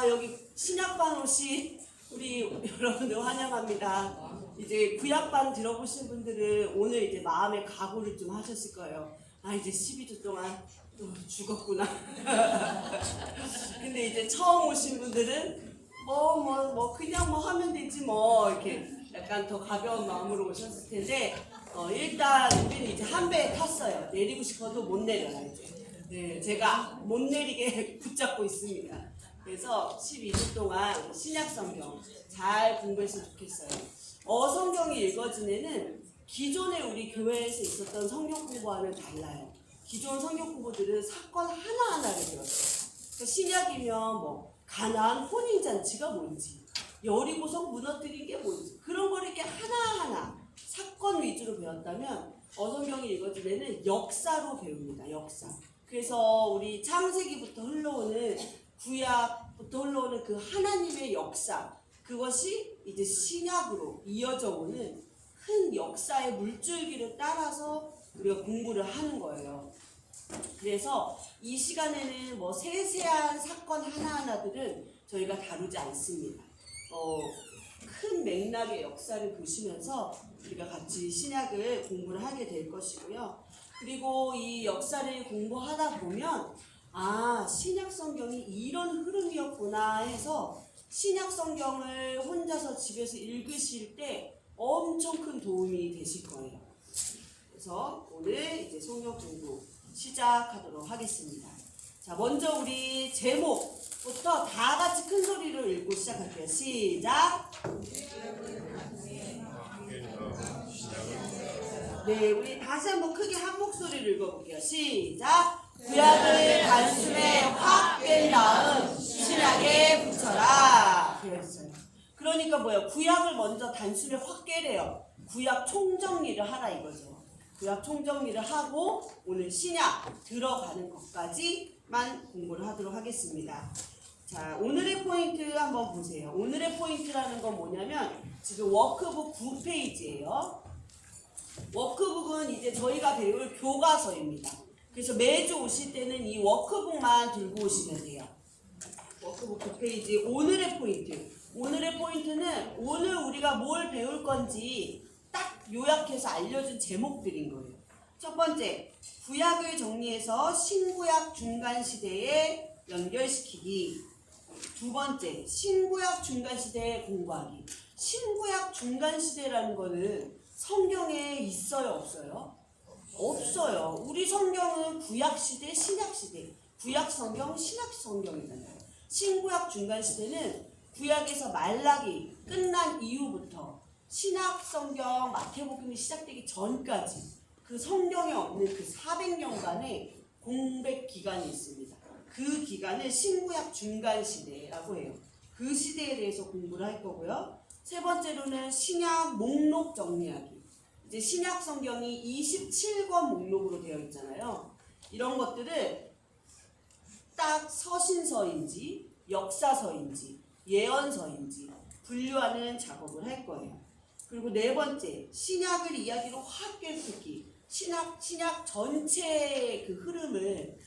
여기 신약반 오신 우리 여러분들 환영합니다. 이제 구약반 들어보신 분들은 오늘 이제 마음의 각오를 좀 하셨을 거예요. 이제 12주 동안 또 죽었구나. 근데 이제 처음 오신 분들은 그냥 하면 되지 이렇게 약간 더 가벼운 마음으로 오셨을 텐데, 일단 우리는 이제 한 배에 탔어요. 내리고 싶어도 못 내려요, 이제. 네, 제가 못 내리게 붙잡고 있습니다. 그래서 12주 동안 신약성경 잘 공부했으면 좋겠어요. 성경이 읽어진 애는 기존에 우리 교회에서 있었던 성경 공부와는 달라요. 기존 성경 공부들은 사건 하나하나를 배웠어요. 그러니까 신약이면 가나안 혼인잔치가 뭔지, 여리고성 무너뜨린 게 뭔지, 그런 걸 이렇게 하나하나 사건 위주로 배웠다면 성경이 읽어진 애는 역사로 배웁니다. 역사. 그래서 우리 창세기부터 흘러오는 구약부터 흘러오는 그 하나님의 역사, 그것이 이제 신약으로 이어져 오는 큰 역사의 물줄기를 따라서 우리가 공부를 하는 거예요. 그래서 이 시간에는 세세한 사건 하나하나들은 저희가 다루지 않습니다. 큰 맥락의 역사를 보시면서 우리가 같이 신약을 공부를 하게 될 것이고요. 그리고 이 역사를 공부하다 보면 신약 성경이 이런 흐름이었구나 해서 신약 성경을 혼자서 집에서 읽으실 때 엄청 큰 도움이 되실 거예요. 그래서 오늘 이제 성경 공부 시작하도록 하겠습니다. 자, 먼저 우리 제목부터 다 같이 큰 소리로 읽고 시작할게요. 시작! 네, 우리 다시 한번 크게 한 목소리를 읽어볼게요. 시작! 구약을 단숨에 확 깬 다음 신약에 붙여라. 그랬어요. 그러니까 뭐예요? 구약을 먼저 단숨에 확 깨래요. 구약 총정리를 하라 이거죠. 구약 총정리를 하고 오늘 신약 들어가는 것까지만 공부를 하도록 하겠습니다. 자, 오늘의 포인트 한번 보세요. 오늘의 포인트라는 건 뭐냐면 지금 워크북 9페이지예요. 워크북은 이제 저희가 배울 교과서입니다. 그래서 매주 오실 때는 이 워크북만 들고 오시면 돼요. 워크북 9페이지 오늘의 포인트. 오늘의 포인트는 오늘 우리가 뭘 배울 건지 딱 요약해서 알려준 제목들인 거예요. 첫 번째, 구약을 정리해서 신구약 중간시대에 연결시키기. 두 번째, 신구약 중간시대에 공부하기. 신구약 중간시대라는 거는 성경에 있어요, 없어요? 없어요. 우리 성경은 구약시대, 신약시대. 구약성경, 신약성경이잖아요. 신구약 중간시대는 구약에서 말라기 끝난 이후부터 신약성경 마태복음이 시작되기 전까지 그 성경에 없는 그 400년간의 공백 기간이 있습니다. 그 기간을 신구약 중간시대라고 해요. 그 시대에 대해서 공부를 할 거고요. 세 번째로는 신약 목록 정리하기. 이제 신약 성경이 27권 목록으로 되어 있잖아요. 이런 것들을 딱 서신서인지 역사서인지 예언서인지 분류하는 작업을 할 거예요. 그리고 네 번째, 신약을 이야기로 확 꿰뚫기. 신약 전체의 그 흐름을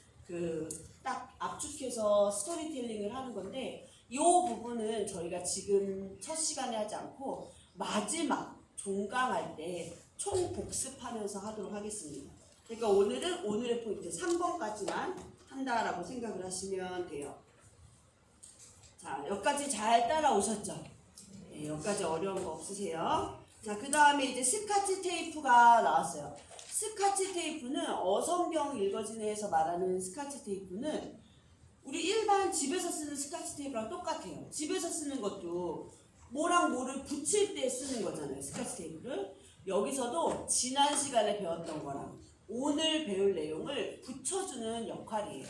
딱 압축해서 스토리텔링을 하는 건데, 이 부분은 저희가 지금 첫 시간에 하지 않고 마지막 종강할 때 총 복습하면서 하도록 하겠습니다. 그러니까 오늘은 오늘의 포인트 3번까지만 한다라고 생각을 하시면 돼요. 자, 여기까지 잘 따라오셨죠? 네, 여기까지 어려운 거 없으세요? 자, 그 다음에 이제 스카치 테이프가 나왔어요. 스카치 테이프는 어성경 읽어진에서 말하는 스카치 테이프는 우리 일반 집에서 쓰는 스카치 테이프랑 똑같아요. 집에서 쓰는 것도 뭐랑 뭐를 붙일 때 쓰는 거잖아요. 스카치 테이프를. 여기서도 지난 시간에 배웠던 거랑 오늘 배울 내용을 붙여주는 역할이에요.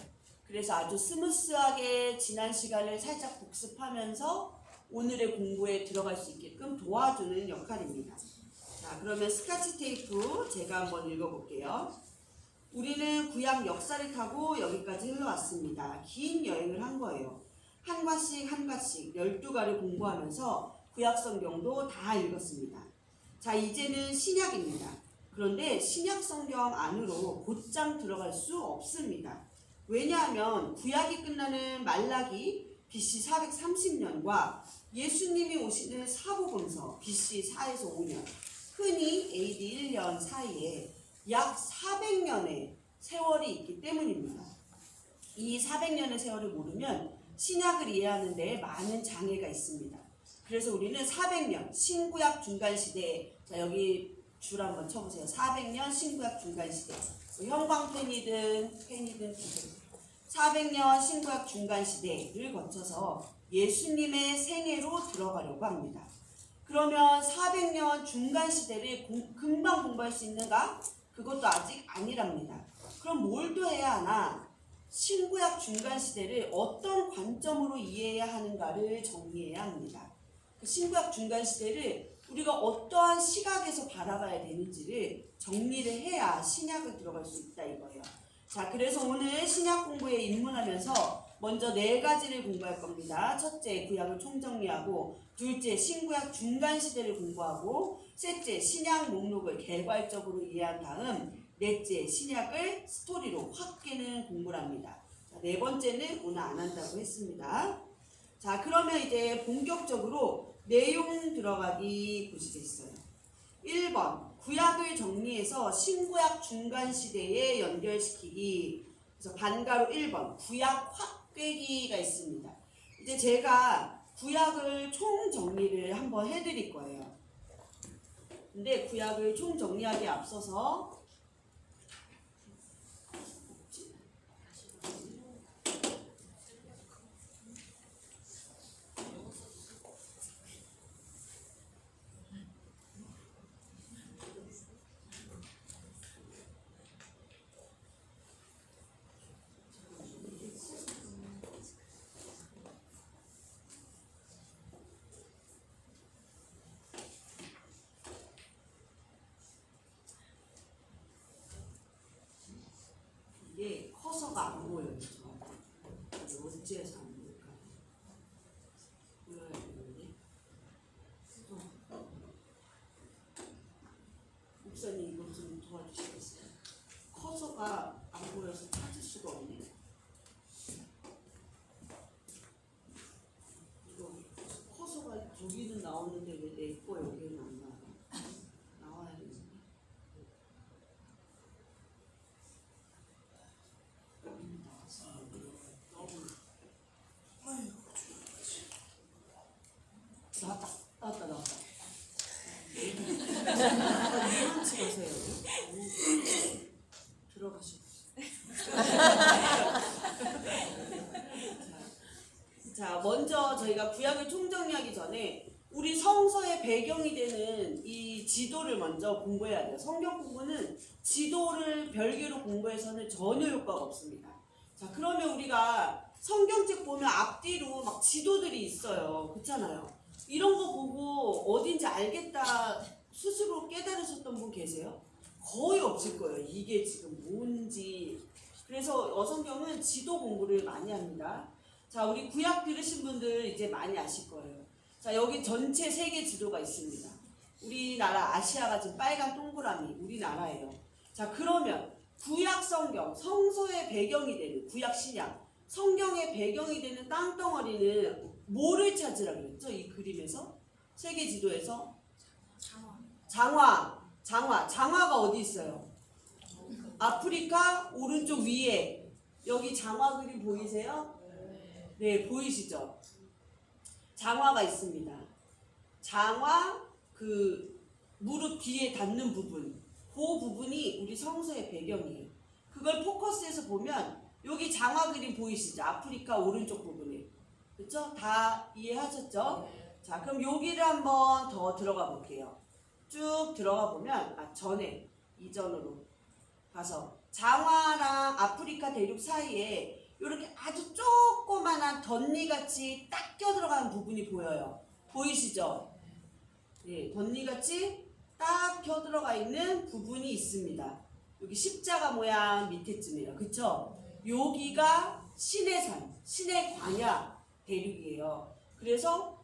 그래서 아주 스무스하게 지난 시간을 살짝 복습하면서 오늘의 공부에 들어갈 수 있게끔 도와주는 역할입니다. 자, 그러면 스카치 테이프 제가 한번 읽어볼게요. 우리는 구약 역사를 타고 여기까지 흘러왔습니다. 긴 여행을 한 거예요. 한 과씩 한 과씩 12과를 공부하면서 구약 성경도 다 읽었습니다. 자, 이제는 신약입니다. 그런데 신약 성경 안으로 곧장 들어갈 수 없습니다. 왜냐하면 구약이 끝나는 말라기 BC 430년과 예수님이 오시는 사복음서 BC 4에서 5년, 흔히 AD 1년 사이에 약 400년의 세월이 있기 때문입니다. 이 400년의 세월을 모르면 신약을 이해하는 데 많은 장애가 있습니다. 그래서 우리는 400년 신구약 중간시대, 자 여기 줄 한번 쳐보세요. 400년 신구약 중간시대, 형광펜이든 400년 신구약 중간시대를 거쳐서 예수님의 생애로 들어가려고 합니다. 그러면 400년 중간시대를 금방 공부할 수 있는가? 그것도 아직 아니랍니다. 그럼 뭘 더 해야 하나? 신구약 중간시대를 어떤 관점으로 이해해야 하는가를 정리해야 합니다. 그 신구약 중간시대를 우리가 어떠한 시각에서 바라봐야 되는지를 정리를 해야 신약을 들어갈 수 있다 이거예요. 자, 그래서 오늘 신약 공부에 입문하면서 먼저 4가지를 공부할 겁니다. 첫째, 구약을 총정리하고, 둘째, 신구약 중간시대를 공부하고, 셋째, 신약 목록을 개괄적으로 이해한 다음, 넷째, 신약을 스토리로 확 깨는 공부를 합니다. 자, 4번째는 오늘 안 한다고 했습니다. 자, 그러면 이제 본격적으로 내용 들어가기 보시겠어요. 1번, 구약을 정리해서 신구약 중간시대에 연결시키기. 그래서 반가로 1번, 구약 확 깨기가 있습니다. 이제 제가 구약을 총정리를 한번 해드릴 거예요. 근데 구약을 총정리하기에 앞서서 이게 커서가 안 보여요. 어찌해서 안 보일까? 보여야 되는데. 목사님 이거 좀 도와주시겠어요? 커서가 안 보여서 찾을 수가 없네. 이거 커서가 저기는 나오는데 왜 내 거 여기는 안 나와? 나와야 되는데. 나왔다. 이만 찍으세요. 들어가시고. 자, 먼저 저희가 구약을 총정리하기 전에 우리 성서의 배경이 되는 이 지도를 먼저 공부해야 돼요. 성경 공부는 지도를 별개로 공부해서는 전혀 효과가 없습니다. 자, 그러면 우리가 성경책 보면 앞뒤로 막 지도들이 있어요. 그렇잖아요. 이런 거 보고 어딘지 알겠다 스스로 깨달으셨던 분 계세요? 거의 없을 거예요. 이게 지금 뭔지. 그래서 어성경은 지도 공부를 많이 합니다. 자, 우리 구약 들으신 분들 이제 많이 아실 거예요. 자, 여기 전체 세계 지도가 있습니다. 우리나라 아시아가 지금 빨간 동그라미 우리나라예요. 자, 그러면 구약 성경, 성서의 배경이 되는 구약 신약, 성경의 배경이 되는 땅덩어리는 뭐를 찾으라 그랬죠? 이 그림에서? 세계 지도에서? 장화가 어디 있어요? 아프리카 오른쪽 위에. 여기 장화 그림 보이세요? 네, 보이시죠? 장화가 있습니다. 장화, 그 무릎 뒤에 닿는 부분, 그 부분이 우리 성서의 배경이에요. 그걸 포커스해서 보면 여기 장화 그림 보이시죠? 아프리카 오른쪽 부분에. 그렇죠? 다 이해하셨죠? 자, 그럼 여기를 한번 더 들어가 볼게요. 쭉 들어가 보면 이전으로 가서 장화랑 아프리카 대륙 사이에 이렇게 아주 조그만한 덧니같이 딱 껴들어가는 부분이 보여요. 보이시죠? 네, 덧니같이 딱 껴들어가 있는 부분이 있습니다. 여기 십자가 모양 밑에쯤이에요. 그쵸? 여기가 시내산, 시내 광야 대륙이에요. 그래서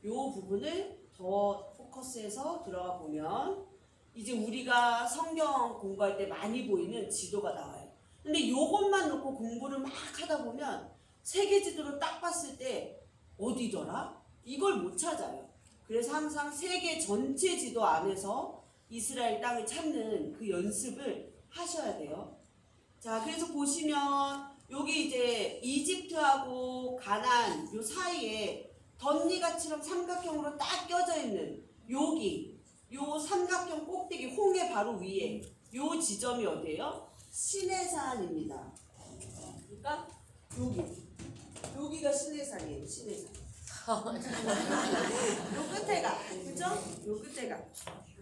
이 부분을 더 포커스해서 들어가 보면 이제 우리가 성경 공부할 때 많이 보이는 지도가 나와요. 근데 요것만 놓고 공부를 막 하다 보면 세계 지도를 딱 봤을 때 어디더라? 이걸 못 찾아요. 그래서 항상 세계 전체 지도 안에서 이스라엘 땅을 찾는 그 연습을 하셔야 돼요. 자, 그래서 보시면 여기 이제 이집트하고 가나안 요 사이에 덧니같이럼 삼각형으로 딱 껴져 있는 여기 요 삼각형 꼭대기 홍해 바로 위에 요 지점이 어디예요? 시내산입니다. 그러니까 여기가 시내산이에요. 시내산. 요 끝에가 그죠? 요 끝에가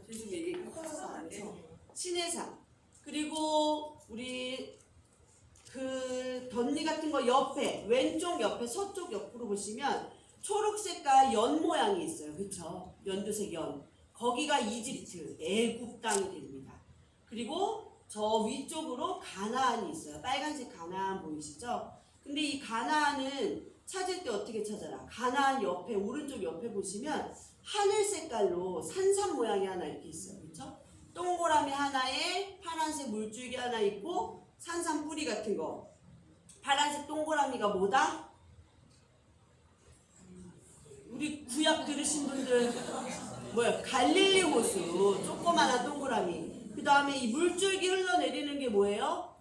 요즘에 이게 커서 안 돼요. 시내산. 그리고 우리 그 덧니 같은 거 옆에 왼쪽 옆에 서쪽 옆으로 보시면 초록색깔 연 모양이 있어요. 그쵸? 연두색 연. 거기가 이집트, 애굽 땅이 됩니다. 그리고 저 위쪽으로 가나안이 있어요. 빨간색 가나안 보이시죠? 근데 이 가나안은 찾을 때 어떻게 찾아라? 가나안 옆에 오른쪽 옆에 보시면 하늘 색깔로 산삼 모양이 하나 이렇게 있어요. 그쵸? 동그라미 하나에 파란색 물줄기 하나 있고 산삼 뿌리 같은 거. 파란색 동그라미가 뭐다? 우리 구약 들으신 분들 뭐야? 갈릴리 호수 조그마한 동그라미. 그 다음에 이 물줄기 흘러내리는 게 뭐예요?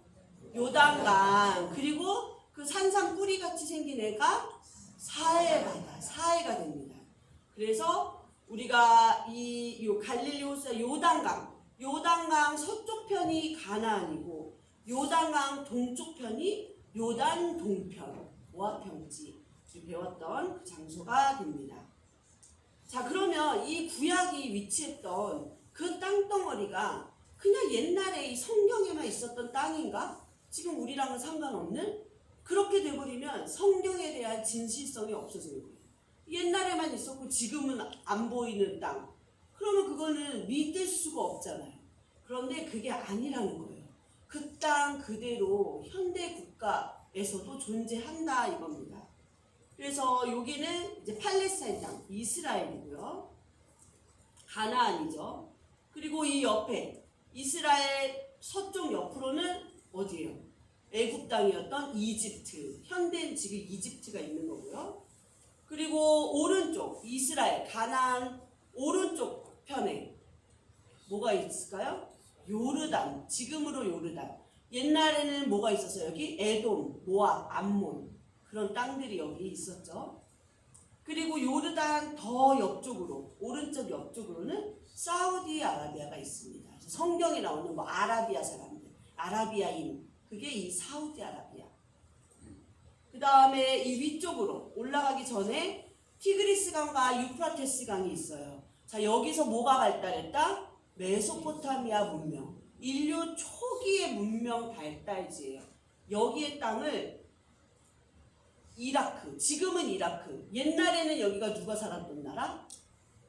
요단강. 그리고 그 산삼 뿌리 같이 생긴 애가 사해바다, 사해가 됩니다. 그래서 우리가 요 갈릴리 호수와 요단강 서쪽 편이 가나안이고 요단강 동쪽 편이 요단 동편, 모압 평지 배웠던 그 장소가 됩니다. 자, 그러면 이 구약이 위치했던 그 땅덩어리가 그냥 옛날에 이 성경에만 있었던 땅인가? 지금 우리랑은 상관없는? 그렇게 돼버리면 성경에 대한 진실성이 없어지는 거예요. 옛날에만 있었고 지금은 안 보이는 땅. 그러면 그거는 믿을 수가 없잖아요. 그런데 그게 아니라는 거예요. 그 땅 그대로 현대 국가에서도 존재한다 이겁니다. 그래서 여기는 이제 팔레스타인 땅, 이스라엘이고요. 가나안이죠. 그리고 이 옆에 이스라엘 서쪽 옆으로는 어디예요? 애굽 땅이었던 이집트, 현대는 지금 이집트가 있는 거고요. 그리고 오른쪽 이스라엘, 가나안 오른쪽 편에 뭐가 있을까요? 요르단, 지금으로 요르단. 옛날에는 뭐가 있었어요? 여기 에돔, 모압, 암몬 그런 땅들이 여기 있었죠. 그리고 요르단 더 옆쪽으로, 오른쪽 옆쪽으로는 사우디아라비아가 있습니다. 성경에 나오는 뭐 아라비아 사람들, 아라비아인, 그게 이 사우디아라비아. 그 다음에 이 위쪽으로 올라가기 전에 티그리스 강과 유프라테스 강이 있어요. 자, 여기서 뭐가 발달했다? 메소포타미아 문명. 인류 초기의 문명 발달지예요. 여기의 땅을 이라크, 지금은 이라크, 옛날에는 여기가 누가 살았던 나라?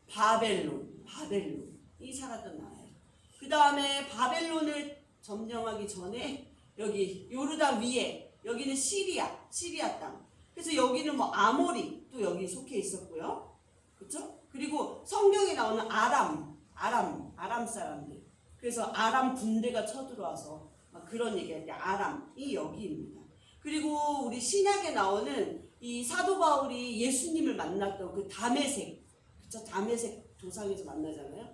바벨론이 살았던 나라예요. 그 다음에 바벨론을 점령하기 전에 여기 요르단 위에 여기는 시리아 땅. 그래서 여기는 뭐 아모리 또 여기 속해 있었고요. 그렇죠? 그리고 성경에 나오는 아람 사람들. 그래서 아람 군대가 쳐들어와서 막 그런 얘기할 때 아람이 여기입니다. 그리고 우리 신약에 나오는 이 사도 바울이 예수님을 만났던 그 다메섹, 그쵸? 다메섹 도상에서 만나잖아요.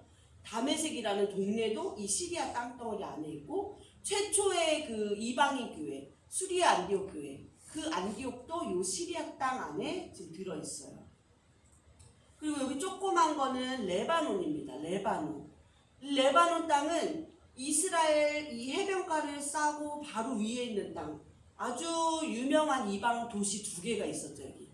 다메섹이라는 동네도 이 시리아 땅덩어리 안에 있고 최초의 그 이방인 교회, 수리아 안디옥 교회, 그 안디옥도 요 시리아 땅 안에 지금 들어있어요. 그리고 여기 조그만 거는 레바논입니다. 레바논 땅은 이스라엘 이 해변가를 싸고 바로 위에 있는 땅. 아주 유명한 이방 도시 두 개가 있었죠. 여기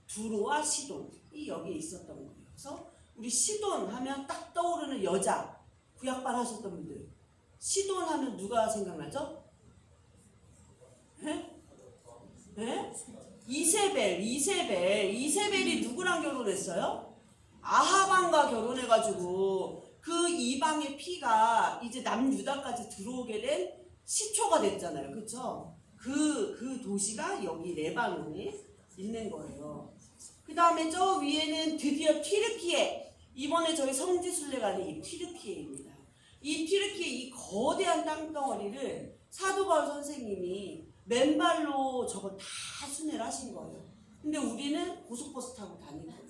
두로와 시돈이 여기에 있었던 거예요. 그래서 우리 시돈 하면 딱 떠오르는 여자, 구약반 하셨던 분들, 시돈 하면 누가 생각나죠? 네? 네? 이세벨이 누구랑 결혼했어요? 아하방과 결혼해가지고 그 이방의 피가 이제 남유다까지 들어오게 된 시초가 됐잖아요. 그쵸? 그 도시가 여기 레바논에 있는 거예요. 그 다음에 저 위에는 드디어 튀르키예, 이번에 저희 성지순례 가는 이 튀르키예입니다. 이 튀르키예 이 거대한 땅덩어리를 사도 바울 선생님이 맨발로 저걸 다 순회를 하신 거예요. 근데 우리는 고속버스 타고 다니는 거예요.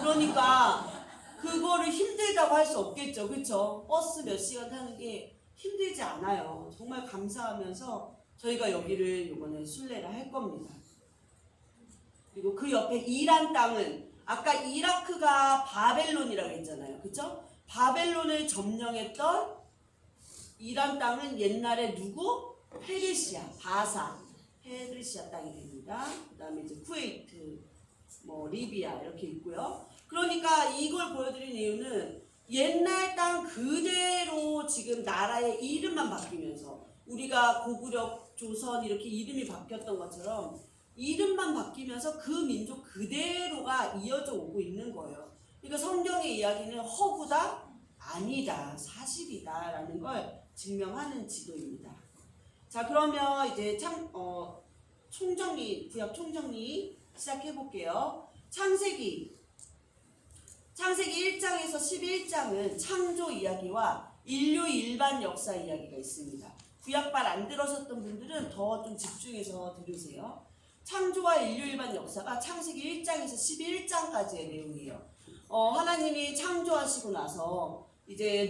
그러니까 그거를 힘들다고 할 수 없겠죠. 그렇죠? 버스 몇 시간 타는 게 힘들지 않아요. 정말 감사하면서 저희가 여기를 이번에 순례를 할 겁니다. 그리고 그 옆에 이란 땅은 아까 이라크가 바벨론이라고 했잖아요. 그렇죠? 바벨론을 점령했던 이란 땅은 옛날에 누구? 페르시아, 바사, 페르시아 땅이 됩니다. 그 다음에 이제 쿠웨이트, 리비아 이렇게 있고요. 그러니까 이걸 보여드린 이유는 옛날 땅 그대로 지금 나라의 이름만 바뀌면서 우리가 고구려, 조선 이렇게 이름이 바뀌었던 것처럼 이름만 바뀌면서 그 민족 그대로가 이어져 오고 있는 거예요. 그러니까 성경의 이야기는 허구다? 아니다. 사실이다. 라는 걸 증명하는 지도입니다. 자, 그러면 이제 구약 총정리 시작해 볼게요. 창세기 1장에서 11장은 창조 이야기와 인류 일반 역사 이야기가 있습니다. 구약발 안 들으셨던 분들은 더 좀 집중해서 들으세요. 창조와 인류 일반 역사가 창세기 1장에서 11장까지의 내용이에요. 하나님이 창조하시고 나서 이제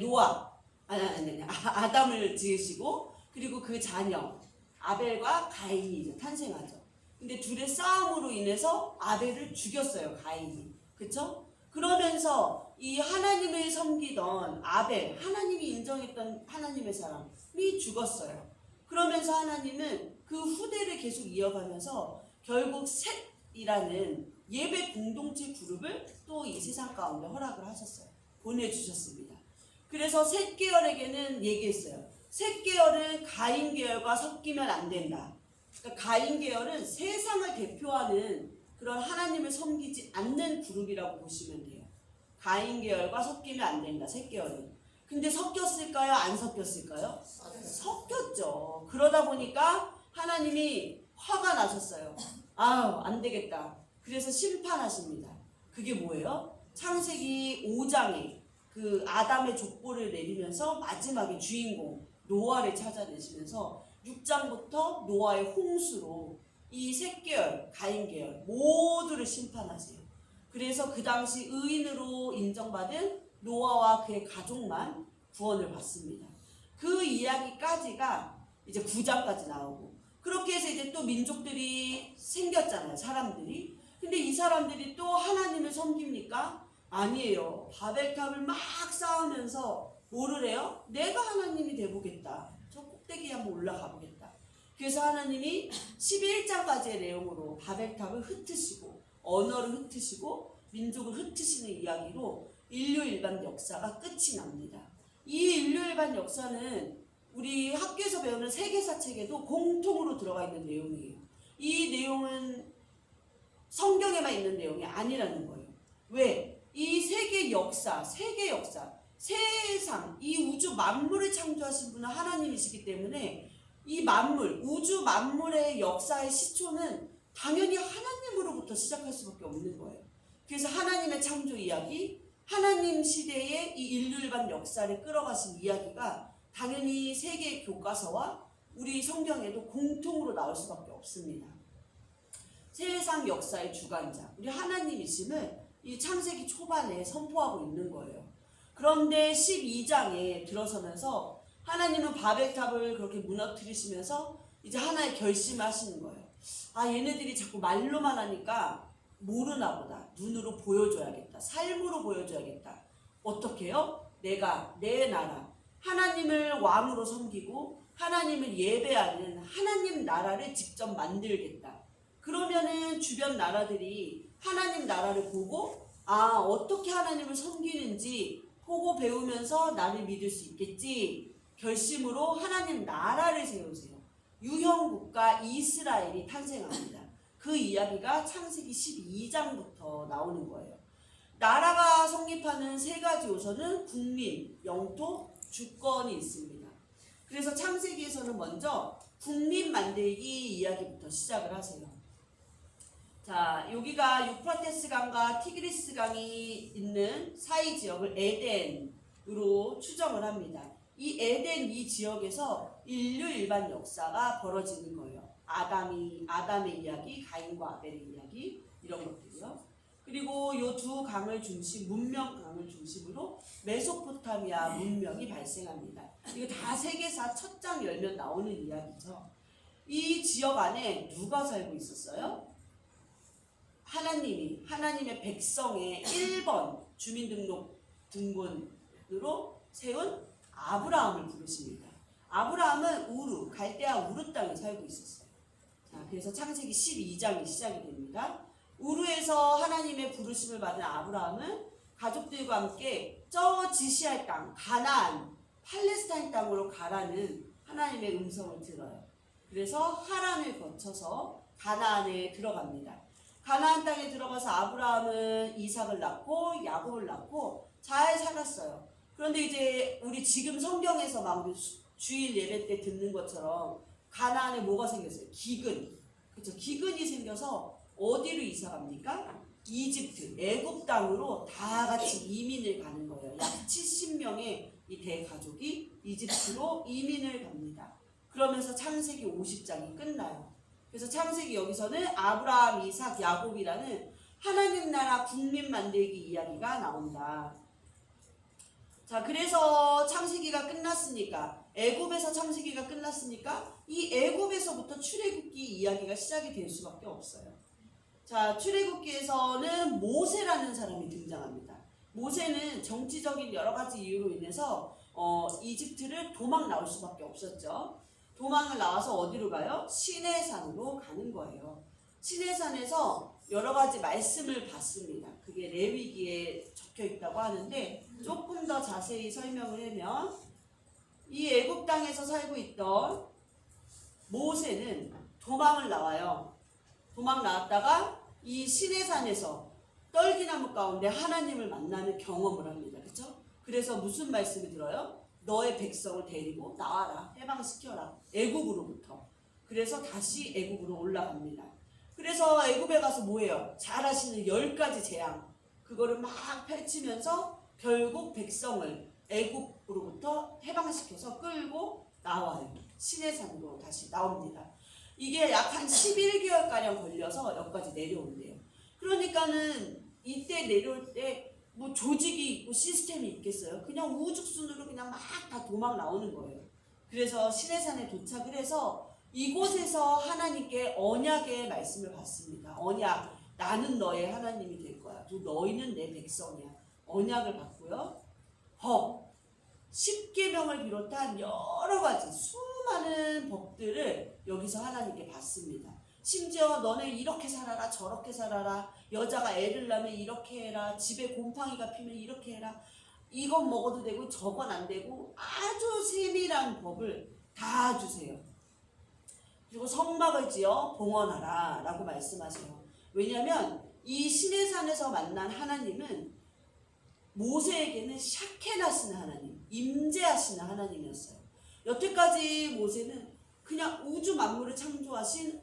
아담을 지으시고 그리고 그 자녀 아벨과 가인이 이제 탄생하죠. 근데 둘의 싸움으로 인해서 아벨을 죽였어요. 가인이. 그쵸? 그러면서 이 하나님을 섬기던 아벨, 하나님이 인정했던 하나님의 사람이 죽었어요. 그러면서 하나님은 그 후대를 계속 이어가면서 결국 셋이라는 예배 공동체 그룹을 또 이 세상 가운데 허락을 하셨어요. 보내주셨습니다. 그래서 셋 계열에게는 얘기했어요. 셋 계열은 가인 계열과 섞이면 안 된다. 그러니까 가인 계열은 세상을 대표하는 그런 하나님을 섬기지 않는 그룹이라고 보시면 돼요. 가인 계열과 섞이면 안 된다. 셋 계열은. 근데 섞였을까요? 안 섞였을까요? 섞였죠. 그러다 보니까 하나님이 화가 나셨어요. 아유, 안 되겠다. 그래서 심판하십니다. 그게 뭐예요? 창세기 5장에 그 아담의 족보를 내리면서 마지막에 주인공 노아를 찾아내시면서 6장부터 노아의 홍수로 이 셋 계열, 가인 계열 모두를 심판하세요. 그래서 그 당시 의인으로 인정받은 노아와 그의 가족만 구원을 받습니다. 그 이야기까지가 이제 9장까지 나오고 그렇게 해서 이제 또 민족들이 생겼잖아요. 사람들이. 근데 이 사람들이 또 하나님을 섬깁니까? 아니에요. 바벨탑을 막 쌓으면서 뭐를 해요? 내가 하나님이 돼보겠다. 저 꼭대기에 한번 올라가 보겠다. 그래서 하나님이 11장까지의 내용으로 바벨탑을 흩으시고 언어를 흩으시고 민족을 흩으시는 이야기로 인류 일반 역사가 끝이 납니다. 이 인류 일반 역사는 우리 학교에서 배우는 세계사 책에도 공통으로 들어가 있는 내용이에요. 이 내용은 성경에만 있는 내용이 아니라는 거예요. 왜? 이 세계 역사, 세상, 이 우주 만물을 창조하신 분은 하나님이시기 때문에 이 만물, 우주 만물의 역사의 시초는 당연히 하나님으로부터 시작할 수밖에 없는 거예요. 그래서 하나님의 창조 이야기, 하나님 시대의 이 인류 일반 역사를 끌어가신 이야기가 당연히 세계 교과서와 우리 성경에도 공통으로 나올 수밖에 없습니다. 세상 역사의 주관자, 우리 하나님이심을 이 창세기 초반에 선포하고 있는 거예요. 그런데 12장에 들어서면서 하나님은 바벨탑을 그렇게 무너뜨리시면서 이제 하나의 결심을 하시는 거예요. 아, 얘네들이 자꾸 말로만 하니까 모르나 보다. 눈으로 보여줘야겠다. 삶으로 보여줘야겠다. 어떻게 해요? 내가 내 나라, 하나님을 왕으로 섬기고 하나님을 예배하는 하나님 나라를 직접 만들겠다. 그러면은 주변 나라들이 하나님 나라를 보고 어떻게 하나님을 섬기는지 보고 배우면서 나를 믿을 수 있겠지. 결심으로 하나님 나라를 세우세요. 유형국가 이스라엘이 탄생합니다. 그 이야기가 창세기 12장부터 나오는 거예요. 나라가 성립하는 세 가지 요소는 국민, 영토, 주권이 있습니다. 그래서 창세기에서는 먼저 국민 만들기 이야기부터 시작을 하세요. 자, 여기가 유프라테스 강과 티그리스 강이 있는 사이 지역을 에덴으로 추정을 합니다. 이 에덴 이 지역에서 인류 일반 역사가 벌어지는 거예요. 아담의 이야기, 가인과 아벨의 이야기 이런 것들이요. 그리고 이 두 강을 문명 강을 중심으로 메소포타미아 문명이 발생합니다. 이거 다 세계사 첫 장 열면 나오는 이야기죠. 이 지역 안에 누가 살고 있었어요? 하나님의 백성의 1번 주민등록 등본으로 세운 아브라함을 부르십니다. 아브라함은 갈대아 우르 땅에 살고 있었어요. 자, 그래서 창세기 12장이 시작이 됩니다. 우르에서 하나님의 부르심을 받은 아브라함은 가족들과 함께 저 지시할 땅, 가나안, 팔레스타인 땅으로 가라는 하나님의 음성을 들어요. 그래서 하란을 거쳐서 가나안에 들어갑니다. 가나안 땅에 들어가서 아브라함은 이삭을 낳고 야곱을 낳고 잘 살았어요. 그런데 이제 우리 지금 성경에서 막 주일 예배 때 듣는 것처럼 가나안에 뭐가 생겼어요? 기근. 그렇죠? 기근이 생겨서 어디로 이사 갑니까? 이집트, 애굽 땅으로 다 같이 이민을 가는 거예요. 약 70명의 이 대가족이 이집트로 이민을 갑니다. 그러면서 창세기 50장이 끝나요. 그래서 창세기 여기서는 아브라함, 이삭, 야곱이라는 하나님 나라 국민 만들기 이야기가 나온다. 자, 그래서 창세기가 끝났으니까, 애굽에서 창세기가 끝났으니까 이 애굽에서부터 출애굽기 이야기가 시작이 될 수밖에 없어요. 자, 출애굽기에서는 모세라는 사람이 등장합니다. 모세는 정치적인 여러 가지 이유로 인해서 이집트를 도망 나올 수밖에 없었죠. 도망을 나와서 어디로 가요? 시내산으로 가는 거예요. 시내산에서 여러 가지 말씀을 받습니다. 그게 레위기에 적혀 있다고 하는데 조금 더 자세히 설명을 하면 이 애굽 땅에서 살고 있던 모세는 도망을 나와요. 도망 나왔다가 이 시내산에서 떨기나무 가운데 하나님을 만나는 경험을 합니다. 그렇죠? 그래서 무슨 말씀이 들어요? 너의 백성을 데리고 나와라. 해방시켜라. 애굽으로부터. 그래서 다시 애굽으로 올라갑니다. 그래서 애굽에 가서 뭐예요? 잘 아시는 10가지 재앙. 그거를 막 펼치면서 결국 백성을 애굽으로부터 해방시켜서 끌고 나와요. 시내산으로 다시 나옵니다. 이게 약 한 11개월가량 걸려서 여기까지 내려온대요. 그러니까는 이때 내려올 때 뭐 조직이 있고 시스템이 있겠어요? 그냥 우후죽순으로 그냥 막 다 도망 나오는 거예요. 그래서 시내산에 도착을 해서 이곳에서 하나님께 언약의 말씀을 받습니다. 언약, 나는 너의 하나님이 될 거야. 또 너희는 내 백성이야. 언약을 받고요. 법, 10계명을 비롯한 여러 가지 수많은 법들을 여기서 하나님께 받습니다. 심지어 너네 이렇게 살아라, 저렇게 살아라, 여자가 애를 낳으면 이렇게 해라, 집에 곰팡이가 피면 이렇게 해라, 이건 먹어도 되고 저건 안 되고 아주 세밀한 법을 다 주세요. 그리고 성막을 지어 봉헌하라 라고 말씀하세요. 왜냐하면 이 시내산에서 만난 하나님은 모세에게는 샤케나시는 하나님, 임재하시는 하나님이었어요. 여태까지 모세는 그냥 우주 만물을 창조하신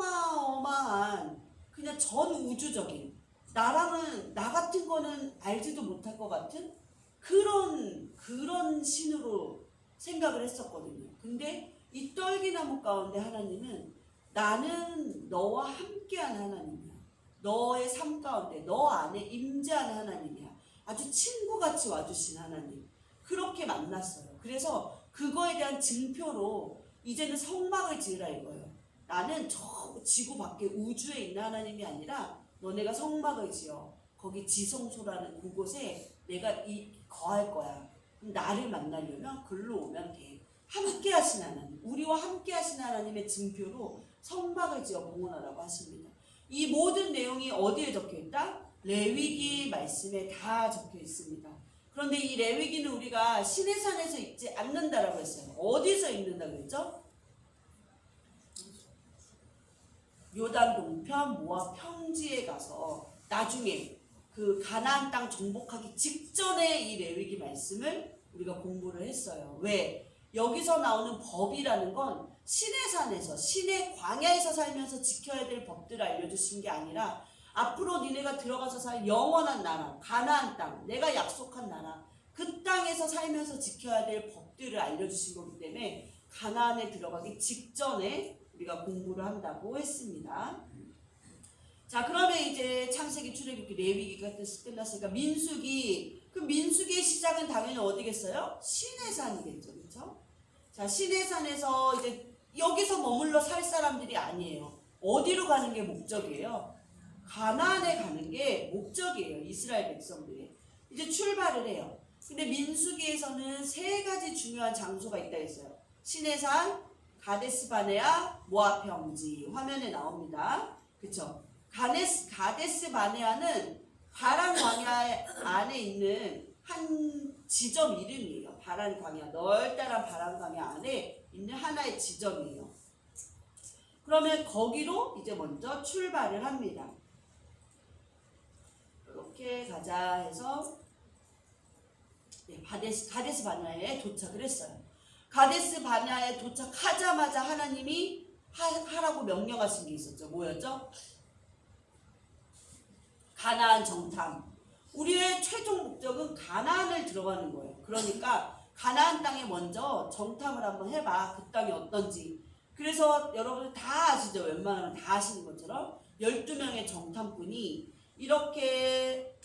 어마어마한 그냥 전 우주적인 나랑은 나 같은 거는 알지도 못할 것 같은 그런 신으로 생각을 했었거든요. 근데 이 떨기나무 가운데 하나님은 나는 너와 함께한 하나님이야. 너의 삶 가운데 너 안에 임재하는 하나님이야. 아주 친구같이 와주신 하나님. 그렇게 만났어요. 그래서 그거에 대한 증표로 이제는 성막을 지으라 이거예요. 나는 저 지구 밖에 우주에 있는 하나님이 아니라 너네가 성막을 지어. 거기 지성소라는 그곳에 내가 거할 거야. 그럼 나를 만나려면 글로 오면 돼. 함께 하신 하나님, 우리와 함께 하신 하나님의 증표로 성막을 지어 봉헌하라고 하십니다. 이 모든 내용이 어디에 적혀 있다? 레위기 말씀에 다 적혀 있습니다. 그런데 이 레위기는 우리가 시내산에서 읽지 않는다라고 했어요. 어디서 읽는다고 했죠? 요단 동편 모압 평지에 가서 나중에 그 가나안 땅 정복하기 직전에 이 레위기 말씀을 우리가 공부를 했어요. 왜? 여기서 나오는 법이라는 건 시내산에서 시내 광야에서 살면서 지켜야 될 법들을 알려주신 게 아니라 앞으로 니네가 들어가서 살 영원한 나라, 가나안 땅, 내가 약속한 나라, 그 땅에서 살면서 지켜야 될 법들을 알려주신 거기 때문에 가나안에 들어가기 직전에 우리가 공부를 한다고 했습니다. 자, 그러면 이제 창세기, 출애굽기, 레위기가 끝났으니까 민수기. 그 민수기의 시작은 당연히 어디겠어요? 시내산이겠죠, 그렇죠? 자, 시내산에서 이제 여기서 머물러 살 사람들이 아니에요. 어디로 가는 게 목적이에요? 가나안에 가는 게 목적이에요. 이스라엘 백성들이. 이제 출발을 해요. 근데 민수기에서는 세 가지 중요한 장소가 있다 했어요. 시내산, 가데스 바네아, 모압 평지. 화면에 나옵니다. 그쵸? 가데스 바네아는 바란 광야 안에 있는 한 지점 이름이에요. 바란 광야, 넓다란 바란 광야 안에 있는 하나의 지점이에요. 그러면 거기로 이제 먼저 출발을 합니다. 이렇게 가자 해서 가데스 바네아에 도착을 했어요. 가데스 바네아에 도착하자마자 하나님이 하라고 명령하신 게 있었죠. 뭐였죠? 가나안 정탐. 우리의 최종 목적은 가나안을 들어가는 거예요. 그러니까 가나안 땅에 먼저 정탐을 한번 해봐. 그 땅이 어떤지. 그래서 여러분들 다 아시죠? 웬만하면 다 아시는 것처럼 12명의 정탐꾼이 이렇게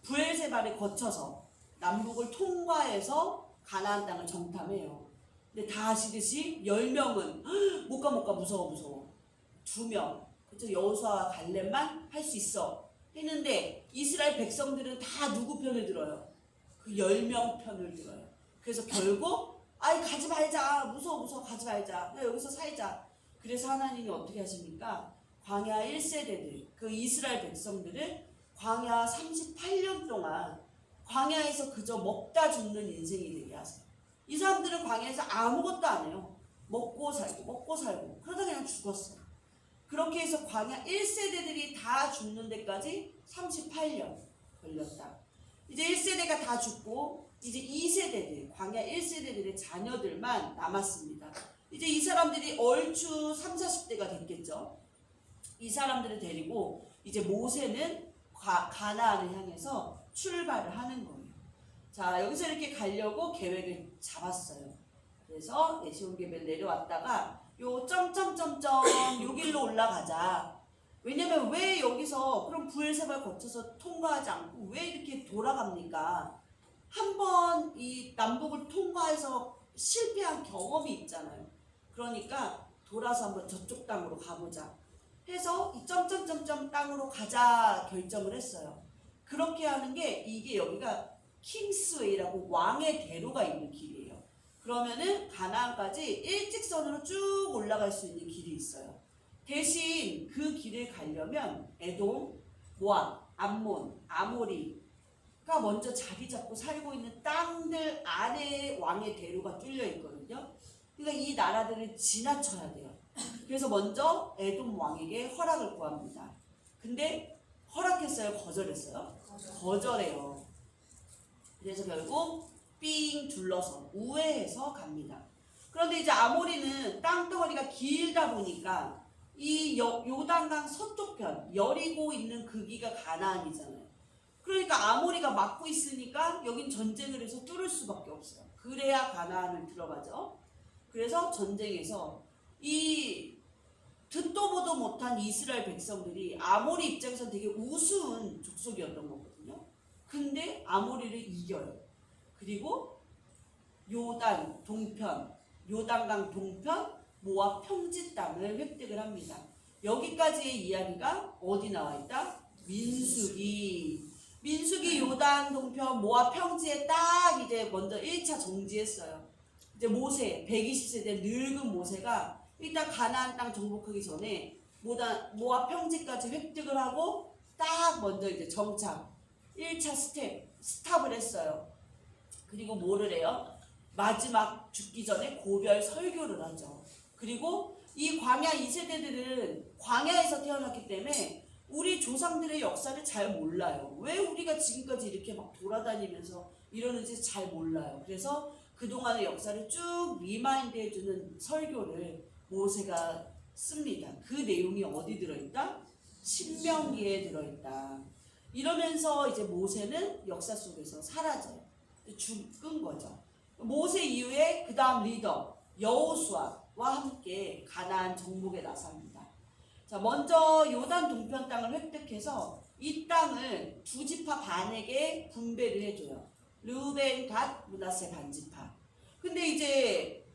브엘세바를 거쳐서 남북을 통과해서 가나안 땅을 정탐해요. 근데 다 아시듯이 10명은 못 가 무서워. 2명, 그쵸? 여호수아와 갈렙만 할 수 있어 했는데 이스라엘 백성들은 다 누구 편을 들어요? 그 10명 편을 들어요. 그래서 결국 가지 말자, 무서워 가지 말자, 여기서 살자. 그래서 하나님이 어떻게 하십니까? 광야 1세대들, 그 이스라엘 백성들을 광야 38년 동안 광야에서 그저 먹다 죽는 인생이 되게 하세요. 이 사람들은 광야에서 아무것도 안 해요. 먹고 살고 그러다 그냥 죽었어요. 그렇게 해서 광야 1세대들이 다 죽는 데까지 38년 걸렸다. 이제 1세대가 다 죽고 이제 2세대들, 광야 1세대들의 자녀들만 남았습니다. 이제 이 사람들이 얼추 30, 40대가 됐겠죠. 이 사람들을 데리고 이제 모세는 가나안을 향해서 출발을 하는 거예요. 자, 여기서 이렇게 가려고 계획을 잡았어요. 그래서 에시온게벨 내려왔다가 요 점점점점 요 길로 올라가자. 왜냐면 왜 여기서 그럼 브엘세바를 거쳐서 통과하지 않고 왜 이렇게 돌아갑니까? 한번 이 남북을 통과해서 실패한 경험이 있잖아요. 그러니까 돌아서 한번 저쪽 땅으로 가보자 해서 이 점점점점 땅으로 가자 결정을 했어요. 그렇게 하는 게 이게 여기가 킹스웨이라고 왕의 대로가 있는 길이에요. 그러면은 가나안까지 일직선으로 쭉 올라갈 수 있는 길이 있어요. 대신 그 길을 가려면 에돔, 모압, 암몬, 아모리가 먼저 자리 잡고 살고 있는 땅들 안에 왕의 대로가 뚫려 있거든요. 그러니까 이 나라들을 지나쳐야 돼요. 그래서 먼저 에돔 왕에게 허락을 구합니다. 근데 허락했어요? 거절했어요? 거절해요. 그래서 결국 삥 둘러서 우회해서 갑니다. 그런데 이제 아모리는 땅덩어리가 길다 보니까 이 요단강 서쪽편 여리고 있는 거기가 가나안이잖아요. 그러니까 아모리가 막고 있으니까 여긴 전쟁을 해서 뚫을 수밖에 없어요. 그래야 가나안을 들어가죠. 그래서 전쟁에서 이 듣도 보도 못한 이스라엘 백성들이 아모리 입장에서 되게 우스운 족속이었던 거거든요. 근데 아모리를 이겨요. 그리고 요단 동편, 요단강 동편, 모압 평지 땅을 획득을 합니다. 여기까지의 이야기가 어디 나와 있다? 민수기 요단 동편, 모압 평지에 딱 이제 먼저 1차 정지했어요. 이제 모세, 120세 늙은 모세가 일단 가나안 땅 정복하기 전에 모압 평지까지 획득을 하고 딱 먼저 이제 정착 1차 스탑을 했어요. 그리고 뭐를 해요? 마지막 죽기 전에 고별 설교를 하죠. 그리고 이 광야 2세대들은 광야에서 태어났기 때문에 우리 조상들의 역사를 잘 몰라요. 왜 우리가 지금까지 이렇게 막 돌아다니면서 이러는지 잘 몰라요. 그래서 그동안의 역사를 쭉 리마인드 해주는 설교를 모세가 씁니다. 그 내용이 어디 들어있다? 신명기에 들어있다. 이러면서 이제 모세는 역사 속에서 사라져요. 죽은 거죠. 모세 이후에 그 다음 리더 여호수아와 함께 가나안 정복에 나섭니다. 자, 먼저 요단 동편 땅을 획득해서 이 땅을 두 지파 반에게 분배를 해줘요. 르우벤, 갓, 므낫세 반지파. 근데 이제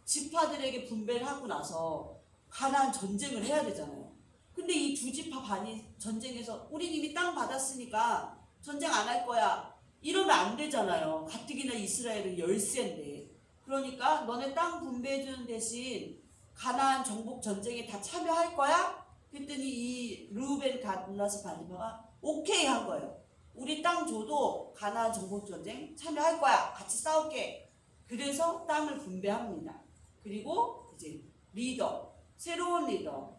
지파들에게 분배를 하고 나서 가나안 전쟁을 해야 되잖아요. 근데 이 두 지파 반이 전쟁에서 우린 이미 땅 받았으니까 전쟁 안 할 거야 이러면 안 되잖아요. 가뜩이나 이스라엘은 열세인데. 그러니까 너네 땅 분배해주는 대신 가나안 정복 전쟁에 다 참여할 거야? 그랬더니 이 르우벤, 갓, 므낫세 반지파가 오케이 한 거예요. 우리 땅 줘도 가나안 정복 전쟁 참여할 거야. 같이 싸울게. 그래서 땅을 분배합니다. 그리고 이제 리더, 새로운 리더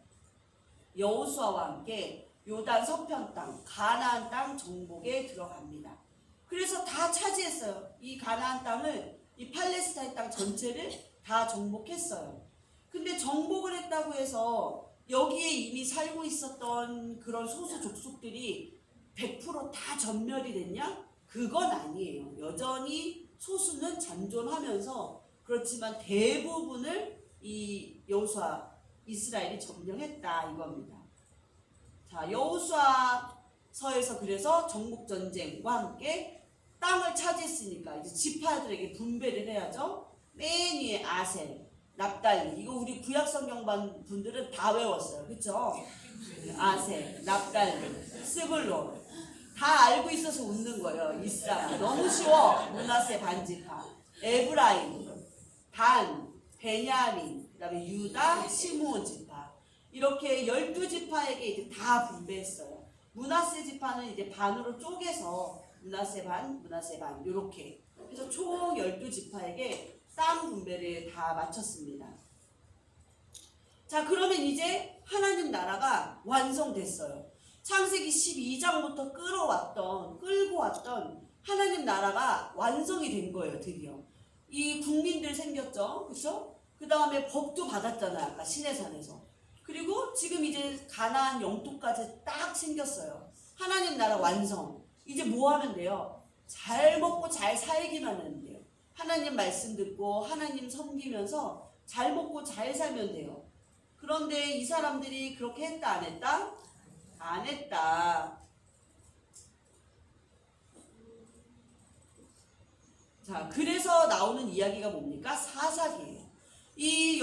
여호수아와 함께 요단 서편 땅, 가나안 땅 정복에 들어갑니다. 그래서 다 차지했어요. 이 가나안 땅을, 이 팔레스타인 땅 전체를 다 정복했어요. 근데 정복을 했다고 해서 여기에 이미 살고 있었던 그런 소수 족속들이 100%다 전멸이 됐냐? 그건 아니에요. 여전히 소수는 잔존하면서 그렇지만 대부분을 이 여호수아 이스라엘이 점령했다 이겁니다. 자, 여호수아서에서 그래서 정복 전쟁과 함께 땅을 차지했으니까 이제 지파들에게 분배를 해야죠. 맨 위에 아셀, 납달리. 이거 우리 구약 성경반 분들은 다 외웠어요. 그렇죠? 아셀, 납달리, 스불론. 다 알고 있어서 웃는 거예요. 이스라엘. 너무 쉬워. 므낫세 반지파, 에브라임, 단, 베냐민, 그다음에 유다, 시므온 지파. 이렇게 12지파에게 이제 다 분배했어요. 므낫세 지파는 이제 반으로 쪼개서 므낫세 반, 므낫세 반 이렇게. 그래서 총 12지파에게 땅 분배를 다 마쳤습니다. 자, 그러면 이제 하나님 나라가 완성됐어요. 창세기 12장부터 끌고 왔던 하나님 나라가 완성이 된 거예요. 드디어 이 국민들 생겼죠. 그렇죠? 그 다음에 법도 받았잖아요. 아까 시내산에서. 그리고 지금 이제 가나안 영토까지 딱 생겼어요. 하나님 나라 완성. 이제 뭐 하면 돼요? 잘 먹고 잘 살기만 하면 돼요. 하나님 말씀 듣고 하나님 섬기면서 잘 먹고 잘 살면 돼요. 그런데 이 사람들이 그렇게 했다 안 했다? 안 했다. 자, 그래서 나오는 이야기가 뭡니까? 사사기예요. 이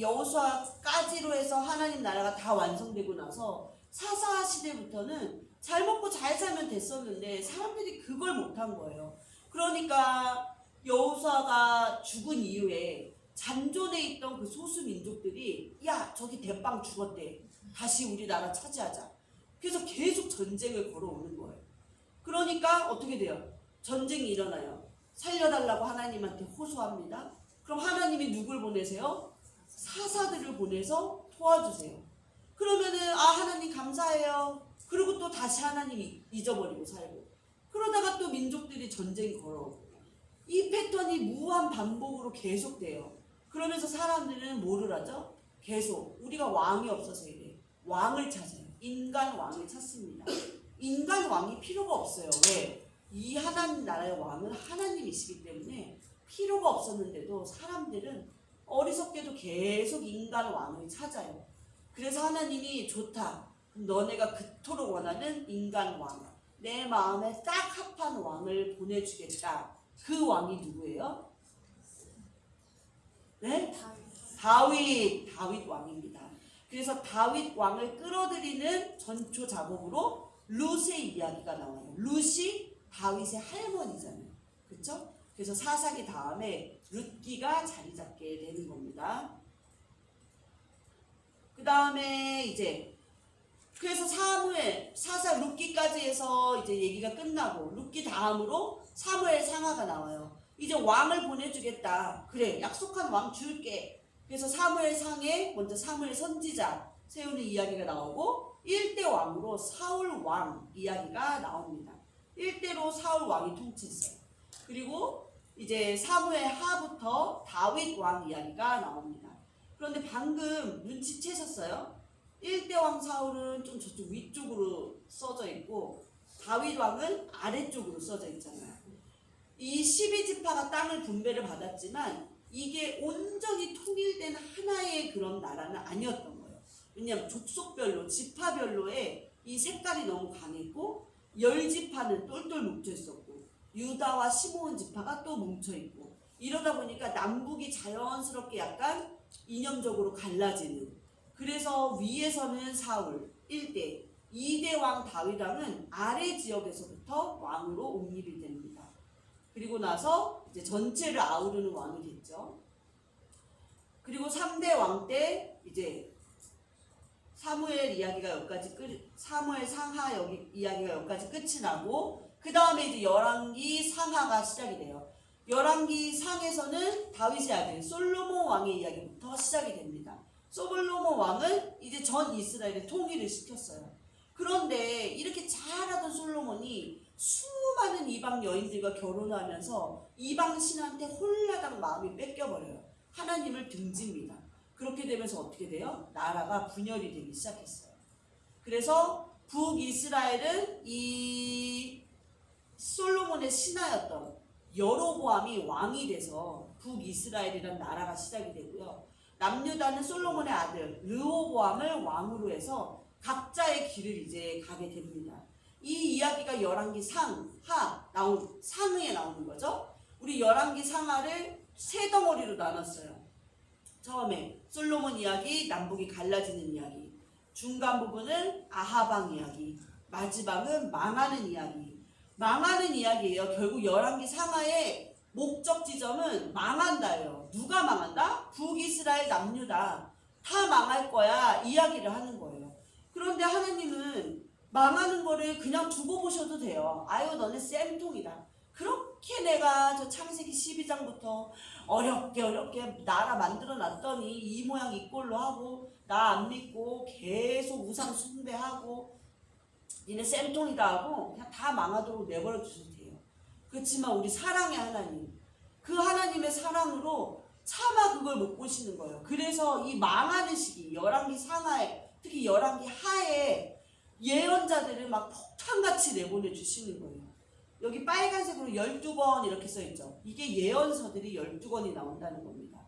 여호수아까지로 해서 하나님 나라가 다 완성되고 나서 사사 시대부터는 잘 먹고 잘 살면 됐었는데 사람들이 그걸 못한 거예요. 그러니까 여호수아가 죽은 이후에 잔존해 있던 그 소수 민족들이 야, 저기 대빵 죽었대. 다시 우리 나라 차지하자. 그래서 계속 전쟁을 걸어오는 거예요. 그러니까 어떻게 돼요? 전쟁이 일어나요. 살려달라고 하나님한테 호소합니다. 그럼 하나님이 누굴 보내세요? 사사들을 보내서 도와주세요. 그러면은 하나님 감사해요. 그리고 또 다시 하나님이 잊어버리고 살고. 그러다가 또 민족들이 전쟁 걸어오고. 이 패턴이 무한 반복으로 계속돼요. 그러면서 사람들은 뭐를 하죠? 계속 우리가 왕이 없어서 이래. 왕을 찾아요. 인간 왕을 찾습니다. 인간 왕이 필요가 없어요. 왜? 이 하나님 나라의 왕은 하나님이시기 때문에 필요가 없었는데도 사람들은 어리석게도 계속 인간 왕을 찾아요. 그래서 하나님이 좋다. 너네가 그토록 원하는 인간 왕, 내 마음에 딱 합한 왕을 보내주겠다. 그 왕이 누구예요? 네? 다윗 왕입니다. 그래서 다윗 왕을 끌어들이는 전초 작업으로 룻의 이야기가 나와요. 룻이 다윗의 할머니잖아요. 그렇죠? 그래서 사사기 다음에 룻기가 자리 잡게 되는 겁니다. 그 다음에 이제 그래서 사무엘, 사사 룻기까지 해서 이제 얘기가 끝나고 룻기 다음으로 사무엘 상하가 나와요. 이제 왕을 보내주겠다. 그래, 약속한 왕 줄게. 그래서 사무엘 상에 먼저 사무엘 선지자 세우는 이야기가 나오고 1대 왕으로 사울 왕 이야기가 나옵니다. 1대로 사울 왕이 통치했어요. 그리고 이제 사무엘 하부터 다윗 왕 이야기가 나옵니다. 그런데 방금 눈치채셨어요? 1대 왕 사울은 좀 저쪽 위쪽으로 써져 있고 다윗 왕은 아래쪽으로 써져 있잖아요. 이 12지파가 땅을 분배를 받았지만 이게 온전히 통일된 하나의 그런 나라는 아니었던 거예요. 왜냐하면 족속별로, 지파별로의 이 색깔이 너무 강했고, 열 지파는 똘똘 뭉쳐 있었고, 유다와 시므온 지파가 또 뭉쳐 있고, 이러다 보니까 남북이 자연스럽게 약간 이념적으로 갈라지는. 그래서 위에서는 사울 1대, 2대 왕 다윗 왕은 아래 지역에서부터 왕으로 옹립이 됩니다. 그리고 나서 이제 전체를 아우르는 왕이 됐죠. 그리고 3대 왕 때 이제 사무엘 이야기가 여기까지 사무엘 상하 이야기가 여기까지 끝이 나고, 그 다음에 이제 열왕기 상하가 시작이 돼요. 열왕기 상에서는 다윗의 아들 솔로몬 왕의 이야기부터 시작이 됩니다. 솔로몬 왕은 이제 전 이스라엘을 통일을 시켰어요. 그런데 이렇게 잘하던 솔로몬이 수많은 이방 여인들과 결혼하면서 이방 신한테 홀라당 마음이 뺏겨버려요. 하나님을 등집니다. 그렇게 되면서 어떻게 돼요? 나라가 분열이 되기 시작했어요. 그래서 북이스라엘은 이 솔로몬의 신하였던 여로보암이 왕이 돼서 북이스라엘이라는 나라가 시작이 되고요. 남유다는 솔로몬의 아들 르호보암을 왕으로 해서 각자의 길을 이제 가게 됩니다. 이 이야기가 열왕기 상하 상하에 나오는 거죠. 우리 열왕기 상하를 세 덩어리로 나눴어요. 처음에 솔로몬 이야기, 남북이 갈라지는 이야기, 중간 부분은 아하방 이야기, 마지막은 망하는 이야기. 망하는 이야기예요. 결국 열왕기 상하의 목적 지점은 망한다예요. 누가 망한다? 북이스라엘 남유다. 다 망할 거야. 이야기를 하는 거예요. 그런데 하나님은 망하는 거를 그냥 두고 보셔도 돼요. 아유, 너네 쌤통이다. 그렇게 내가 저 창세기 12장부터 어렵게 나라 만들어 놨더니 이 모양 이 꼴로 하고 나 안 믿고 계속 우상 숭배하고 니네 쌤통이다 하고 그냥 다 망하도록 내버려 주셔도 돼요. 그렇지만 우리 사랑의 하나님, 그 하나님의 사랑으로 차마 그걸 못 보시는 거예요. 그래서 이 망하는 시기, 열왕기 상하에, 특히 열왕기 하에 예언자들을 막 폭탄같이 내보내 주시는 거예요. 여기 빨간색으로 12권 이렇게 써있죠. 이게 예언서들이 12권이 나온다는 겁니다.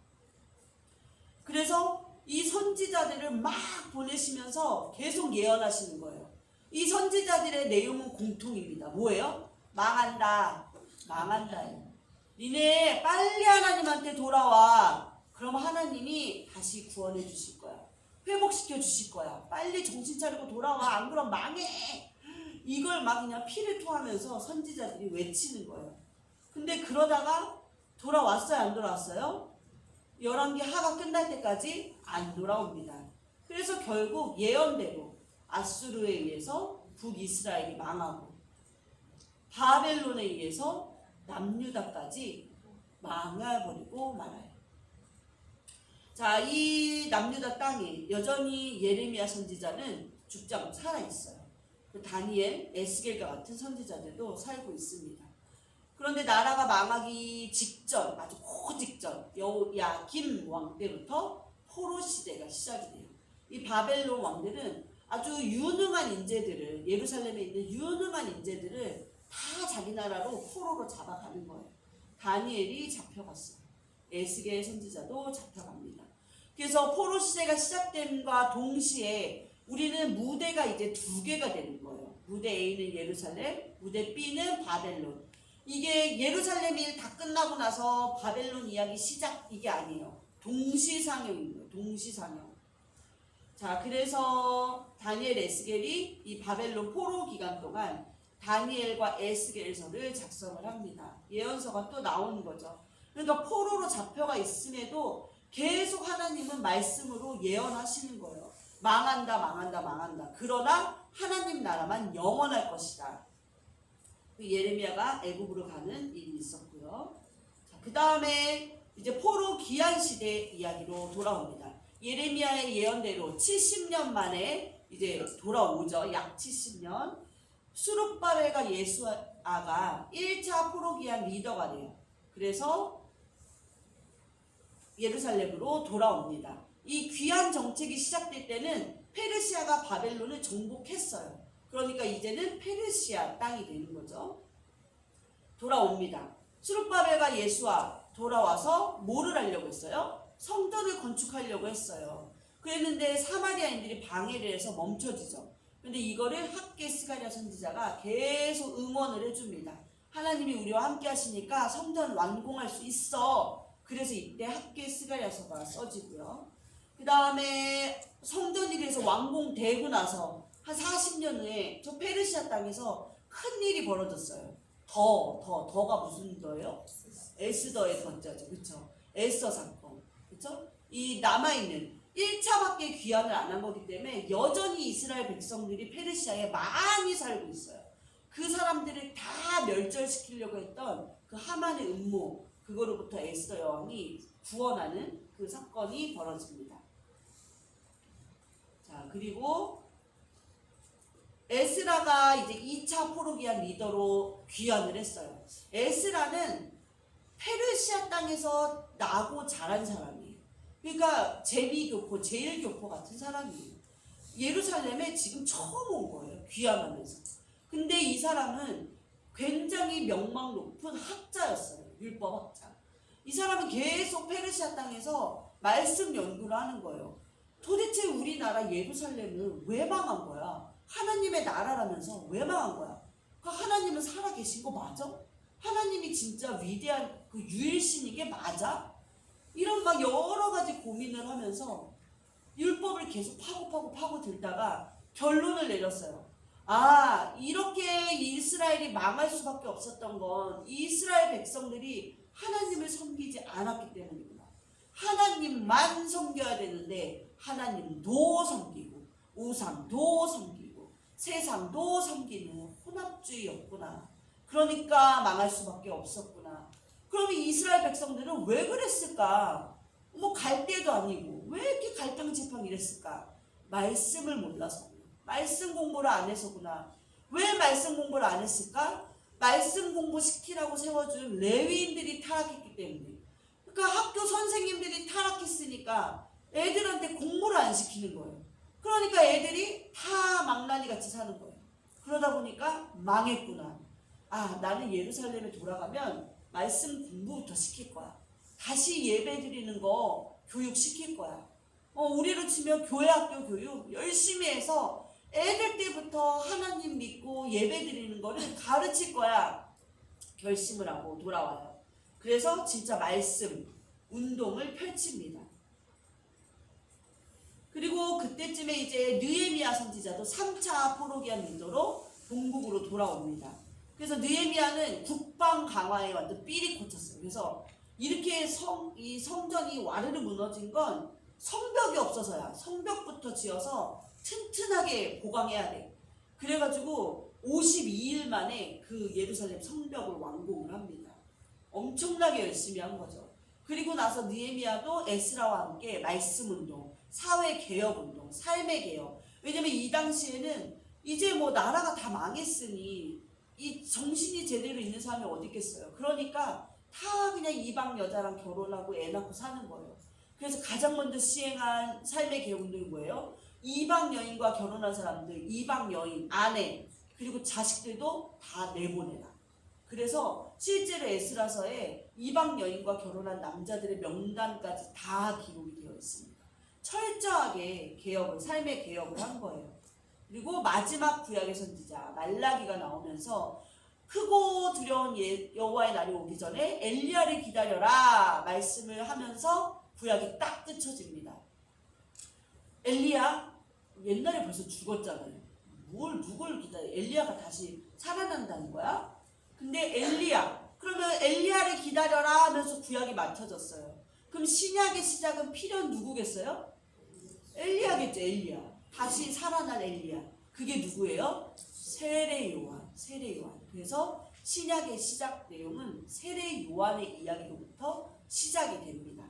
그래서 이 선지자들을 막 보내시면서 계속 예언하시는 거예요. 이 선지자들의 내용은 공통입니다. 뭐예요? 망한다. 망한다예요. 니네 빨리 하나님한테 돌아와. 그럼 하나님이 다시 구원해 주실 거야. 회복시켜 주실 거야. 빨리 정신 차리고 돌아와. 안 그럼 망해. 이걸 막 그냥 피를 토하면서 선지자들이 외치는 거예요. 근데 그러다가 돌아왔어요? 안 돌아왔어요? 열왕기 하가 끝날 때까지 안 돌아옵니다. 그래서 결국 예언대로 아수르에 의해서 북이스라엘이 망하고 바벨론에 의해서 남유다까지 망해버리고 말아요. 자, 이 남유다 땅에 여전히 예레미야 선지자는 죽지 않고 살아있어요. 그 다니엘, 에스겔과 같은 선지자들도 살고 있습니다. 그런데 나라가 망하기 직전, 아주 고직전, 여호야김 왕 때부터 포로 시대가 시작이 돼요. 이 바벨론 왕들은 아주 유능한 인재들을, 예루살렘에 있는 유능한 인재들을 다 자기 나라로 포로로 잡아가는 거예요. 다니엘이 잡혀갔어요. 에스겔 선지자도 잡혀갑니다. 그래서 포로 시대가 시작됨과 동시에 우리는 무대가 이제 두 개가 되는 거예요. 무대 A는 예루살렘, 무대 B는 바벨론. 이게 예루살렘 일 다 끝나고 나서 바벨론 이야기 시작, 이게 아니에요. 동시상영인 거예요. 동시상영. 자, 그래서 다니엘, 에스겔이 이 바벨론 포로 기간 동안 다니엘과 에스겔서를 작성을 합니다. 예언서가 또 나오는 거죠. 그러니까 포로로 잡혀가 있음에도 계속 하나님은 말씀으로 예언하시는 거예요. 망한다, 망한다, 망한다. 그러나 하나님 나라만 영원할 것이다. 예레미야가 애굽으로 가는 일이 있었고요. 자, 그 다음에 이제 포로 귀환 시대 이야기로 돌아옵니다. 예레미야의 예언대로 70년 만에 이제 돌아오죠. 약 70년. 수룹바벨과 예수아가 1차 포로 귀환 리더가 돼요. 그래서 예루살렘으로 돌아옵니다. 이 귀환 정책이 시작될 때는 페르시아가 바벨론을 정복했어요. 그러니까 이제는 페르시아 땅이 되는 거죠. 돌아옵니다. 수룹바벨과 예수아 돌아와서 뭐를 하려고 했어요? 성전을 건축하려고 했어요. 그랬는데 사마리아인들이 방해를 해서 멈춰지죠. 근데 이거를 학개 스가랴 선지자가 계속 응원을 해줍니다. 하나님이 우리와 함께 하시니까 성전 완공할 수 있어. 그래서 이때 학개 스가랴서가 써지고요. 그 다음에 성전이 그래서 완공되고 나서 한 40년 후에 저 페르시아 땅에서 큰 일이 벌어졌어요. 더가 무슨 더예요? 에스더의 더자죠. 그쵸? 에스더 사건. 그쵸? 이 남아있는 1차밖에 귀환을 안 한 거기 때문에 여전히 이스라엘 백성들이 페르시아에 많이 살고 있어요. 그 사람들을 다 멸절시키려고 했던 그 하만의 음모, 그거로부터 에스더 여왕이 구원하는 그 사건이 벌어집니다. 자, 그리고 에스라가 이제 2차 포로기한 리더로 귀환을 했어요. 에스라는 페르시아 땅에서 나고 자란 사람이에요. 그러니까 제비교포, 제일교포 같은 사람이에요. 예루살렘에 지금 처음 온 거예요. 귀환하면서. 근데 이 사람은 굉장히 명망 높은 학자였어요. 율법학자. 이 사람은 계속 페르시아 땅에서 말씀 연구를 하는 거예요. 도대체 우리나라 예루살렘은 왜 망한 거야? 하나님의 나라라면서 왜 망한 거야? 그 하나님은 살아계신 거 맞아? 하나님이 진짜 위대한 그 유일신인 게 맞아? 이런 막 여러 가지 고민을 하면서 율법을 계속 파고 들다가 결론을 내렸어요. 아, 이렇게 이스라엘이 망할 수밖에 없었던 건 이스라엘 백성들이 하나님을 섬기지 않았기 때문이구나. 하나님만 섬겨야 되는데 하나님도 섬기고 우상도 섬기고 세상도 섬기는 혼합주의였구나. 그러니까 망할 수밖에 없었구나. 그러면 이스라엘 백성들은 왜 그랬을까? 뭐 갈대도 아니고 왜 이렇게 갈팡질팡 이랬을까? 말씀을 몰라서, 말씀 공부를 안 해서구나. 왜 말씀 공부를 안 했을까? 말씀 공부 시키라고 세워준 레위인들이 타락했기 때문에. 그러니까 학교 선생님들이 타락했으니까 애들한테 공부를 안 시키는 거예요. 그러니까 애들이 다 망나니 같이 사는 거예요. 그러다 보니까 망했구나. 아, 나는 예루살렘에 돌아가면 말씀 공부부터 시킬 거야. 다시 예배 드리는 거 교육 시킬 거야. 우리로 치면 교회 학교 교육 열심히 해서 애들 때부터 하나님 믿고 예배 드리는 거를 가르칠 거야. 결심을 하고 돌아와요. 그래서 진짜 말씀 운동을 펼칩니다. 그리고 그때쯤에 이제 느헤미야 선지자도 3차 포로기한 리더로 본국으로 돌아옵니다. 그래서 느헤미야는 국방 강화에 완전 삘이 꽂혔어요. 그래서 이렇게 이 성전이 와르르 무너진 건 성벽이 없어서야. 성벽부터 지어서 튼튼하게 보강해야 돼. 그래가지고 52일 만에 그 예루살렘 성벽을 완공을 합니다. 엄청나게 열심히 한 거죠. 그리고 나서 느헤미야도 에스라와 함께 말씀운동, 사회개혁운동, 삶의 개혁. 왜냐면 이 당시에는 이제 뭐 나라가 다 망했으니 이 정신이 제대로 있는 사람이 어디 있겠어요. 그러니까 다 그냥 이방 여자랑 결혼하고 애 낳고 사는 거예요. 그래서 가장 먼저 시행한 삶의 개혁운동이 뭐예요? 이방 여인과 결혼한 사람들, 이방 여인, 아내, 그리고 자식들도 다 내보내라. 그래서 실제로 에스라서에 이방 여인과 결혼한 남자들의 명단까지 다 기록이 되어 있습니다. 철저하게 개혁을, 삶의 개혁을 한 거예요. 그리고 마지막 구약의 선지자 말라기가 나오면서 크고 두려운 여호와의 날이 오기 전에 엘리야를 기다려라 말씀을 하면서 구약이 딱 끝쳐집니다. 엘리야 옛날에 벌써 죽었잖아요. 누굴 기다려? 엘리야가 다시 살아난다는 거야? 근데 엘리야, 그러면 엘리야를 기다려라 하면서 구약이 맞춰졌어요. 그럼 신약의 시작은 필연 누구겠어요? 엘리야겠죠. 엘리야. 다시 살아난 엘리야. 그게 누구예요? 세례 요한. 그래서 신약의 시작 내용은 세례 요한의 이야기로부터 시작이 됩니다.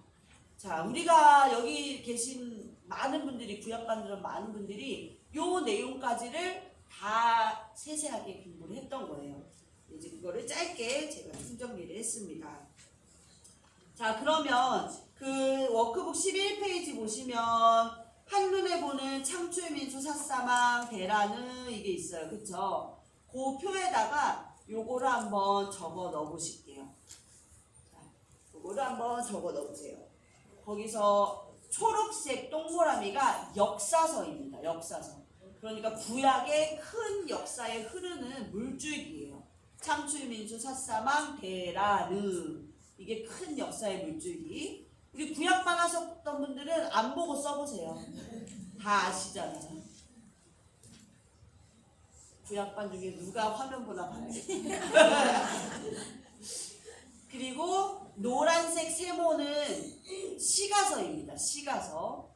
자, 우리가 여기 계신 많은 분들이, 구약관들은 많은 분들이 요 내용까지를 다 세세하게 공부를 했던 거예요. 이제 그거를 짧게 제가 충정리를 했습니다. 자, 그러면 그 워크북 11페이지 보시면 한눈에 보는 창조의 민수 삿사망 대라는 이게 있어요. 그쵸? 그 표에다가 요거를 한번 적어 넣어 보실게요. 자, 이거를 한번 적어 넣으세요. 거기서 초록색 동그라미가 역사서입니다. 역사서. 그러니까 구약의 큰 역사에 흐르는 물줄기예요. 창출, 민수, 사사망, 데라르. 이게 큰 역사의 물줄기. 우리 구약반 하셨던 분들은 안 보고 써보세요. 다 아시잖아요. 구약반 중에 누가 화면 보나 봐요. 그리고 노란색 세모는 시가서입니다. 시가서.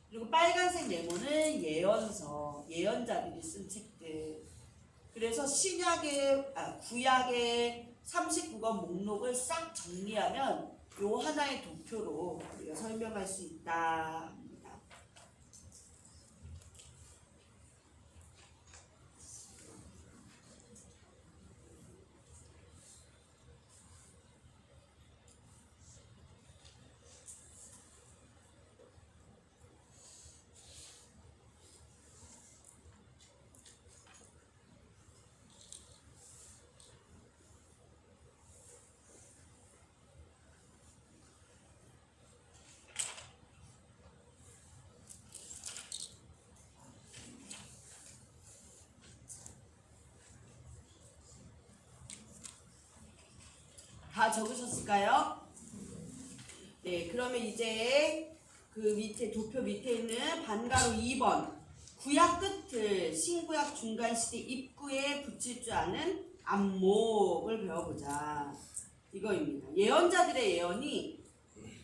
그리고 빨간색 네모는 예언서. 예언자들이 쓴 책들. 그래서 구약의 39권 목록을 싹 정리하면 요 하나의 도표로 우리가 설명할 수 있다. 다 적으셨을까요? 네, 그러면 이제 그 밑에 도표 밑에 있는 반가로 2번 구약 끝을 신구약 중간시대 입구에 붙일 줄 아는 안목을 배워보자. 이거입니다. 예언자들의 예언이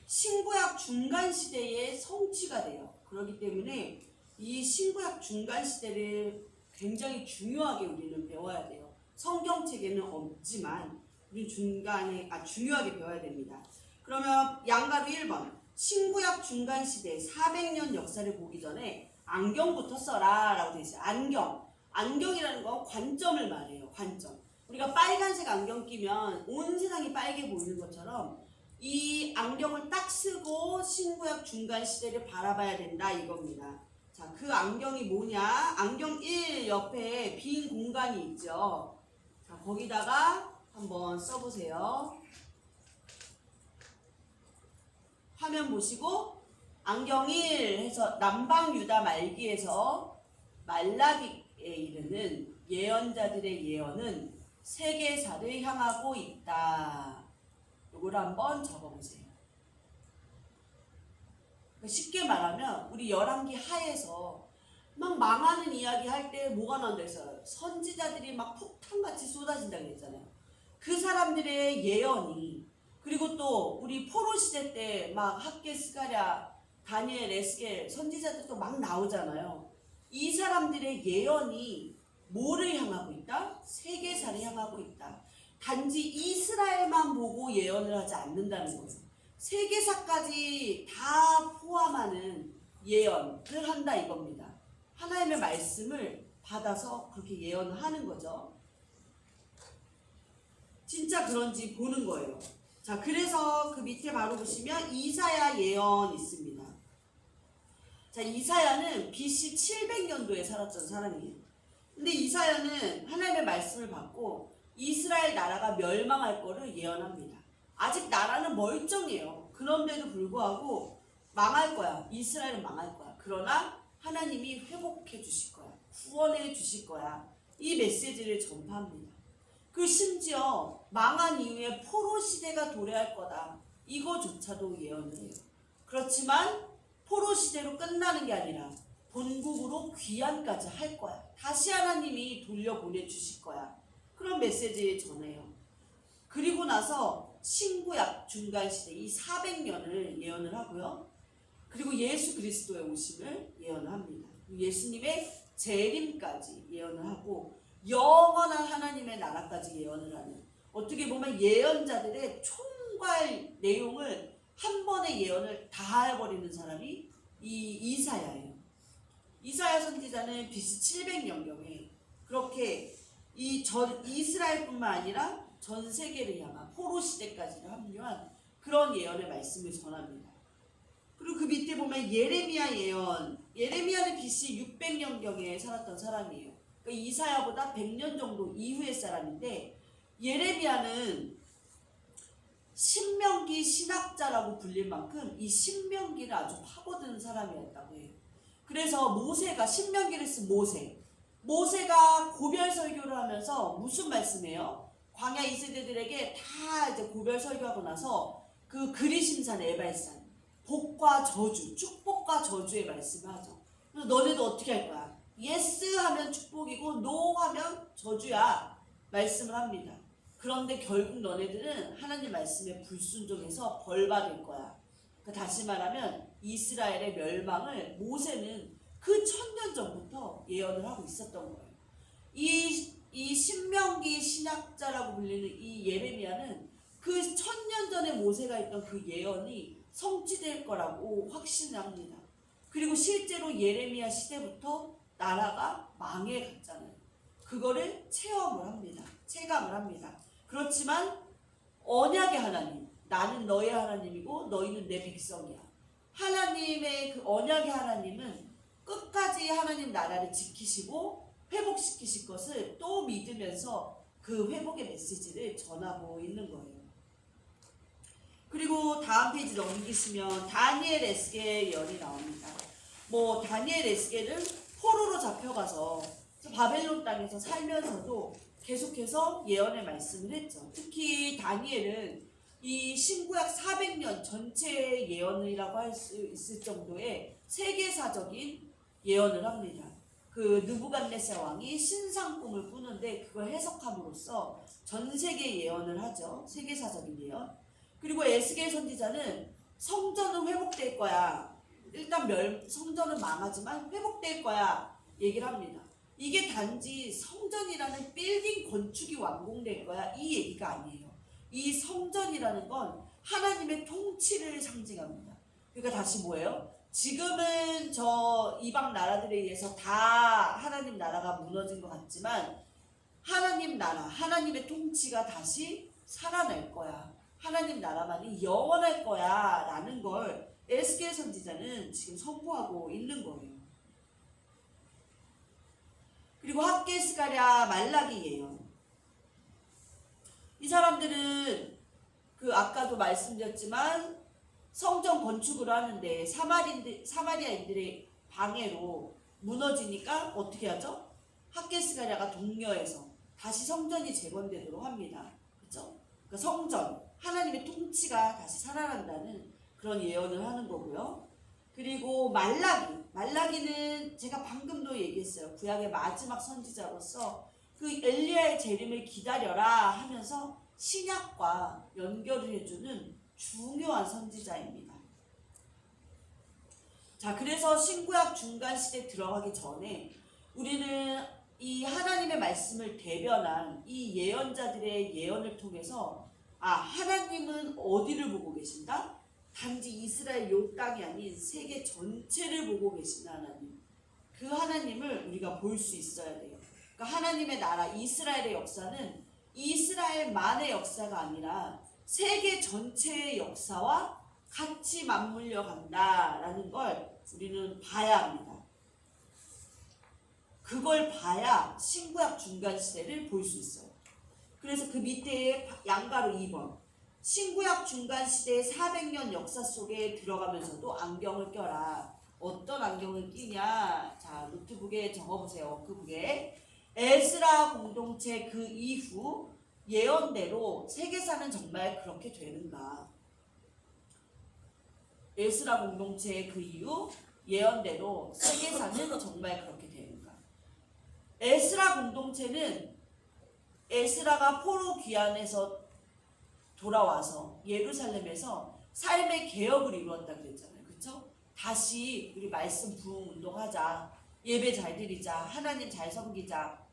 신구약 중간시대에 성취가 돼요. 그렇기 때문에 이 신구약 중간시대를 굉장히 중요하게 우리는 배워야 돼요. 성경책에는 없지만 우리 중요하게 배워야 됩니다. 그러면 양가로 1번 신구약 중간시대 400년 역사를 보기 전에 안경부터 써라 라고 되어 있어요. 안경이라는 건 관점을 말해요. 관점. 우리가 빨간색 안경 끼면 온 세상이 빨개 보이는 것처럼 이 안경을 딱 쓰고 신구약 중간시대를 바라봐야 된다 이겁니다. 자, 그 안경이 뭐냐? 안경 1 옆에 빈 공간이 있죠. 자, 거기다가 한번 써보세요. 화면 보시고 안경 1 해서 남방유다 말기에서 말라기에 이르는 예언자들의 예언은 세계사를 향하고 있다. 요거를 한번 적어보세요. 쉽게 말하면 우리 열왕기 하에서 막 망하는 이야기 할 때 뭐가 나온다 했어요? 선지자들이 막 폭탄같이 쏟아진다고 했잖아요. 그 사람들의 예언이 그리고 또 우리 포로 시대 때 막 학개, 스가랴, 다니엘, 에스겔 선지자들도 막 나오잖아요. 이 사람들의 예언이 뭐를 향하고 있다? 세계사를 향하고 있다. 단지 이스라엘만 보고 예언을 하지 않는다는 거예요. 세계사까지 다 포함하는 예언을 한다 이겁니다. 하나님의 말씀을 받아서 그렇게 예언을 하는 거죠. 진짜 그런지 보는 거예요. 자, 그래서 그 밑에 바로 보시면 이사야 예언 있습니다. 자, 이사야는 BC 700년도에 살았던 사람이에요. 근데 이사야는 하나님의 말씀을 받고 이스라엘 나라가 멸망할 거를 예언합니다. 아직 나라는 멀쩡해요. 그런데도 불구하고 망할 거야. 이스라엘은 망할 거야. 그러나 하나님이 회복해 주실 거야. 구원해 주실 거야. 이 메시지를 전파합니다. 그 심지어 망한 이후에 포로 시대가 도래할 거다. 이거조차도 예언을 해요. 그렇지만 포로 시대로 끝나는 게 아니라 본국으로 귀환까지 할 거야. 다시 하나님이 돌려보내 주실 거야. 그런 메시지를 전해요. 그리고 나서 신구약 중간시대 이 400년을 예언을 하고요. 그리고 예수 그리스도의 오심을 예언을 합니다. 예수님의 재림까지 예언을 하고 영원한 하나님의 나라까지 예언을 하는, 어떻게 보면 예언자들의 총괄 내용을 한 번의 예언을 다 해버리는 사람이 이 이사야예요. 이사야 선지자는 BC 700년경에 그렇게 이스라엘뿐만 아니라 전 세계를 향한 포로 시대까지를 합류한 그런 예언의 말씀을 전합니다. 그리고 그 밑에 보면 예레미야 예언. 예레미야는 BC 600년경에 살았던 사람이에요. 그러니까 이사야보다 100년 정도 이후의 사람인데, 예레미야는 신명기 신학자라고 불릴 만큼 이 신명기를 아주 파고드는 사람이었다고 해요. 그래서 모세가 신명기를 쓴 모세가 고별 설교를 하면서 무슨 말씀이에요? 광야 2세대들에게 다 이제 고별 설교하고 나서 그 그리심산 에발산 복과 저주, 축복과 저주의 말씀을 하죠. 그래서 너네도 어떻게 할 거야? 예스 하면 축복이고 노 하면 저주야 말씀을 합니다. 그런데 결국 너네들은 하나님 말씀에 불순종해서 벌 받을 거야. 그러니까 다시 말하면 이스라엘의 멸망을 모세는 그 1000년 전부터 예언을 하고 있었던 거예요. 이 신명기 신학자라고 불리는 이 예레미야는 그 1000년 전에 모세가 했던 그 예언이 성취될 거라고 확신합니다. 그리고 실제로 예레미야 시대부터 나라가 망해 갔잖아요. 그거를 체험을 합니다. 체감을 합니다. 그렇지만 언약의 하나님, 나는 너의 하나님이고 너희는 내 백성이야. 하나님의 그 언약의 하나님은 끝까지 하나님 나라를 지키시고 회복시키실 것을 또 믿으면서 그 회복의 메시지를 전하고 있는 거예요. 그리고 다음 페이지 넘기시면 다니엘 에스겔 예언이 나옵니다. 다니엘 에스겔은 포로로 잡혀가서 바벨론 땅에서 살면서도 계속해서 예언의 말씀을 했죠. 특히 다니엘은 이 신구약 400년 전체의 예언이라고 할 수 있을 정도의 세계사적인 예언을 합니다. 그 느부갓네살 왕이 신상 꿈을 꾸는데 그걸 해석함으로써 전 세계 예언을 하죠. 세계사적인 예언. 그리고 에스겔 선지자는 성전은 회복될 거야. 일단 성전은 망하지만 회복될 거야 얘기를 합니다. 이게 단지 성전이라는 빌딩 건축이 완공될 거야 이 얘기가 아니에요. 이 성전이라는 건 하나님의 통치를 상징합니다. 그러니까 다시 뭐예요? 지금은 저 이방 나라들에 의해서 다 하나님 나라가 무너진 것 같지만 하나님 나라, 하나님의 통치가 다시 살아날 거야. 하나님 나라만이 영원할 거야 라는 걸 에스겔 선지자는 지금 선포하고 있는 거예요. 그리고 학개, 스가랴, 말라기예요. 이 사람들은 그 아까도 말씀드렸지만 성전 건축을 하는데 사마리아인들의 방해로 무너지니까 어떻게 하죠? 학개, 스가랴가 독려해서 다시 성전이 재건되도록 합니다. 그렇죠? 그러니까 성전, 하나님의 통치가 다시 살아난다는 그런 예언을 하는 거고요. 그리고 말라기는 제가 방금도 얘기했어요. 구약의 마지막 선지자로서 그 엘리야의 재림을 기다려라 하면서 신약과 연결을 해주는 중요한 선지자입니다. 자, 그래서 신구약 중간 시대 들어가기 전에 우리는 이 하나님의 말씀을 대변한 이 예언자들의 예언을 통해서 하나님은 어디를 보고 계신다? 단지 이스라엘 요 땅이 아닌 세계 전체를 보고 계신 하나님. 그 하나님을 우리가 볼 수 있어야 돼요. 그러니까 하나님의 나라 이스라엘의 역사는 이스라엘만의 역사가 아니라 세계 전체의 역사와 같이 맞물려 간다라는 걸 우리는 봐야 합니다. 그걸 봐야 신구약 중간 시대를 볼 수 있어요. 그래서 그 밑에 양가로 2번 신구약 중간 시대의 400년 역사 속에 들어가면서도 안경을 껴라. 어떤 안경을 끼냐? 자, 노트북에 적어보세요. 워크북에. 에스라 공동체 그 이후 예언대로 세계사는 정말 그렇게 되는가? 에스라 공동체의 그 이후 예언대로 세계사는 정말 그렇게 되는가? 에스라 공동체는 에스라가 포로 귀환에서 돌아와서 예루살렘에서 삶의 개혁을 이루었다 그랬잖아요. 그렇죠? 다시 우리 말씀 부흥 운동하자. 예배 잘 드리자. 하나님 잘 섬기자.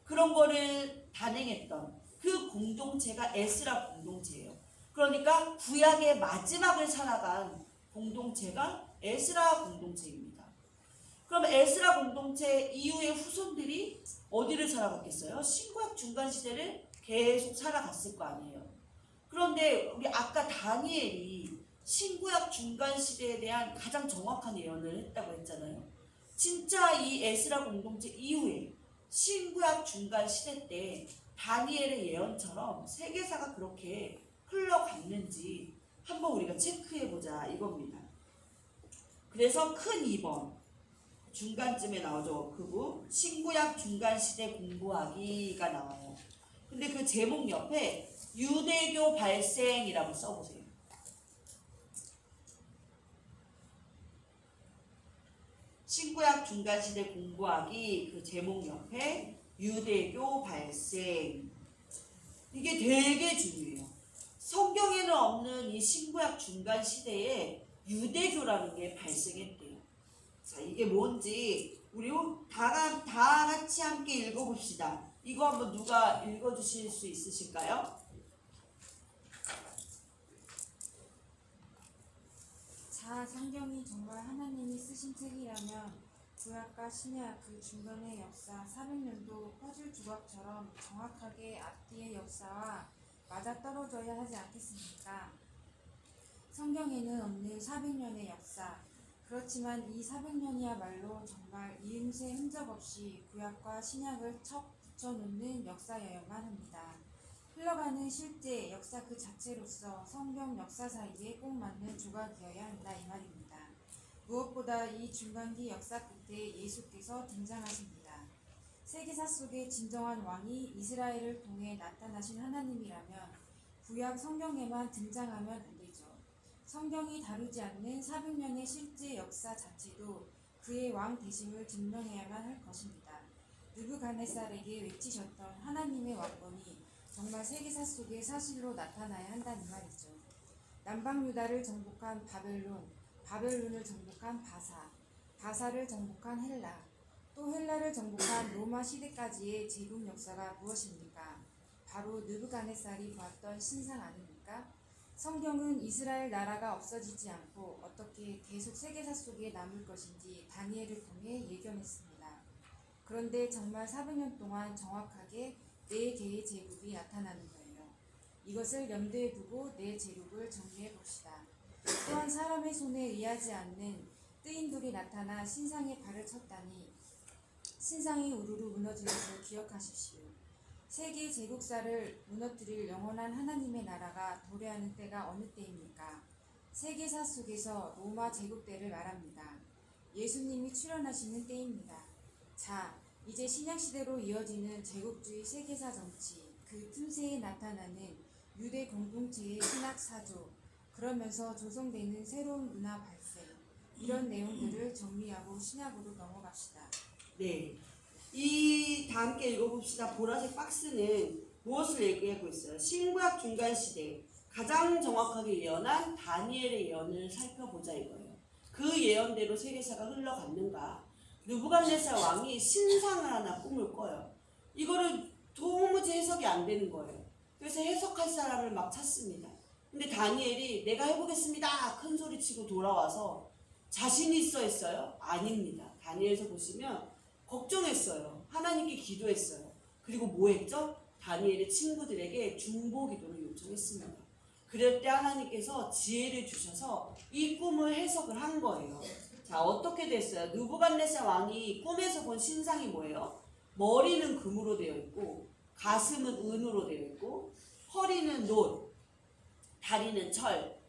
그런 거를 단행했던 그 공동체가 에스라 공동체예요. 그러니까 구약의 마지막을 살아간 공동체가 에스라 공동체입니다. 그럼 에스라 공동체 이후의 후손들이 어디를 살아갔겠어요? 신구약 중간 시대를 계속 살아갔을 거 아니에요. 그런데 우리 아까 다니엘이 신구약 중간 시대에 대한 가장 정확한 예언을 했다고 했잖아요. 진짜 이 에스라 공동체 이후에 신구약 중간 시대 때 다니엘의 예언처럼 세계사가 그렇게 흘러갔는지 한번 우리가 체크해보자 이겁니다. 그래서 큰 2번 중간쯤에 나오죠. 그부 신구약 중간시대 공부하기가 나와요. 근데 그 제목 옆에 유대교 발생이라고 써보세요. 신구약 중간시대 공부하기 그 제목 옆에 유대교 발생. 이게 되게 중요해요. 성경에는 없는 이 신구약 중간시대에 유대교라는 게 발생했대요. 자, 이게 뭔지 우리 다 같이 함께 읽어봅시다. 이거 한번 누가 읽어주실 수 있으실까요? 자, 성경이 정말 하나님이 쓰신 책이라면 구약과 신약 그 중간의 역사 400년도 퍼즐 조각처럼 정확하게 앞뒤의 역사와 맞아떨어져야 하지 않겠습니까? 성경에는 없는 400년의 역사, 그렇지만 이 400년이야말로 정말 이음새 흔적 없이 구약과 신약을 척 붙여놓는 역사여야만 합니다. 흘러가는 실제 역사 그 자체로서 성경 역사 사이에 꼭 맞는 조각이어야 한다 이 말입니다. 무엇보다 이 중간기 역사 끝에 예수께서 등장하십니다. 세계사 속의 진정한 왕이 이스라엘을 통해 나타나신 하나님이라면 구약 성경에만 등장하면 안 되죠. 성경이 다루지 않는 400년의 실제 역사 자체도 그의 왕 되심을 증명해야만 할 것입니다. 느부갓네살에게 외치셨던 하나님의 왕권이 정말 세계사 속의 사실로 나타나야 한다는 말이죠. 남방 유다를 정복한 바벨론, 바벨론을 정복한 바사, 바사를 정복한 헬라, 또 헬라를 정복한 로마 시대까지의 제국 역사가 무엇입니까? 바로 느부갓네살이 보았던 신상 아닙니까? 성경은 이스라엘 나라가 없어지지 않고 어떻게 계속 세계사 속에 남을 것인지 다니엘을 통해 예견했습니다. 그런데 정말 400년 동안 정확하게 4개의 제국이 나타나는 거예요. 이것을 염두에 두고 네 제국을 정리해 봅시다. 또한 사람의 손에 의하지 않는 뜨인 돌이 나타나 신상에 발을 쳤다니 신상이 우르르 무너진 것을 기억하십시오. 세계 제국사를 무너뜨릴 영원한 하나님의 나라가 도래하는 때가 어느 때입니까? 세계사 속에서 로마 제국 때를 말합니다. 예수님이 출현하시는 때입니다. 자, 이제 신약시대로 이어지는 제국주의 세계사 정치, 그 틈새에 나타나는 유대 공동체의 신학사조, 그러면서 조성되는 새로운 문화 발생, 이런 내용들을 정리하고 신약으로 넘어갑시다. 네. 다 함께 읽어봅시다. 보라색 박스는 무엇을 얘기하고 있어요? 신구약 중간시대 가장 정확하게 예언한 다니엘의 예언을 살펴보자 이거예요. 그 예언대로 세계사가 흘러갔는가? 느부갓네살 왕이 신상을 하나 꿈을 꿔요. 이거를 도무지 해석이 안 되는 거예요. 그래서 해석할 사람을 막 찾습니다. 근데 다니엘이 내가 해보겠습니다 큰 소리치고 돌아와서 자신 있어 했어요? 아닙니다. 다니엘서 보시면 걱정했어요. 하나님께 기도했어요. 그리고 뭐 했죠? 다니엘의 친구들에게 중보 기도를 요청했습니다. 그럴 때 하나님께서 지혜를 주셔서 이 꿈을 해석을 한 거예요. 자, 어떻게 됐어요? 느부갓네살 왕이 꿈에서 본 신상이 뭐예요? 머리는 금으로 되어 있고 가슴은 은으로 되어 있고 허리는 놋, 다리는 철,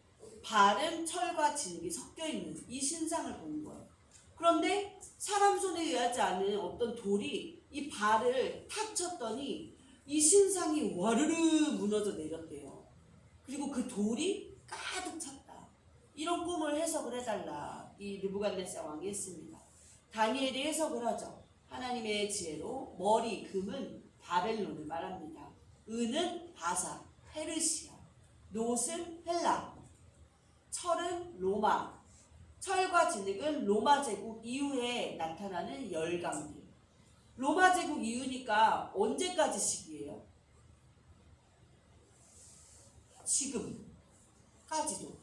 발은 철과 진흙이 섞여 있는 이 신상을 보는 거예요. 그런데 사람 손에 의하지 않은 어떤 돌이 이 발을 탁 쳤더니 이 신상이 와르르 무너져 내렸대요. 그리고 그 돌이 가득 찼다. 이런 꿈을 해석을 해달라. 이 느부갓네살 왕이 했습니다. 다니엘이 해석을 하죠. 하나님의 지혜로 머리, 금은 바벨론을 말합니다. 은은 바사, 페르시아, 놋은 헬라, 철은 로마, 철과 진흙은 로마 제국 이후에 나타나는 열강들. 로마 제국 이후니까 언제까지 시기예요? 지금까지도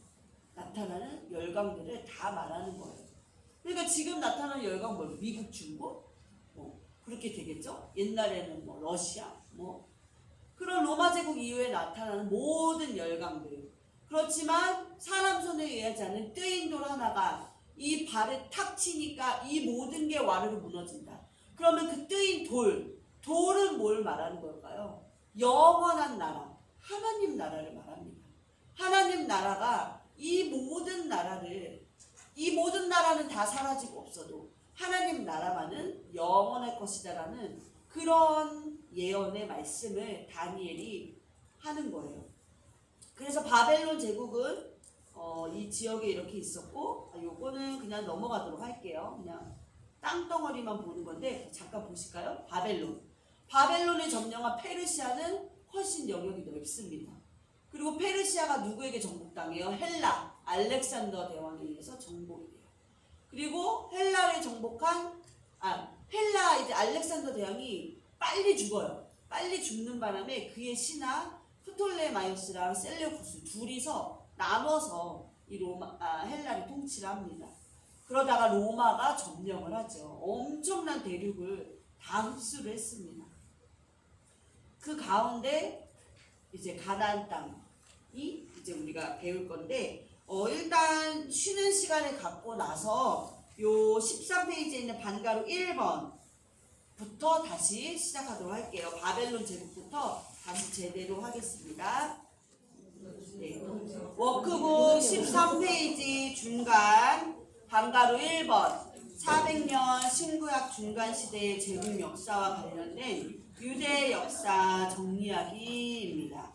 나타나는 열강들을 다 말하는 거예요. 그러니까 지금 나타나는 열강 뭐 미국, 중국 뭐 그렇게 되겠죠? 옛날에는 뭐 러시아 뭐 그런 로마 제국 이후에 나타나는 모든 열강들. 그렇지만 사람 손에 의하지 않은 뜨인 돌 하나가 이 발에 탁 치니까 이 모든 게 와르르 무너진다. 그러면 그 뜨인 돌은 뭘 말하는 걸까요? 영원한 나라, 하나님 나라를 말합니다. 하나님 나라가 이 모든 나라는 다 사라지고 없어도 하나님 나라만은 영원할 것이다라는 그런 예언의 말씀을 다니엘이 하는 거예요. 그래서 바벨론 제국은 이 지역에 이렇게 있었고, 요거는 그냥 넘어가도록 할게요. 그냥 땅덩어리만 보는 건데 잠깐 보실까요? 바벨론을 점령한 페르시아는 훨씬 영역이 넓습니다. 그리고 페르시아가 누구에게 정복당해요? 헬라, 알렉산더 대왕에 의해서 정복이 돼요. 그리고 헬라 이제 알렉산더 대왕이 빨리 죽어요. 빨리 죽는 바람에 그의 신하 프톨레마이오스랑 셀레우쿠스 둘이서 나눠서 이 헬라를 통치를 합니다. 그러다가 로마가 점령을 하죠. 엄청난 대륙을 다 흡수를 했습니다. 그 가운데 이제 가나안 땅이 이제 우리가 배울 건데, 일단 쉬는 시간을 갖고 나서 요 13페이지에 있는 반가로 1번부터 다시 시작하도록 할게요. 바벨론 제국부터 다시 제대로 하겠습니다. 네. 워크북 13페이지 중간 반가로 1번 400년 신구약 중간시대의 제국 역사와 관련된 유대 역사 정리하기입니다.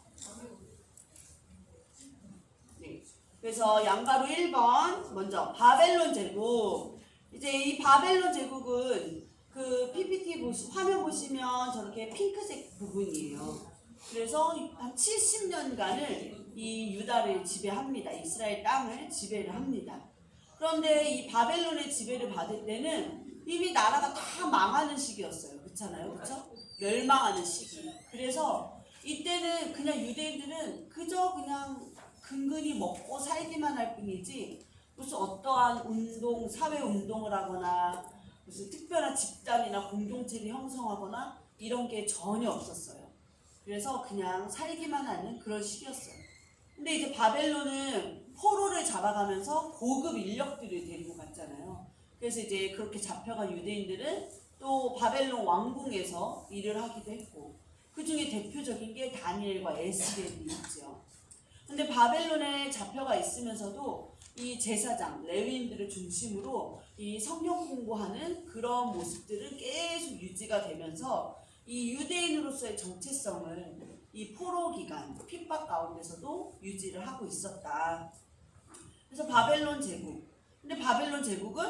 네. 그래서 양가로 1번 먼저 바벨론 제국. 이제 이 바벨론 제국은 그 PPT 화면 보시면 저렇게 핑크색 부분이에요. 그래서 한 70년간을 이 유다를 지배합니다. 이스라엘 땅을 지배를 합니다. 그런데 이 바벨론의 지배를 받을 때는 이미 나라가 다 망하는 시기였어요. 그렇잖아요. 그렇죠? 멸망하는 시기. 그래서 이때는 그냥 유대인들은 그저 그냥 근근히 먹고 살기만 할 뿐이지 무슨 어떠한 운동, 사회 운동을 하거나 무슨 특별한 집단이나 공동체를 형성하거나 이런 게 전혀 없었어요. 그래서 그냥 살기만 하는 그런 시기였어요. 근데 이제 바벨론은 포로를 잡아가면서 고급 인력들을 데리고 갔잖아요. 그래서 이제 그렇게 잡혀간 유대인들은 또 바벨론 왕궁에서 일을 하기도 했고, 그 중에 대표적인 게 다니엘과 에스겔이 있죠. 근데 바벨론에 잡혀가 있으면서도 이 제사장, 레위인들을 중심으로 이 성경 공부하는 그런 모습들은 계속 유지가 되면서 이 유대인으로서의 정체성을 이 포로 기간, 핍박 가운데서도 유지를 하고 있었다. 그래서 바벨론 제국. 근데 바벨론 제국은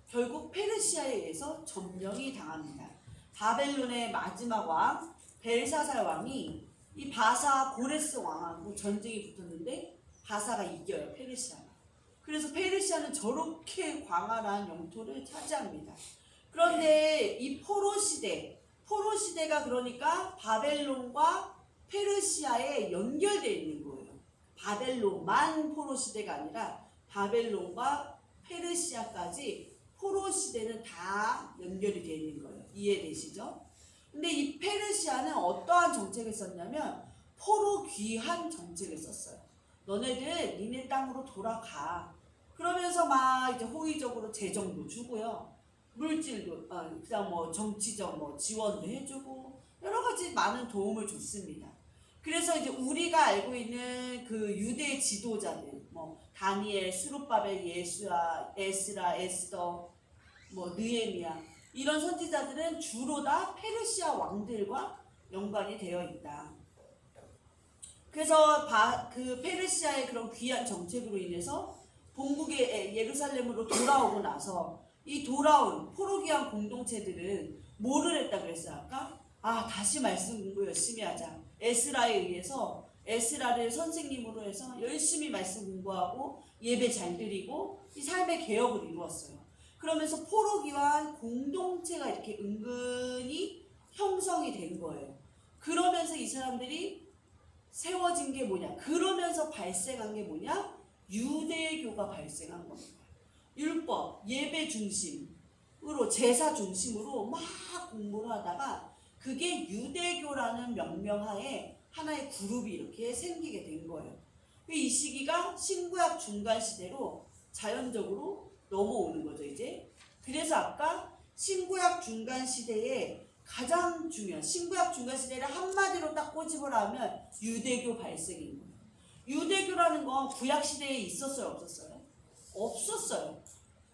결국 페르시아에 의해서 점령이 당합니다. 바벨론의 마지막 왕, 벨사살 왕이 이 바사 고레스 왕하고 전쟁이 붙었는데 바사가 이겨요, 페르시아가. 그래서 페르시아는 저렇게 광활한 영토를 차지합니다. 그런데 이 포로 시대가 그러니까 바벨론과 페르시아에 연결되어 있는 거예요. 바벨론만 포로 시대가 아니라 바벨론과 페르시아까지 포로 시대는 다 연결이 되어 있는 거예요. 이해되시죠? 근데 이 페르시아는 어떠한 정책을 썼냐면 포로 귀환 정책을 썼어요. 너네들 니네 땅으로 돌아가. 그러면서 막 이제 호의적으로 재정도 주고요. 물질도, 그다음 뭐 정치적 뭐 지원도 해주고 여러 가지 많은 도움을 줬습니다. 그래서 이제 우리가 알고 있는 그 유대 지도자들, 뭐 다니엘, 스룹바벨, 예수야, 에스라, 에스더, 뭐 느헤미야 이런 선지자들은 주로 다 페르시아 왕들과 연관이 되어 있다. 그래서 그 페르시아의 그런 귀한 정책으로 인해서 본국의 예루살렘으로 돌아오고 나서 이 돌아온 포로기한 공동체들은 뭐를 했다 그랬어요 아까? 다시 말씀 공부 열심히 하자. 에스라에 의해서 에스라를 선생님으로 해서 열심히 말씀 공부하고 예배 잘 드리고 이 삶의 개혁을 이루었어요. 그러면서 포로기한 공동체가 이렇게 은근히 형성이 된 거예요. 그러면서 이 사람들이 세워진 게 뭐냐? 그러면서 발생한 게 뭐냐? 유대교가 발생한 겁니다. 율법, 예배 중심으로 제사 중심으로 막 공부를 하다가 그게 유대교라는 명명하에 하나의 그룹이 이렇게 생기게 된 거예요. 이 시기가 신구약 중간 시대로 자연적으로 넘어오는 거죠, 이제. 그래서 아까 신구약 중간 시대에 가장 중요한 신구약 중간 시대를 한마디로 딱 꼬집으라면 유대교 발생인 거예요. 유대교라는 건 구약 시대에 있었어요, 없었어요? 없었어요.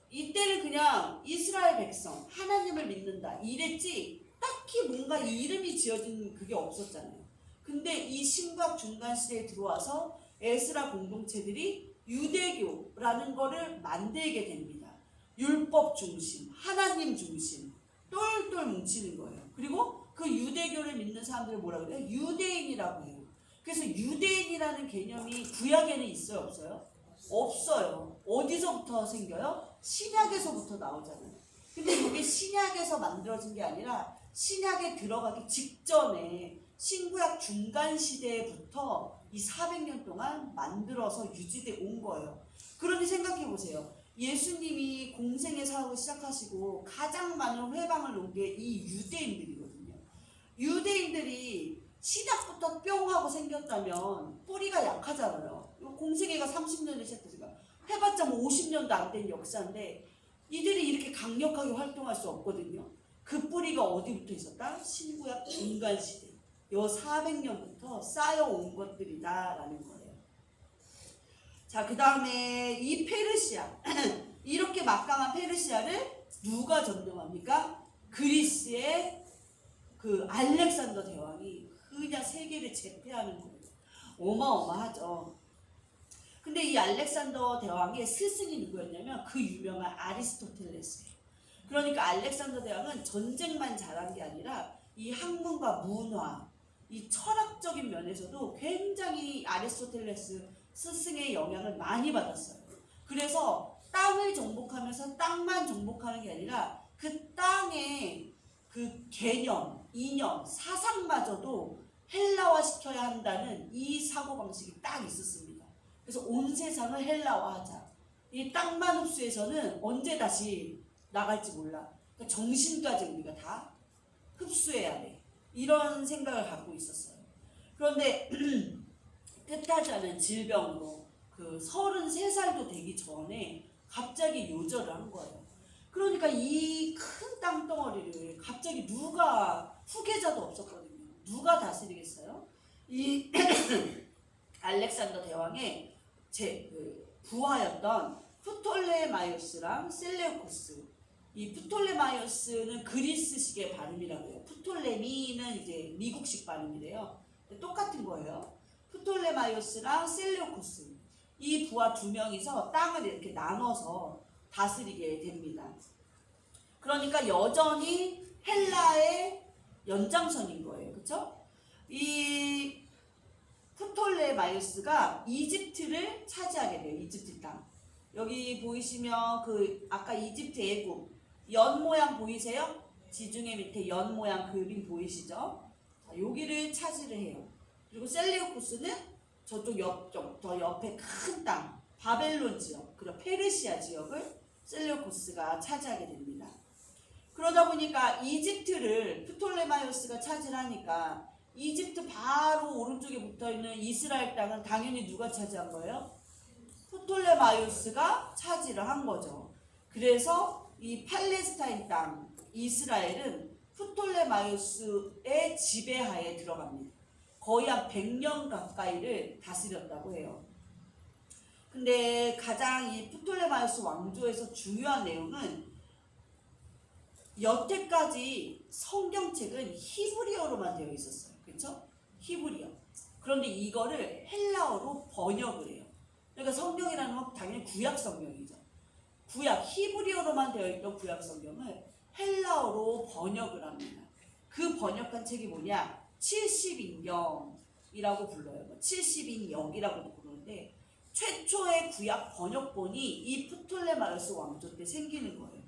이때는 그냥 이스라엘 백성, 하나님을 믿는다 이랬지 딱히 뭔가 이름이 지어진 그게 없었잖아요. 근데 이 신구약 중간 시대에 들어와서 에스라 공동체들이 유대교라는 거를 만들게 됩니다. 율법 중심, 하나님 중심, 똘똘 뭉치는 거예요. 그리고 그 유대교를 믿는 사람들을 뭐라 그래요? 유대인이라고 해요. 그래서 유대인이라는 개념이 구약에는 있어요, 없어요? 없어요. 어디서부터 생겨요? 신약에서부터 나오잖아요. 근데 이게 신약에서 만들어진 게 아니라 신약에 들어가기 직전에 신구약 중간 시대부터 이 400년 동안 만들어서 유지돼 온 거예요. 그러니 생각해 보세요. 예수님이 공생의 사역을 시작하시고 가장 많은 회방을 놓은 게 이 유대인들이거든요. 유대인들이 신약부터 뿅 하고 생겼다면 뿌리가 약하잖아요. 공생애가 30년에 시작했으니까 해봤자 뭐 50년도 안 된 역사인데 이들이 이렇게 강력하게 활동할 수 없거든요. 그 뿌리가 어디부터 있었다? 신구약 중간 시대. 요 400년부터 쌓여온 것들이다라는 거예요. 자, 그 다음에 이 페르시아 이렇게 막강한 페르시아를 누가 점령합니까? 그리스의 그 알렉산더 대왕이 그냥 세계를 제패하는 거예요. 어마어마하죠. 근데 이 알렉산더 대왕의 스승이 누구였냐면 그 유명한 아리스토텔레스예요. 그러니까 알렉산더 대왕은 전쟁만 잘한 게 아니라 이 학문과 문화, 이 철학적인 면에서도 굉장히 아리스토텔레스 스승의 영향을 많이 받았어요. 그래서 땅을 정복하면서 땅만 정복하는 게 아니라 그 땅의 그 개념, 이념, 사상마저도 헬라화 시켜야 한다는 이 사고방식이 딱 있었습니다. 그래서 온 세상을 헬라화하자. 이 땅만 흡수해서는 언제 다시 나갈지 몰라. 그러니까 정신까지 우리가 다 흡수해야 돼. 이런 생각을 갖고 있었어요. 그런데 뜻하지 않은 질병으로 그 33살도 되기 전에 갑자기 요절을 한 거예요. 그러니까 이 큰 땅덩어리를 갑자기 누가 후계자도 없었거든요. 누가 다스리겠어요? 이 알렉산더 대왕의 부하였던 프톨레마이오스랑 셀레우코스. 이 프톨레마이오스는 그리스식의 발음이라고 해요. 프톨레미는 이제 미국식 발음이래요. 똑같은 거예요. 프톨레마이오스랑 셀레우코스. 이 부하 두 명이서 땅을 이렇게 나눠서 다스리게 됩니다. 그러니까 여전히 헬라의 연장선인 거예요. 그렇죠? 이 프톨레마이오스가 이집트를 차지하게 돼요. 이집트 땅. 여기 보이시면 그 아까 이집트 애국 연 모양 보이세요? 지중해 밑에 연 모양 그림 보이시죠? 자, 여기를 차지를 해요. 그리고 셀레우코스는 저쪽 더 옆에 큰 땅, 바벨론 지역, 그리고 페르시아 지역을 셀레우코스가 차지하게 됩니다. 그러다 보니까 이집트를 프톨레마이오스가 차지하니까 이집트 바로 오른쪽에 붙어있는 이스라엘 땅은 당연히 누가 차지한 거예요? 프톨레마이오스가 차지를 한 거죠. 그래서 이 팔레스타인 땅, 이스라엘은 프톨레마이오스의 지배하에 들어갑니다. 거의 한 100년 가까이를 다스렸다고 해요. 근데 가장 이 프톨레마이오스 왕조에서 중요한 내용은 여태까지 성경책은 히브리어로만 되어 있었어요. 그렇죠? 히브리어. 그런데 이거를 헬라어로 번역을 해요. 그러니까 성경이라는 건 당연히 구약 성경이죠. 구약 히브리어로만 되어 있던 구약 성경을 헬라어로 번역을 합니다. 그 번역한 책이 뭐냐? 70인경이라고 불러요. 70인역이라고 부르는데 최초의 구약 번역본이 이 프톨레마이오스 왕조 때 생기는 거예요.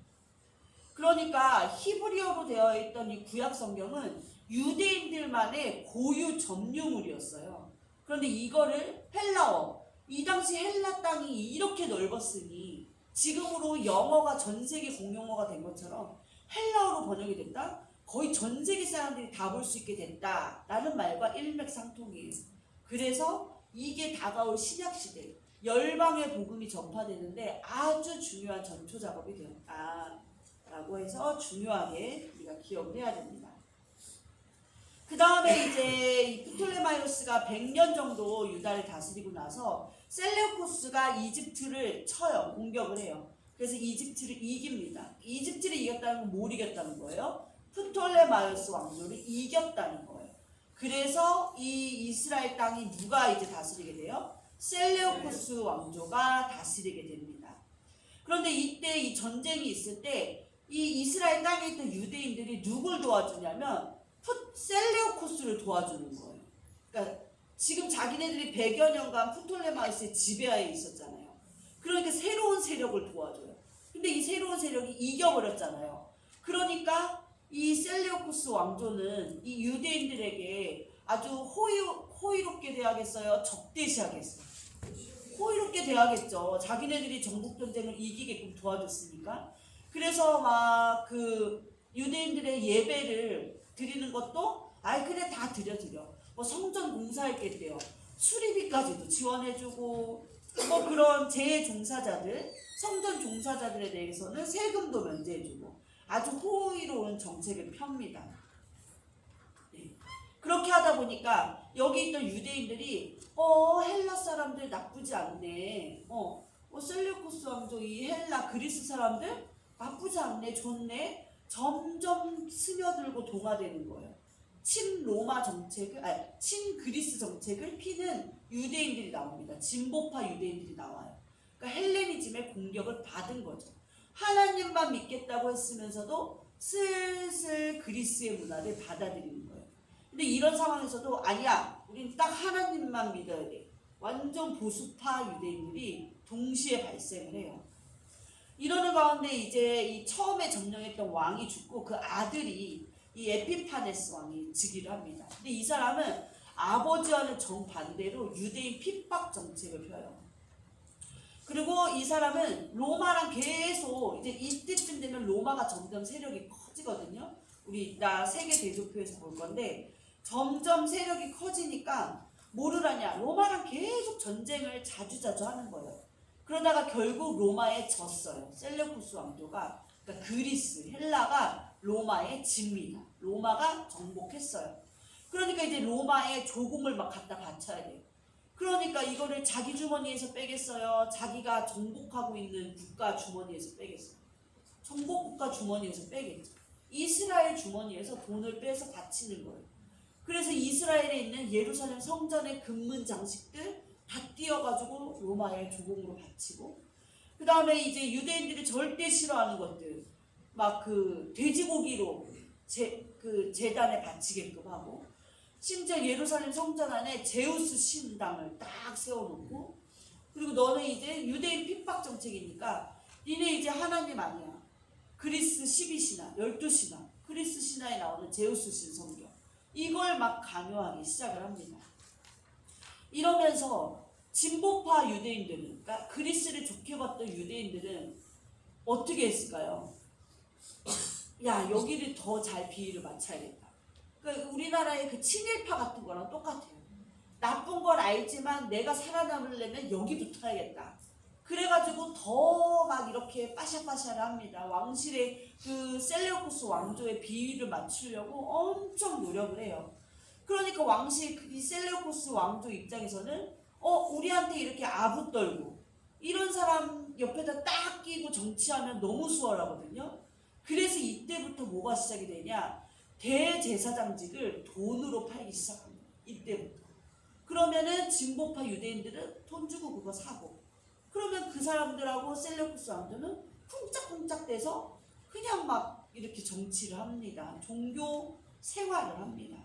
그러니까 히브리어로 되어 있던 이 구약 성경은 유대인들만의 고유 점유물이었어요. 그런데 이거를 헬라어, 이 당시 헬라 땅이 이렇게 넓었으니 지금으로 영어가 전 세계 공용어가 된 것처럼 헬라어로 번역이 됐다? 거의 전 세계 사람들이 다 볼 수 있게 됐다라는 말과 일맥상통이에요. 그래서 이게 다가올 신약시대, 열방의 복음이 전파되는데 아주 중요한 전초 작업이 되었다라고 해서 중요하게 우리가 기억을 해야 됩니다. 그 다음에 이제 이 프톨레마이오스가 100년 정도 유다를 다스리고 나서 셀레우코스가 이집트를 쳐요. 공격을 해요. 그래서 이집트를 이깁니다. 이집트를 이겼다는 건 뭘 이겼다는 거예요? 프톨레마이오스 왕조를 이겼다는 거예요. 그래서 이 이스라엘 땅이 누가 이제 다스리게 돼요? 셀레우코스 왕조가 다스리게 됩니다. 그런데 이때 이 전쟁이 있을 때 이 이스라엘 땅에 있던 유대인들이 누굴 도와주냐면 셀레우코스를 도와주는 거예요. 그러니까 지금 자기네들이 100여 년간 프톨레마이스의 지배하에 있었잖아요. 그러니까 새로운 세력을 도와줘요. 근데 이 새로운 세력이 이겨버렸잖아요. 그러니까 이 셀레우코스 왕조는 이 유대인들에게 아주 호의롭게 대하겠어요? 적대시하겠어요? 호의롭게 대하겠죠. 자기네들이 정복전쟁을 이기게끔 도와줬으니까. 그래서 막 그 유대인들의 예배를 드리는 것도 그래 다 드려. 뭐 성전 공사했겠대요. 수리비까지도 지원해주고 뭐 그런 재해 종사자들, 성전 종사자들에 대해서는 세금도 면제해주고 아주 호의로운 정책을 펴니다. 네. 그렇게 하다 보니까 여기 있던 유대인들이 헬라 사람들 나쁘지 않네. 셀레우코스 왕조 이 헬라 그리스 사람들 나쁘지 않네. 좋네. 점점 스며들고 동화되는 거예요. 친로마 정책을 친그리스 정책을 피는 유대인들이 나옵니다. 진보파 유대인들이 나와요. 그러니까 헬레니즘의 공격을 받은 거죠. 하나님만 믿겠다고 했으면서도 슬슬 그리스의 문화를 받아들이는 거예요. 근데 이런 상황에서도 아니야. 우린 딱 하나님만 믿어야 돼. 완전 보수파 유대인들이 동시에 발생을 해요. 이러는 가운데 이제 이 처음에 점령했던 왕이 죽고 그 아들이 이 에피파네스 왕이 즉위를 합니다. 근데 이 사람은 아버지와는 정반대로 유대인 핍박 정책을 펴요. 그리고 이 사람은 로마랑 계속 이제 이때쯤 되면 로마가 점점 세력이 커지거든요. 우리 이따 세계 대조표에서 볼 건데 점점 세력이 커지니까 뭐를 하냐? 로마랑 계속 전쟁을 자주자주 하는 거예요. 그러다가 결국 로마에 졌어요. 셀레우코스 왕조가, 그러니까 그리스, 헬라가 로마에 집니다. 로마가 정복했어요. 그러니까 이제 로마에 조공을 막 갖다 바쳐야 돼요. 그러니까 이거를 자기 주머니에서 빼겠어요? 자기가 정복하고 있는 국가 주머니에서 빼겠어요? 정복국가 주머니에서 빼겠죠. 이스라엘 주머니에서 돈을 빼서 바치는 거예요. 그래서 이스라엘에 있는 예루살렘 성전의 금문 장식들 다 띄어가지고 로마의 조공으로 바치고, 그 다음에 이제 유대인들이 절대 싫어하는 것들 막 그 돼지고기로 제단에 바치게끔 하고, 심지어 예루살렘 성전 안에 제우스 신당을 딱 세워놓고, 그리고 너는 이제 유대인 핍박 정책이니까 니네 이제 하나님 아니야. 그리스 12신화, 12신화, 그리스 신화에 나오는 제우스 신 성경 이걸 막 강요하기 시작을 합니다. 이러면서 진보파 유대인들은, 그러니까 그리스를 좋게 봤던 유대인들은 어떻게 했을까요? 야, 여기를 더 잘 비위를 맞춰야겠다. 그러니까 우리나라의 그 친일파 같은 거랑 똑같아요. 나쁜 걸 알지만 내가 살아남으려면 여기 붙어야겠다. 그래가지고 더 막 이렇게 빠샤빠샤를 합니다. 왕실의 그 셀레우코스 왕조의 비위를 맞추려고 엄청 노력을 해요. 그러니까 왕실 이 셀레우코스 왕조 입장에서는 우리한테 이렇게 아부 떨고 이런 사람 옆에다 딱 끼고 정치하면 너무 수월하거든요. 그래서 이때부터 뭐가 시작이 되냐? 대제사장직을 돈으로 팔기 시작합니다. 이때부터. 그러면은 진보파 유대인들은 돈 주고 그거 사고, 그러면 그 사람들하고 셀레우코스 왕조는 쿵짝쿵짝 대서 그냥 막 이렇게 정치를 합니다. 종교 생활을 합니다.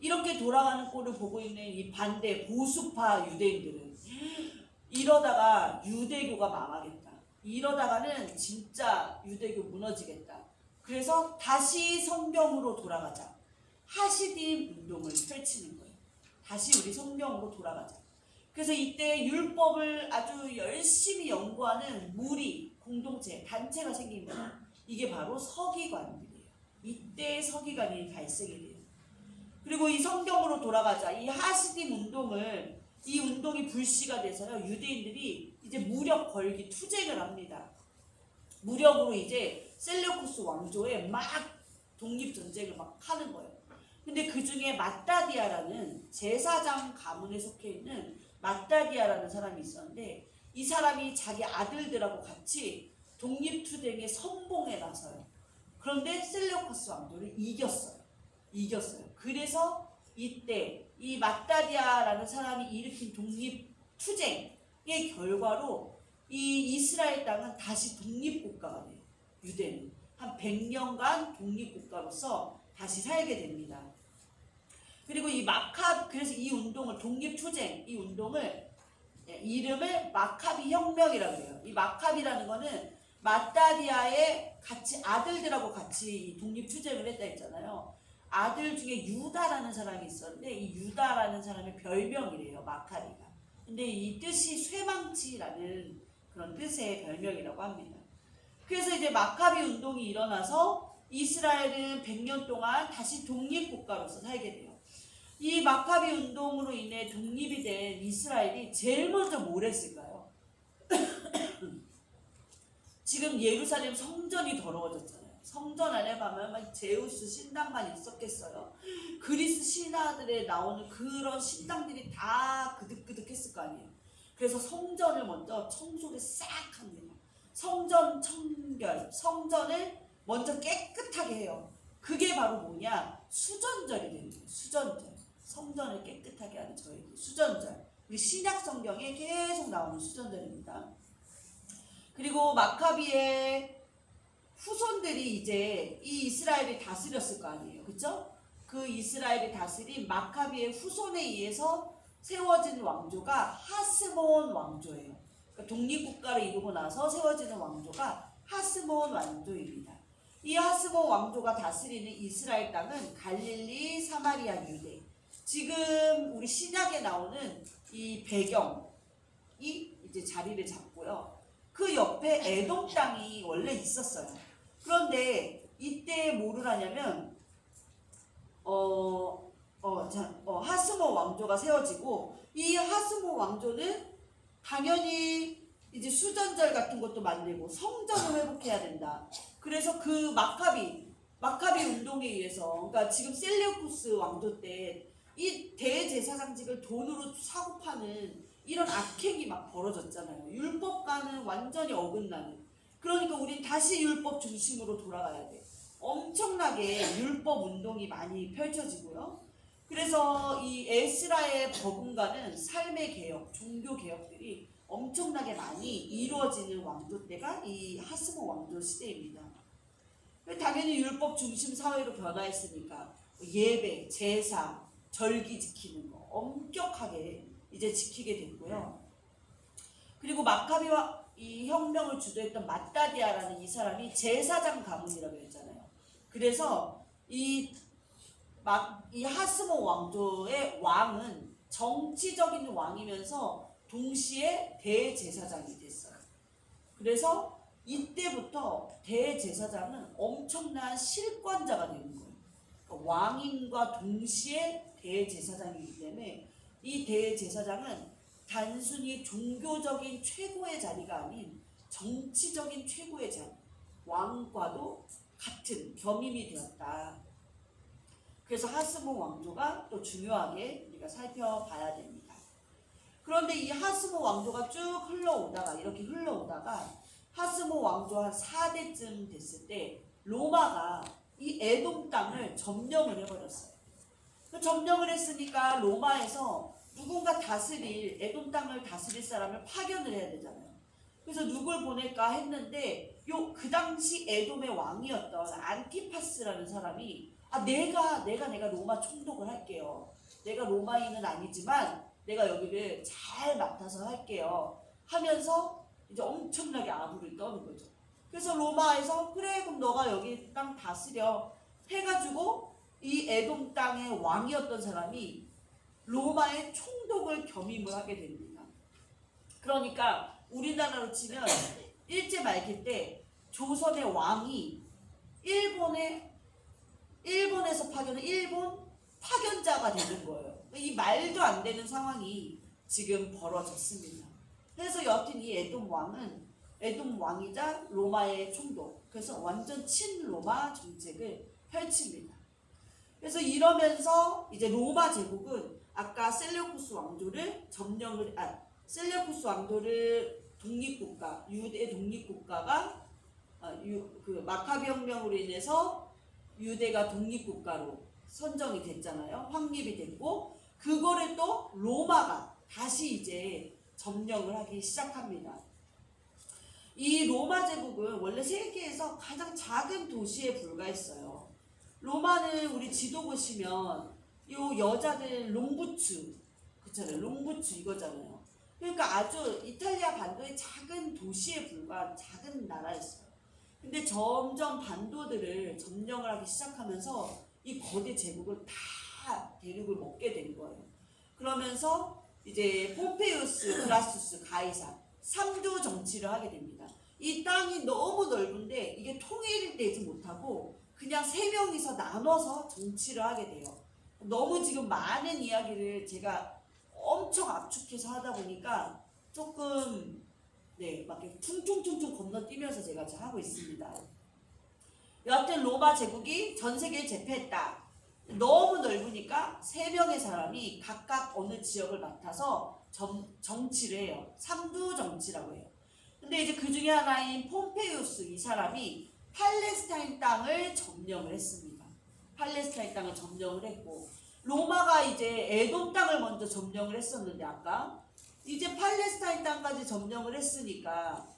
이렇게 돌아가는 꼴을 보고 있는 이 반대 보수파 유대인들은 이러다가 유대교가 망하겠다. 이러다가는 진짜 유대교 무너지겠다. 그래서 다시 성경으로 돌아가자. 하시딤 운동을 펼치는 거예요. 다시 우리 성경으로 돌아가자. 그래서 이때 율법을 아주 열심히 연구하는 무리, 공동체, 단체가 생깁니다. 이게 바로 서기관들이에요. 이때 서기관이 발생이 돼요. 그리고 이 성경으로 돌아가자. 이 하시딤 운동을, 이 운동이 불씨가 돼서요, 유대인들이 이제 무력 걸기 투쟁을 합니다. 무력으로 이제 셀레우코스 왕조에 막 독립전쟁을 막 하는 거예요. 근데 그 중에 마따디아라는 제사장 가문에 속해 있는 마따디아라는 사람이 있었는데 이 사람이 자기 아들들하고 같이 독립투쟁에 선봉에 나서요. 그런데 셀레우코스 왕조를 이겼어요. 그래서 이때 이 마따디아라는 사람이 일으킨 독립투쟁의 결과로 이 이스라엘 땅은 다시 독립국가가 돼요. 유대는 한 100년간 독립국가로서 다시 살게 됩니다. 그리고 그래서 이 운동을 독립투쟁 이 운동을 이름을 마카비 혁명이라고 해요. 이 마카비라는 거는 마따디아의 아들들하고 같이 독립투쟁을 했다 했잖아요. 아들 중에 유다라는 사람이 있었는데 이 유다라는 사람의 별명이래요. 마카비가. 근데 이 뜻이 쇠망치라는 그런 뜻의 별명이라고 합니다. 그래서 이제 마카비 운동이 일어나서 이스라엘은 100년 동안 다시 독립국가로서 살게 돼요. 이 마카비 운동으로 인해 독립이 된 이스라엘이 제일 먼저 뭘 했을까요? 지금 예루살렘 성전이 더러워졌잖아요. 성전 안에 가면 막 제우스 신당만 있었겠어요. 그리스 신화들에 나오는 그런 신당들이 다 그득그득했을 거 아니에요. 그래서 성전을 먼저 청소를 싹 합니다. 성전 청결, 성전을 먼저 깨끗하게 해요. 그게 바로 뭐냐? 수전절이 되는 거예요. 수전절. 성전을 깨끗하게 하는 저희 수전절. 우리 신약 성경에 계속 나오는 수전절입니다. 그리고 마카비의 후손들이 이제 이 이스라엘을 다스렸을 거 아니에요. 그쵸? 그 이스라엘을 다스린 마카비의 후손에 의해서 세워진 왕조가 하스몬 왕조예요. 그러니까 독립국가를 이루고 나서 세워지는 왕조가 하스몬 왕조입니다. 이 하스몬 왕조가 다스리는 이스라엘 땅은 갈릴리, 사마리아, 유대. 지금 우리 신약에 나오는 이 배경이 이제 자리를 잡고요. 그 옆에 에돔 땅이 원래 있었어요. 그런데 이때 뭐를 하냐면 하스몬 왕조가 세워지고 이 하스몬 왕조는 당연히 이제 수전절 같은 것도 만들고 성전을 회복해야 된다. 그래서 그 마카비 운동에 의해서 그러니까 지금 셀레우쿠스 왕조 때 이 대제사장직을 돈으로 사고 파는 이런 악행이 막 벌어졌잖아요. 율법과는 완전히 어긋나는. 그러니까 우린 다시 율법 중심으로 돌아가야 돼. 엄청나게 율법 운동이 많이 펼쳐지고요. 그래서 이 에스라의 버금가는 삶의 개혁, 종교 개혁들이 엄청나게 많이 이루어지는 왕조 때가 이 하스몬 왕조 시대입니다. 당연히 율법 중심 사회로 변화했으니까 예배, 제사, 절기 지키는 거 엄격하게 이제 지키게 됐고요. 그리고 마카비와 이 혁명을 주도했던 마따디아라는 이 사람이 제사장 가문이라고 했잖아요. 그래서 이 하스몬 왕조의 왕은 정치적인 왕이면서 동시에 대제사장이 됐어요. 그래서 이때부터 대제사장은 엄청난 실권자가 되는 거예요. 그러니까 왕인과 동시에 대제사장이기 때문에 이 대제사장은 단순히 종교적인 최고의 자리가 아닌 정치적인 최고의 자리, 왕과도 같은 겸임이 되었다. 그래서 하스몬 왕조가 또 중요하게 우리가 살펴봐야 됩니다. 그런데 이 하스몬 왕조가 쭉 이렇게 흘러오다가 하스몬 왕조 한 4대쯤 됐을 때 로마가 이 에돔 땅을 점령을 해버렸어요. 그 점령을 했으니까 로마에서 누군가 에돔 땅을 다스릴 사람을 파견을 해야 되잖아요. 그래서 누굴 보낼까 했는데 그 당시 에돔의 왕이었던 안티파스라는 사람이 내가 로마 총독을 할게요. 내가 로마인은 아니지만 내가 여기를 잘 맡아서 할게요. 하면서 이제 엄청나게 아부를 떠는 거죠. 그래서 로마에서 그래 그럼 너가 여기 땅 다스려 해가지고 이 에돔 땅의 왕이었던 사람이 로마의 총독을 겸임을 하게 됩니다. 그러니까 우리나라로 치면 일제 말기 때 조선의 왕이 일본에서 파견한 일본 파견자가 되는 거예요. 이 말도 안 되는 상황이 지금 벌어졌습니다. 그래서 여튼 이 에돔 왕이자 로마의 총독, 그래서 완전 친로마 정책을 펼칩니다. 그래서 이러면서 이제 로마 제국은 아까 셀레우쿠스 왕조를 독립국가, 유대 독립국가가 그 마카비 혁명으로 인해서 유대가 독립국가로 선정이 됐잖아요. 확립이 됐고 그거를 또 로마가 다시 이제 점령을 하기 시작합니다. 이 로마 제국은 원래 세계에서 가장 작은 도시에 불과했어요. 로마는 우리 지도 보시면 요 여자들 롱부츠 그렇잖아요. 롱부츠 이거잖아요. 그러니까 아주 이탈리아 반도의 작은 도시에 불과한 작은 나라였어요. 근데 점점 반도들을 점령을 하기 시작하면서 이 거대 제국을 다 대륙을 먹게 된 거예요. 그러면서 이제 폼페이우스, 그라수스, 가이사 3두 정치를 하게 됩니다. 이 땅이 너무 넓은데 이게 통일되지 못하고 그냥 3명이서 나눠서 정치를 하게 돼요. 너무 지금 많은 이야기를 제가 엄청 압축해서 하다 보니까 조금 막 이렇게 퉁퉁퉁퉁 건너뛰면서 제가 하고 있습니다. 여하튼 로마 제국이 전 세계를 제패했다. 너무 넓으니까 3명의 사람이 각각 어느 지역을 맡아서 정치를 해요. 3두 정치라고 해요. 근데 이제 그 중에 하나인 폼페이우스 이 사람이 팔레스타인 땅을 점령을 했습니다. 팔레스타인 땅을 점령을 했고 로마가 이제 에돔 땅을 먼저 점령을 했었는데 아까 이제 팔레스타인 땅까지 점령을 했으니까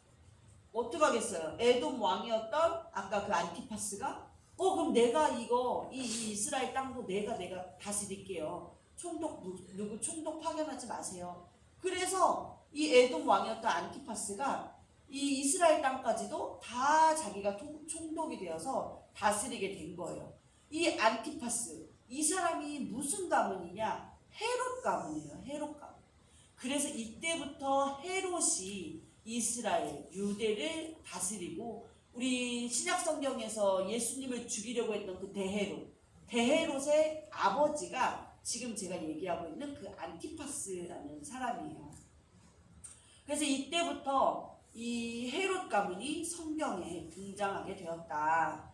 어떡하겠어요? 에돔 왕이었던 아까 그 안티파스가 그럼 내가 이 이스라엘 땅도 내가 다스릴게요. 누구 총독 파견하지 마세요. 그래서 이 에돔 왕이었던 안티파스가 이 이스라엘 땅까지도 다 자기가 총독이 되어서 다스리게 된 거예요. 이 안티파스 이 사람이 무슨 가문이냐? 헤롯 가문이에요. 헤롯 가문. 그래서 이때부터 헤롯이 이스라엘, 유대를 다스리고 우리 신약성경에서 예수님을 죽이려고 했던 그 대헤롯의 아버지가 지금 제가 얘기하고 있는 그 안티파스라는 사람이에요. 그래서 이때부터 이 헤롯 가문이 성경에 등장하게 되었다.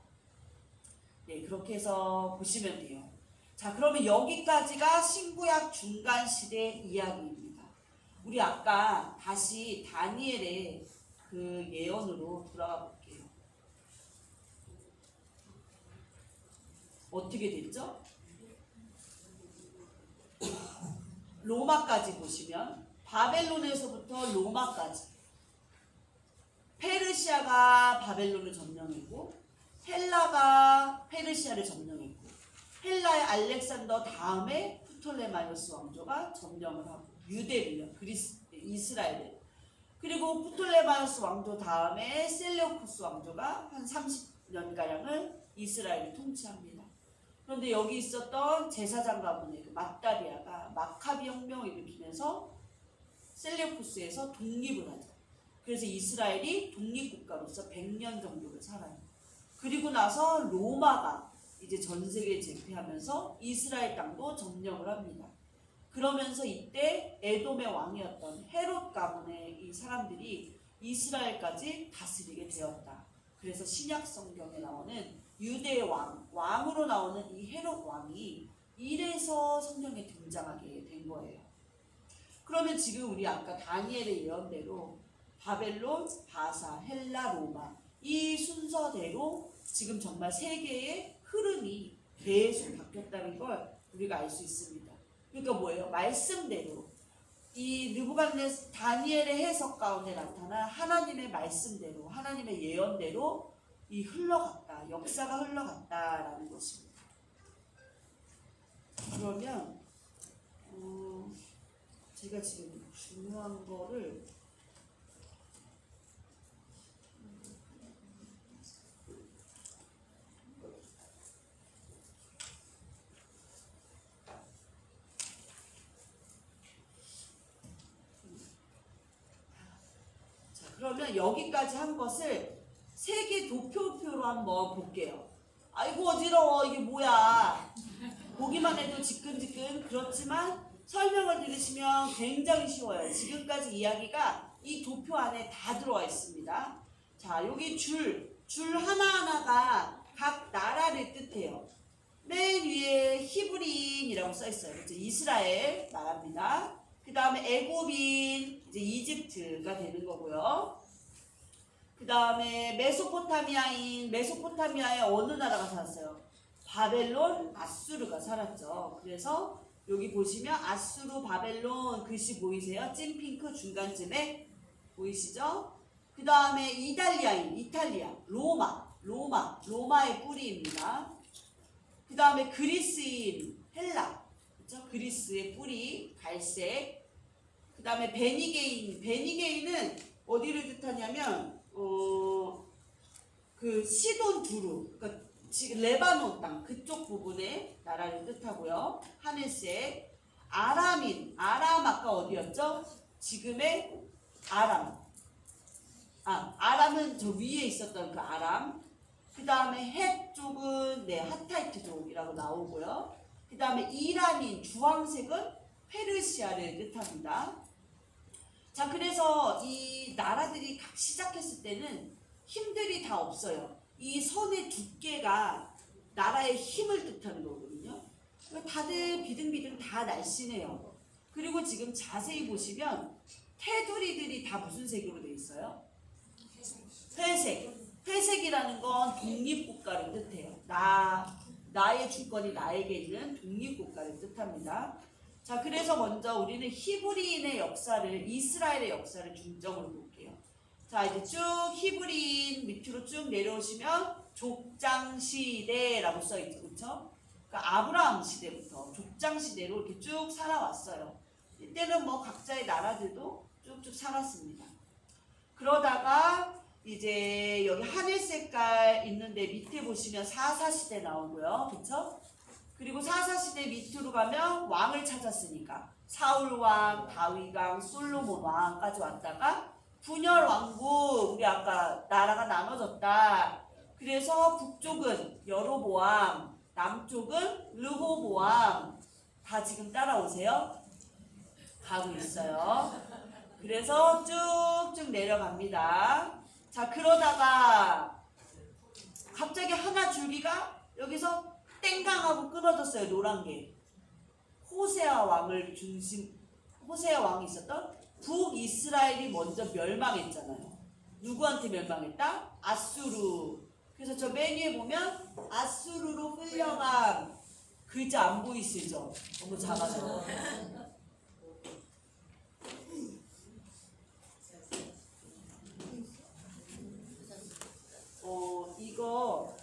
네, 그렇게 해서 보시면 돼요. 자, 그러면 여기까지가 신구약 중간시대 이야기입니다. 우리 아까 다시 다니엘의 그 예언으로 돌아가 볼게요. 어떻게 됐죠? 로마까지 보시면 바벨론에서부터 로마까지 페르시아가 바벨론을 점령했고 헬라가 페르시아를 점령했고 헬라의 알렉산더 다음에 프톨레마이오스 왕조가 점령을 하고 유대를요, 이스라엘을. 그리고 프톨레마이오스 왕조 다음에 셀레우쿠스 왕조가 한 30년가량을 이스라엘을 통치합니다. 그런데 여기 있었던 제사장 가문의 그 맏다리아가 마카비 혁명을 일으키면서 셀레우쿠스에서 독립을 하죠. 그래서 이스라엘이 독립국가로서 100년 정도를 살아요. 그리고 나서 로마가 이제 전 세계에 제패하면서 이스라엘 땅도 점령을 합니다. 그러면서 이때 에돔의 왕이었던 헤롯 가문의 이 사람들이 이스라엘까지 다스리게 되었다. 그래서 신약 성경에 나오는 유대의 왕으로 나오는 이 헤롯 왕이 이래서 성경에 등장하게 된 거예요. 그러면 지금 우리 아까 다니엘의 예언대로 바벨론, 바사, 헬라, 로마 이 순서대로 지금 정말 세계의 흐름이 계속 바뀌었다는 걸 우리가 알 수 있습니다. 그러니까 뭐예요? 말씀대로 이 느부갓네살 다니엘의 해석 가운데 나타난 하나님의 말씀대로 하나님의 예언대로 이 흘러갔다. 역사가 흘러갔다라는 것입니다. 그러면 제가 지금 중요한 거를 그러면 여기까지 한 것을 세계 도표표로 한번 볼게요. 아이고 어지러워 이게 뭐야. 보기만 해도 지끈지끈. 그렇지만 설명을 들으시면 굉장히 쉬워요. 지금까지 이야기가 이 도표 안에 다 들어와 있습니다. 자, 여기 줄 하나하나가 각 나라를 뜻해요. 맨 위에 히브리인이라고 써 있어요. 그렇죠? 이스라엘 나라입니다. 그 다음에 애굽인 이제 이집트가 되는 거고요. 그 다음에 메소포타미아의 어느 나라가 살았어요? 바벨론, 아수르가 살았죠. 그래서 여기 보시면 아수르, 바벨론 글씨 보이세요? 찐핑크 중간쯤에 보이시죠? 그 다음에 이탈리아, 로마의 뿌리입니다. 그 다음에 그리스인, 헬라, 그렇죠? 그리스의 뿌리, 갈색. 그 다음에 베니게인은 어디를 뜻하냐면 그 시돈 두루, 그러니까 지금 레바논 땅 그쪽 부분의 나라를 뜻하고요. 하늘색. 아람 아까 어디였죠? 지금의 아람은 저 위에 있었던 그 아람. 그 다음에 헷 쪽은 하타이트족이라고 나오고요. 그 다음에 이란인 주황색은 페르시아를 뜻합니다. 자, 그래서 이 나라들이 각 시작했을 때는 힘들이 다 없어요. 이 선의 두께가 나라의 힘을 뜻하는 거거든요. 다들 비등비등 다 날씬해요. 그리고 지금 자세히 보시면 테두리들이 다 무슨 색으로 되어 있어요? 회색. 회색이라는 건 독립국가를 뜻해요. 나의 주권이 나에게 있는 독립국가를 뜻합니다. 자, 그래서 먼저 우리는 히브리인의 역사를, 이스라엘의 역사를 중점으로 볼게요. 자, 이제 쭉 히브리인 밑으로 쭉 내려오시면 족장시대라고 써있죠. 그쵸? 그러니까 아브라함 시대부터 족장시대로 이렇게 쭉 살아왔어요. 이때는 뭐 각자의 나라들도 쭉쭉 살았습니다. 그러다가 이제 여기 하늘 색깔 있는데 밑에 보시면 사사시대 나오고요. 그쵸? 그리고 사사시대 밑으로 가면 왕을 찾았으니까 사울왕, 다윗왕, 솔로몬 왕까지 왔다가 분열 왕국, 우리 아까 나라가 나눠졌다. 그래서 북쪽은 여로보암, 남쪽은 르호보암. 다 지금 따라오세요. 가고 있어요. 그래서 쭉쭉 내려갑니다. 자, 그러다가 갑자기 하나 줄기가 여기서 땡강하고 끊어졌어요. 노란 게. 호세아 왕이 있었던 북이스라엘이 먼저 멸망했잖아요. 누구한테 멸망했다? 아수르. 그래서 저 맨 위에 보면 아수르로 끌려간 글자 안 보이시죠? 너무 작아서. 이거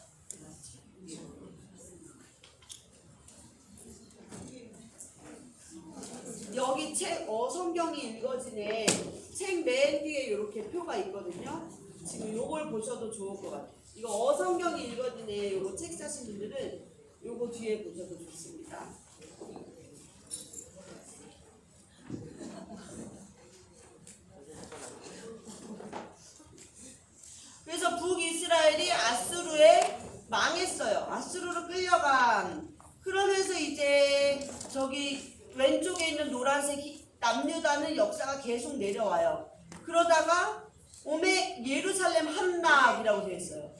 여기 책 성경이 읽어지네. 책 맨 뒤에 이렇게 표가 있거든요. 지금 요걸 보셔도 좋을 것 같아요. 이거 성경이 읽어지네. 요거 책 사신 분들은 요거 뒤에 보셔도 좋습니다. 그래서 북이스라엘이 아수르에 망했어요. 아수르로 끌려간. 그러면서 이제 저기 왼쪽에 있는 노란색 남유다는 역사가 계속 내려와요. 그러다가 예루살렘 함락이라고 되어 있어요.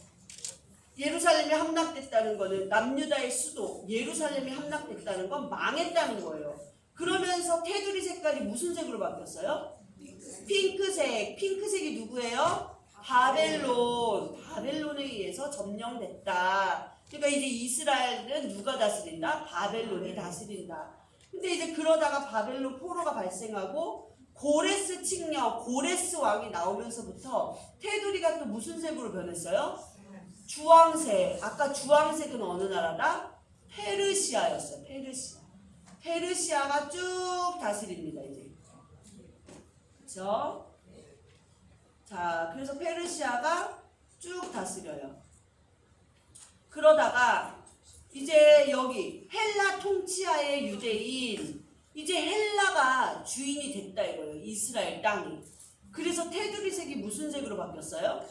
예루살렘이 함락됐다는 거는 남유다의 수도 예루살렘이 함락됐다는 건 망했다는 거예요. 그러면서 테두리 색깔이 무슨 색으로 바뀌었어요? 핑크색. 핑크색이 누구예요? 바벨론에 의해서 점령됐다. 그러니까 이제 이스라엘은 누가 다스린다? 바벨론이 다스린다. 근데 이제 그러다가 바벨론 포로가 발생하고 고레스 칙령, 고레스 왕이 나오면서부터 테두리가 또 무슨 색으로 변했어요? 주황색. 아까 주황색은 어느 나라다? 페르시아였어요. 페르시아가 쭉 다스립니다. 이제. 그렇죠? 자, 그래서 페르시아가 쭉 다스려요. 그러다가 이제 여기 헬라 통치하의 유대인, 이제 헬라가 주인이 됐다 이거예요. 이스라엘 땅이. 그래서 테두리색이 무슨 색으로 바뀌었어요?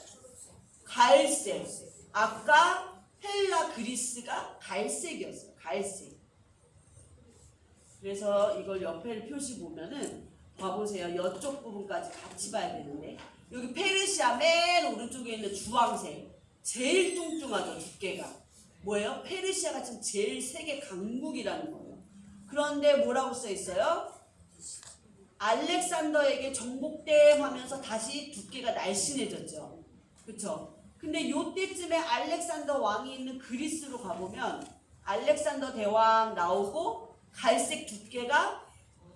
갈색. 아까 헬라 그리스가 갈색이었어요. 갈색. 그래서 이걸 옆에 표시 보면은 봐보세요. 이쪽 부분까지 같이 봐야 되는데 여기 페르시아 맨 오른쪽에 있는 주황색 제일 뚱뚱하죠. 두께가. 뭐예요? 페르시아가 지금 제일 세계 강국이라는 거예요. 그런데 뭐라고 써 있어요? 알렉산더에게 정복됨 하면서 다시 두께가 날씬해졌죠. 그쵸? 근데 요때쯤에 알렉산더 왕이 있는 그리스로 가보면 알렉산더 대왕 나오고 갈색 두께가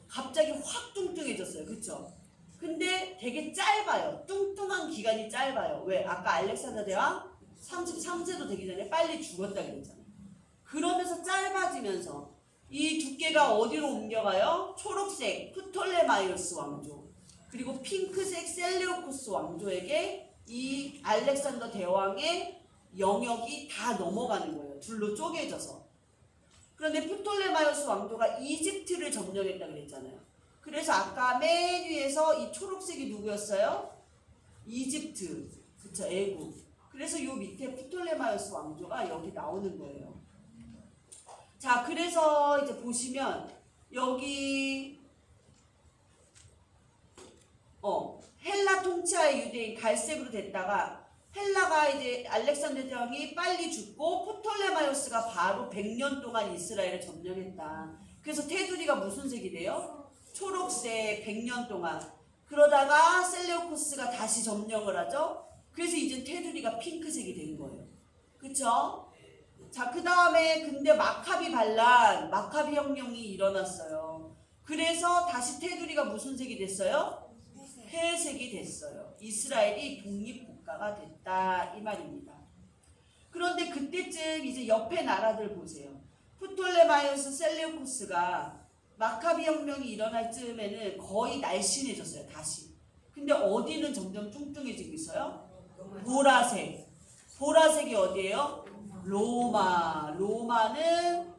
갑자기 확 뚱뚱해졌어요. 그쵸? 근데 되게 짧아요. 뚱뚱한 기간이 짧아요. 왜? 아까 알렉산더 대왕 33세도 되기 전에 빨리 죽었다 그랬잖아요. 그러면서 짧아지면서 이 두께가 어디로 옮겨가요? 초록색 프톨레마이오스 왕조, 그리고 핑크색 셀레우코스 왕조에게 이 알렉산더 대왕의 영역이 다 넘어가는 거예요. 둘로 쪼개져서. 그런데 프톨레마이오스 왕조가 이집트를 점령했다 그랬잖아요. 그래서 아까 맨 위에서 이 초록색이 누구였어요? 이집트, 그쵸, 애국. 그래서 요 밑에 프톨레마이오스 왕조가 여기 나오는 거예요. 자, 그래서 이제 보시면 여기 헬라 통치하의 유대인 갈색으로 됐다가 헬라가 이제 알렉산더 대왕이 빨리 죽고 프톨레마이오스가 바로 100년 동안 이스라엘을 점령했다. 그래서 테두리가 무슨 색이 돼요? 초록색 100년 동안. 그러다가 셀레우코스가 다시 점령을 하죠. 그래서 이제 테두리가 핑크색이 된 거예요. 그쵸? 자, 그 다음에 근데 마카비 반란, 마카비 혁명이 일어났어요. 그래서 다시 테두리가 무슨 색이 됐어요? 회색이 됐어요. 이스라엘이 독립국가가 됐다 이 말입니다. 그런데 그때쯤 이제 옆에 나라들 보세요. 프톨레마이오스 셀레우코스가 마카비 혁명이 일어날 즈음에는 거의 날씬해졌어요. 다시. 근데 어디는 점점 뚱뚱해지고 있어요? 보라색. 보라색이 어디예요? 로마. 로마는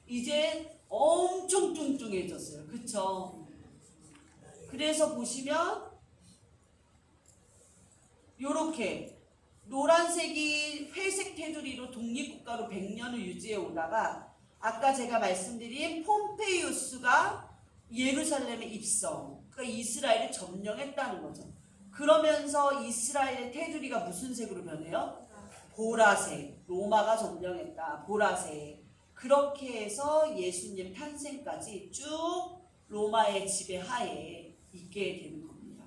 이제 엄청 뚱뚱해졌어요. 그쵸? 그래서 보시면 요렇게 노란색이 회색 테두리로 독립국가로 100년을 유지해 오다가 아까 제가 말씀드린 폼페이우스가 예루살렘에 입성, 그러니까 이스라엘을 점령했다는 거죠. 그러면서 이스라엘의 테두리가 무슨 색으로 변해요? 보라색. 로마가 점령했다. 보라색. 그렇게 해서 예수님 탄생까지 쭉 로마의 지배하에 있게 되는 겁니다.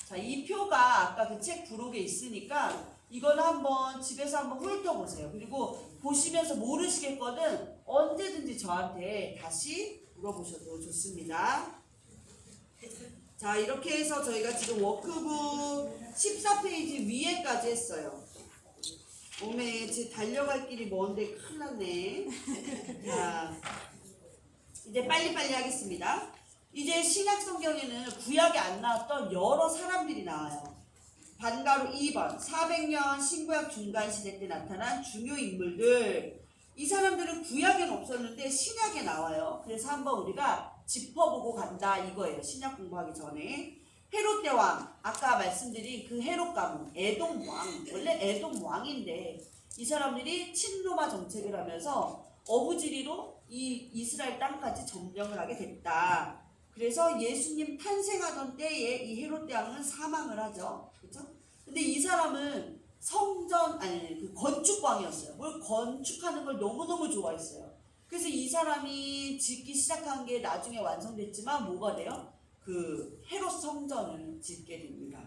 자, 이 표가 아까 그 책 부록에 있으니까 이거는 한번 집에서 한번 훑어보세요. 그리고 보시면서 모르시겠거든 언제든지 저한테 다시 물어보셔도 좋습니다. 자, 이렇게 해서 저희가 지금 워크북 14페이지 위에까지 했어요. 오메, 제 달려갈 길이 먼데 큰일 났네. 자, 이제 빨리빨리 하겠습니다. 이제 신약 성경에는 구약에 안 나왔던 여러 사람들이 나와요. 반가로 2번 400년 신구약 중간 시대 때 나타난 중요 인물들. 이 사람들은 구약엔 없었는데 신약에 나와요. 그래서 한번 우리가 짚어보고 간다 이거예요. 신약 공부하기 전에. 헤롯 대왕, 아까 말씀드린 그 헤롯 가문, 에돔 왕, 원래 에돔 왕인데 이 사람들이 친로마 정책을 하면서 어부지리로 이 이스라엘 땅까지 점령을 하게 됐다. 그래서 예수님 탄생하던 때에 이 헤롯 대왕은 사망을 하죠. 그렇죠? 근데 이 사람은 성전 아니 그 건축광이었어요. 뭘 건축하는 걸 너무너무 좋아했어요. 그래서 이 사람이 짓기 시작한 게 나중에 완성됐지만 뭐가 돼요? 그 헤롯 성전을 짓게 됩니다.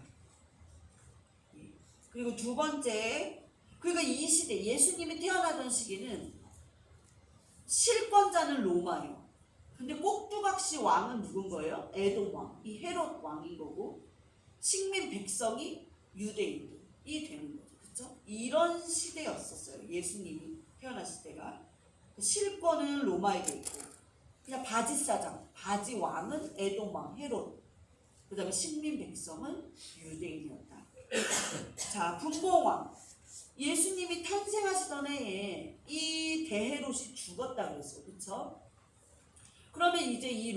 그리고 두 번째, 그러니까 이 시대 예수님이 태어나던 시기는 실권자는 로마예요. 근데 꼭두각시 왕은 누군 거예요? 에돔 왕, 이 헤롯 왕인 거고 식민 백성이 유대인이 되는 거죠. 그렇죠? 이런 시대였었어요. 예수님이 태어나실 때가. 실권은 로마에게 있고 그냥 바지사장, 바지 왕은 에돔 왕, 헤롯. 그 다음에 식민 백성은 유대인이었다. 자, 분봉왕. 예수님이 탄생하시던 해에 이 대헤롯이 죽었다 그랬어요. 그쵸? 그러면 이제 이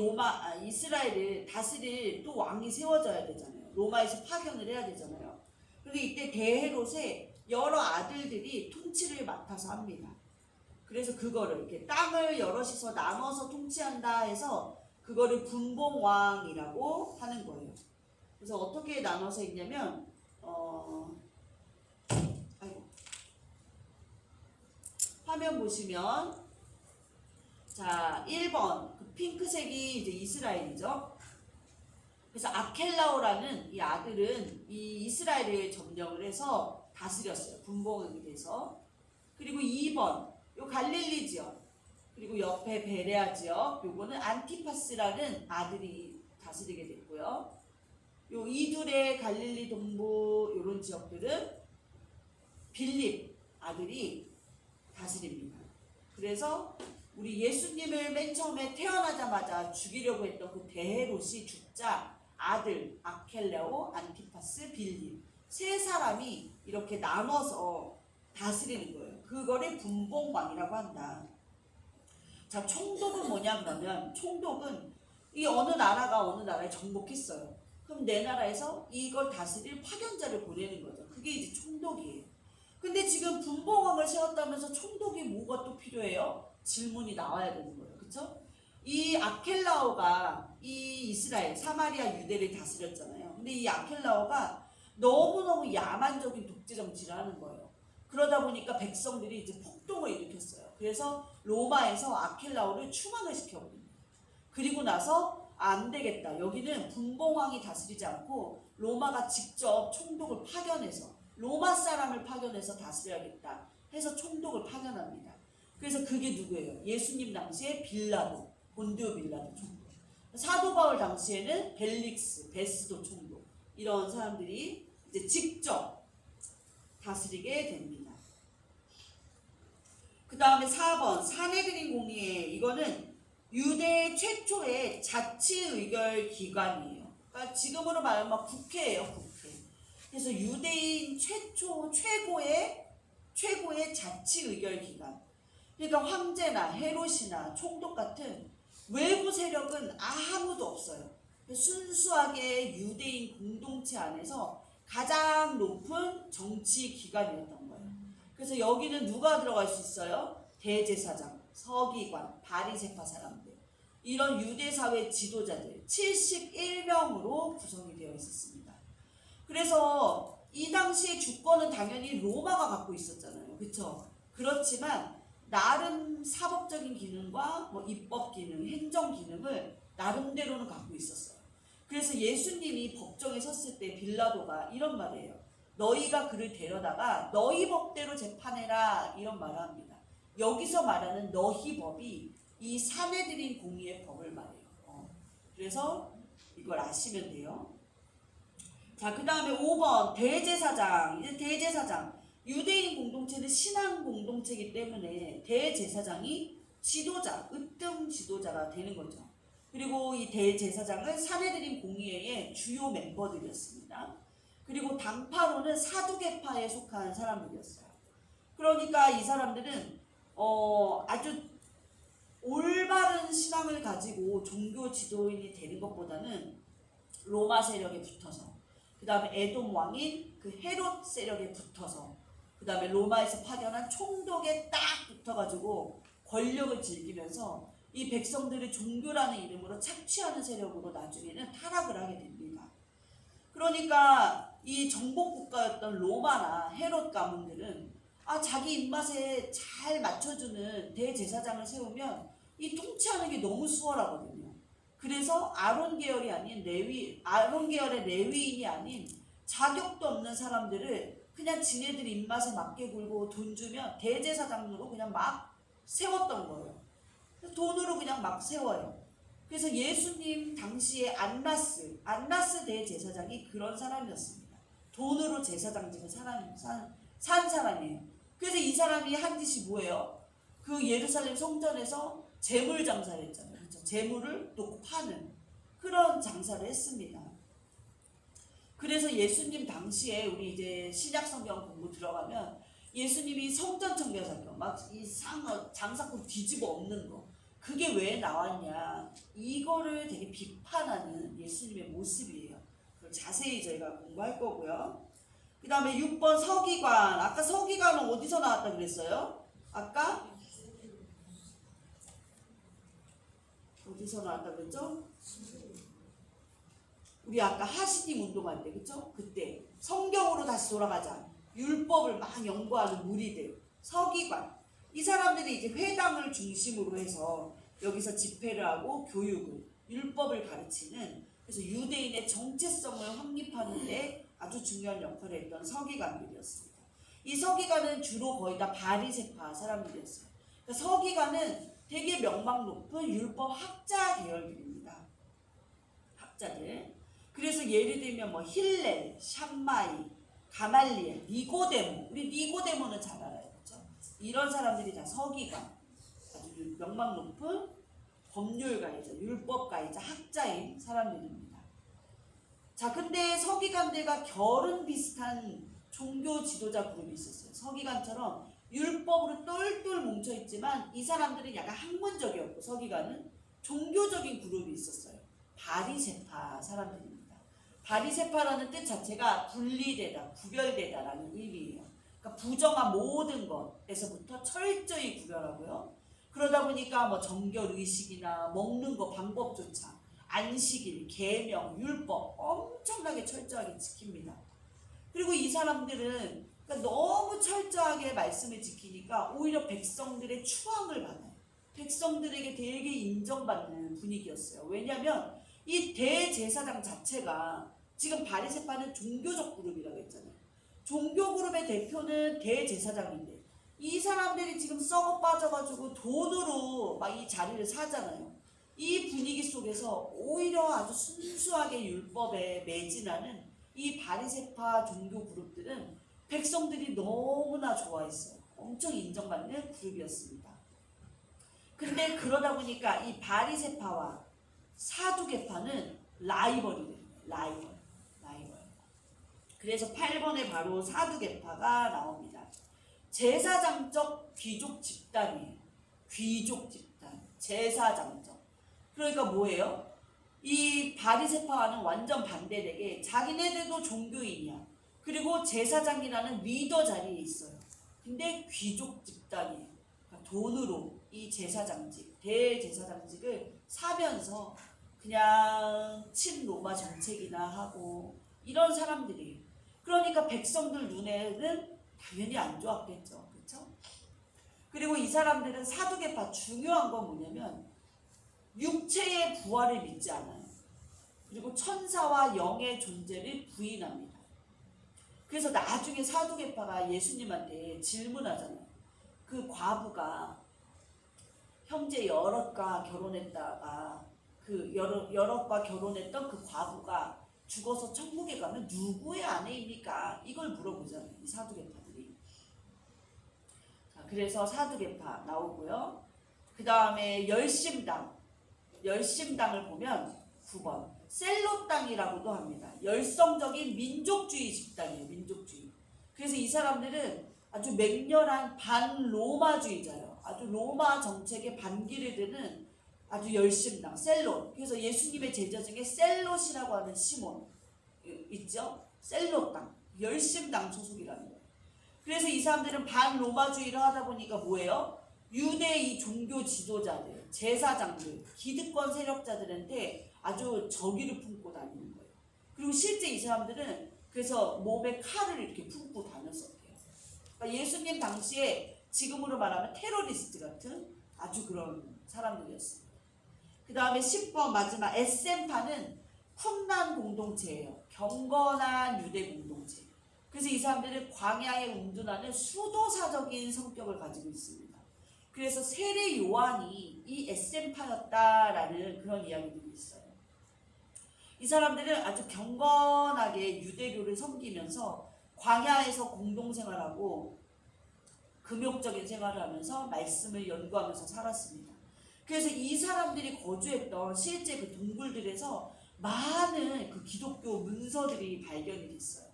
이스라엘을 다스릴 또 왕이 세워져야 되잖아요. 로마에서 파견을 해야 되잖아요. 그런데 이때 대헤롯의 여러 아들들이 통치를 맡아서 합니다. 그래서 그거를 이렇게 땅을 여럿이서 나눠서 통치한다 해서 그거를 분봉왕이라고 하는 거예요. 그래서 어떻게 나눠서 했냐면 화면 보시면 자 1번 그 핑크색이 이제 이스라엘이죠. 그래서 아켈라오라는 이 아들은 이 이스라엘을 점령을 해서 다스렸어요. 분봉하게 돼서. 그리고 2번 요 갈릴리 지역 그리고 옆에 베레아 지역 요거는 안티파스라는 아들이 다스리게 됐고요. 요 이둘의 갈릴리 동부 요런 지역들은 빌립 아들이 다스립니다. 그래서 우리 예수님을 맨 처음에 태어나자마자 죽이려고 했던 그 대헤롯이 죽자 아들 아켈레오, 안티파스, 빌립 세 사람이 이렇게 나눠서 다스리는 거예요. 그거를 분봉왕이라고 한다. 자, 총독은 뭐냐 그러면 총독은 이 어느 나라가 어느 나라에 정복했어요. 그럼 내 나라에서 이걸 다스릴 파견자를 보내는 거죠. 그게 이제 총독이에요. 근데 지금 분봉왕을 세웠다면서 총독이 뭐가 또 필요해요? 질문이 나와야 되는 거예요. 그쵸? 이 아켈라오가 이 이스라엘, 사마리아 유대를 다스렸잖아요. 근데 이 아켈라오가 너무너무 야만적인 독재 정치를 하는 거예요. 그러다 보니까 백성들이 이제 폭동을 일으켰어요. 그래서 로마에서 아켈라오를 추방을 시켜버립니다. 그리고 나서 안 되겠다. 여기는 분봉왕이 다스리지 않고 로마가 직접 총독을 파견해서 로마 사람을 파견해서 다스려야겠다 해서 총독을 파견합니다. 그래서 그게 누구예요? 예수님 당시에 빌라도, 본디오 빌라도 총독. 사도 바울 당시에는 벨릭스, 베스도 총독. 이런 사람들이 이제 직접 다스리게 됩니다. 그 다음에 4번 사내들인 공의회. 이거는 유대 최초의 자치의결 기관이에요. 그러니까 지금으로 말하면 국회예요, 국회. 그래서 유대인 최고의 자치의결 기관. 그러니까 황제나 헤롯이나 총독 같은 외부 세력은 아무도 없어요. 순수하게 유대인 공동체 안에서 가장 높은 정치 기관이었던 거예요. 그래서 여기는 누가 들어갈 수 있어요? 대제사장, 서기관, 바리새파 사람들. 이런 유대사회 지도자들 71명으로 구성이 되어 있었습니다. 그래서 이 당시의 주권은 당연히 로마가 갖고 있었잖아요. 그렇죠? 그렇지만 나름 사법적인 기능과 뭐 입법 기능, 행정 기능을 나름대로는 갖고 있었어요. 그래서 예수님이 법정에 섰을 때 빌라도가 이런 말이에요. 너희가 그를 데려다가 너희 법대로 재판해라 이런 말을 합니다. 여기서 말하는 너희 법이 이 사내들인 공의의 법을 말해요. 그래서 이걸 아시면 돼요. 자, 그 다음에 5번 대제사장. 이제 대제사장. 유대인 공동체는 신앙 공동체이기 때문에 대제사장이 지도자, 으뜸 지도자가 되는 거죠. 그리고 이 대제사장은 사내들인 공의회의 주요 멤버들이었습니다. 그리고 당파로는 사두개파에 속한 사람들이었어요. 그러니까 이 사람들은 아주 올바른 신앙을 가지고 종교 지도인이 되는 것보다는 로마 세력에 붙어서, 그 다음에 에돔 왕인 그 헤롯 세력에 붙어서, 그 다음에 로마에서 파견한 총독에 딱 붙어가지고 권력을 즐기면서 이 백성들을 종교라는 이름으로 착취하는 세력으로 나중에는 타락을 하게 됩니다. 그러니까 이 정복국가였던 로마나 헤롯 가문들은 자기 입맛에 잘 맞춰주는 대제사장을 세우면 이 통치하는 게 너무 수월하거든요. 그래서 아론 계열의 레위인이 아닌 자격도 없는 사람들을 그냥 지네들 입맛에 맞게 굴고 돈 주면 대제사장으로 그냥 막 세웠던 거예요. 돈으로 그냥 막 세워요. 그래서 예수님 당시에 안나스 대제사장이 그런 사람이었습니다. 돈으로 제사장직을 산 사람이에요. 그래서 이 사람이 한 짓이 뭐예요? 그 예루살렘 성전에서 재물 장사를 했잖아요. 그렇죠? 재물을 놓고 파는 그런 장사를 했습니다. 그래서 예수님 당시에 우리 이제 신약 성경 공부 들어가면 예수님이 성전 청결 사건, 막 이 장사꾼 뒤집어 엎는 거, 그게 왜 나왔냐, 이거를 되게 비판하는 예수님의 모습이에요. 그걸 자세히 저희가 공부할 거고요. 그 다음에 6번 서기관. 아까 서기관은 어디서 나왔다 그랬어요? 아까 어디서 나왔다 그랬죠? 우리 아까 하시딤 운동할 때, 그쵸? 그때 성경으로 다시 돌아가자. 율법을 막 연구하는 무리들, 서기관. 이 사람들이 이제 회당을 중심으로 해서 여기서 집회를 하고 교육을, 율법을 가르치는, 그래서 유대인의 정체성을 확립하는 데 아주 중요한 역할을 했던 서기관들이었습니다. 이 서기관은 주로 거의 다 바리새파 사람들이었어요. 그러니까 서기관은 되게 명망 높은 율법 학자 계열들입니다. 학자들. 그래서 예를 들면 뭐 힐렐, 샴마이, 가말리엘, 니고데모. 우리 니고데모는 잘 알아요. 그렇죠? 이런 사람들이 다 서기관. 아주 명망 높은 법률가이자 율법가이자 학자인 사람들입니다. 자, 근데 서기관들과 결은 비슷한 종교 지도자 그룹이 있었어요. 서기관처럼 율법으로 똘똘 뭉쳐있지만 이 사람들은 약간 학문적이었고 서기관은 종교적인 그룹이 있었어요. 바리새파 사람들입니다. 바리새파라는 뜻 자체가 분리되다, 구별되다라는 의미예요. 그러니까 부정한 모든 것에서부터 철저히 구별하고요. 그러다 보니까 뭐 정결 의식이나 먹는 거 방법조차 안식일, 계명, 율법 엄청나게 철저하게 지킵니다. 그리고 이 사람들은 그러니까 너무 철저하게 말씀을 지키니까 오히려 백성들의 추앙을 받아요. 백성들에게 되게 인정받는 분위기였어요. 왜냐하면 이 대제사장 자체가 지금 바리새파는 종교적 그룹이라고 했잖아요. 종교 그룹의 대표는 대제사장인데 이 사람들이 지금 썩어 빠져가지고 돈으로 막 이 자리를 사잖아요. 이 분위기 속에서 오히려 아주 순수하게 율법에 매진하는 이 바리새파 종교 그룹들은 백성들이 너무나 좋아했어요. 엄청 인정받는 그룹이었습니다. 근데 그러다 보니까 이 바리새파와 사두개파는 라이벌이 돼요. 라이벌. 그래서 8번에 바로 사두개파가 나옵니다. 제사장적 귀족 집단이에요. 귀족 집단, 제사장적. 그러니까 뭐예요? 이 바리새파와는 완전 반대되게 자기네들도 종교인이야. 그리고 제사장이라는 리더 자리에 있어요. 근데 귀족 집단이에요. 그러니까 돈으로 이 제사장직, 대제사장직을 사면서 그냥 친로마 정책이나 하고 이런 사람들이에요. 그러니까 백성들 눈에는 당연히 안 좋았겠죠. 그렇죠? 그리고 이 사람들은 사두개파 중요한 건 뭐냐면 육체의 부활을 믿지 않아요. 그리고 천사와 영의 존재를 부인합니다. 그래서 나중에 사두개파가 예수님한테 질문하잖아요. 그 과부가 형제 여럿과 결혼했다가 그 여럿과 결혼했던 그 과부가 죽어서 천국에 가면 누구의 아내입니까? 이걸 물어보잖아요. 이 사두개파들이. 자, 그래서 사두개파 나오고요. 그 다음에 열심당을 보면 9번 셀롯당이라고도 합니다. 열성적인 민족주의 집단이에요. 민족주의. 그래서 이 사람들은 아주 맹렬한 반로마주의자예요. 아주 로마 정책에 반기를 드는 아주 열심당, 셀롯. 그래서 예수님의 제자 중에 셀롯이라고 하는 시몬 있죠? 셀롯당, 열심당 소속이라는 거예요. 그래서 이 사람들은 반로마주의를 하다 보니까 뭐예요? 유대 이 종교 지도자들, 제사장들, 기득권 세력자들한테 아주 저기를 품고 다니는 거예요. 그리고 실제 이 사람들은 그래서 몸에 칼을 이렇게 품고 다녔었대요. 그러니까 예수님 당시에 지금으로 말하면 테러리스트 같은 아주 그런 사람들이었습니다. 그 다음에 10번 마지막 에센파는 쿰란 공동체예요. 경건한 유대 공동체. 그래서 이 사람들은 광야에 운둔하는 수도사적인 성격을 가지고 있습니다. 그래서 세례 요한이 이 에센파였다라는 그런 이야기들이 있어요. 이 사람들은 아주 경건하게 유대교를 섬기면서 광야에서 공동생활하고 금욕적인 생활을 하면서 말씀을 연구하면서 살았습니다. 그래서 이 사람들이 거주했던 실제 그 동굴들에서 많은 그 기독교 문서들이 발견이 됐어요.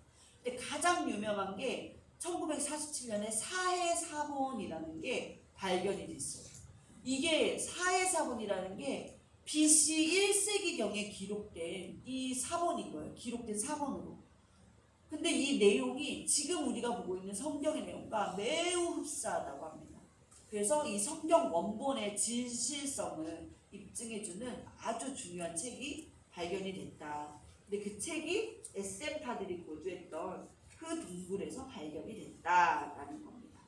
근데 가장 유명한 게 1947년에 사해사본이라는 게 발견이 됐어요. 이게 사해사본이라는 게 BC 1세기경에 기록된 이 사본인 거예요. 기록된 사본으로. 근데 이 내용이 지금 우리가 보고 있는 성경의 내용과 매우 흡사하다고 합니다. 그래서 이 성경 원본의 진실성을 입증해주는 아주 중요한 책이 발견이 됐다. 근데 그 책이 에센파들이 거주했던 그 동굴에서 발견이 됐다라는 겁니다.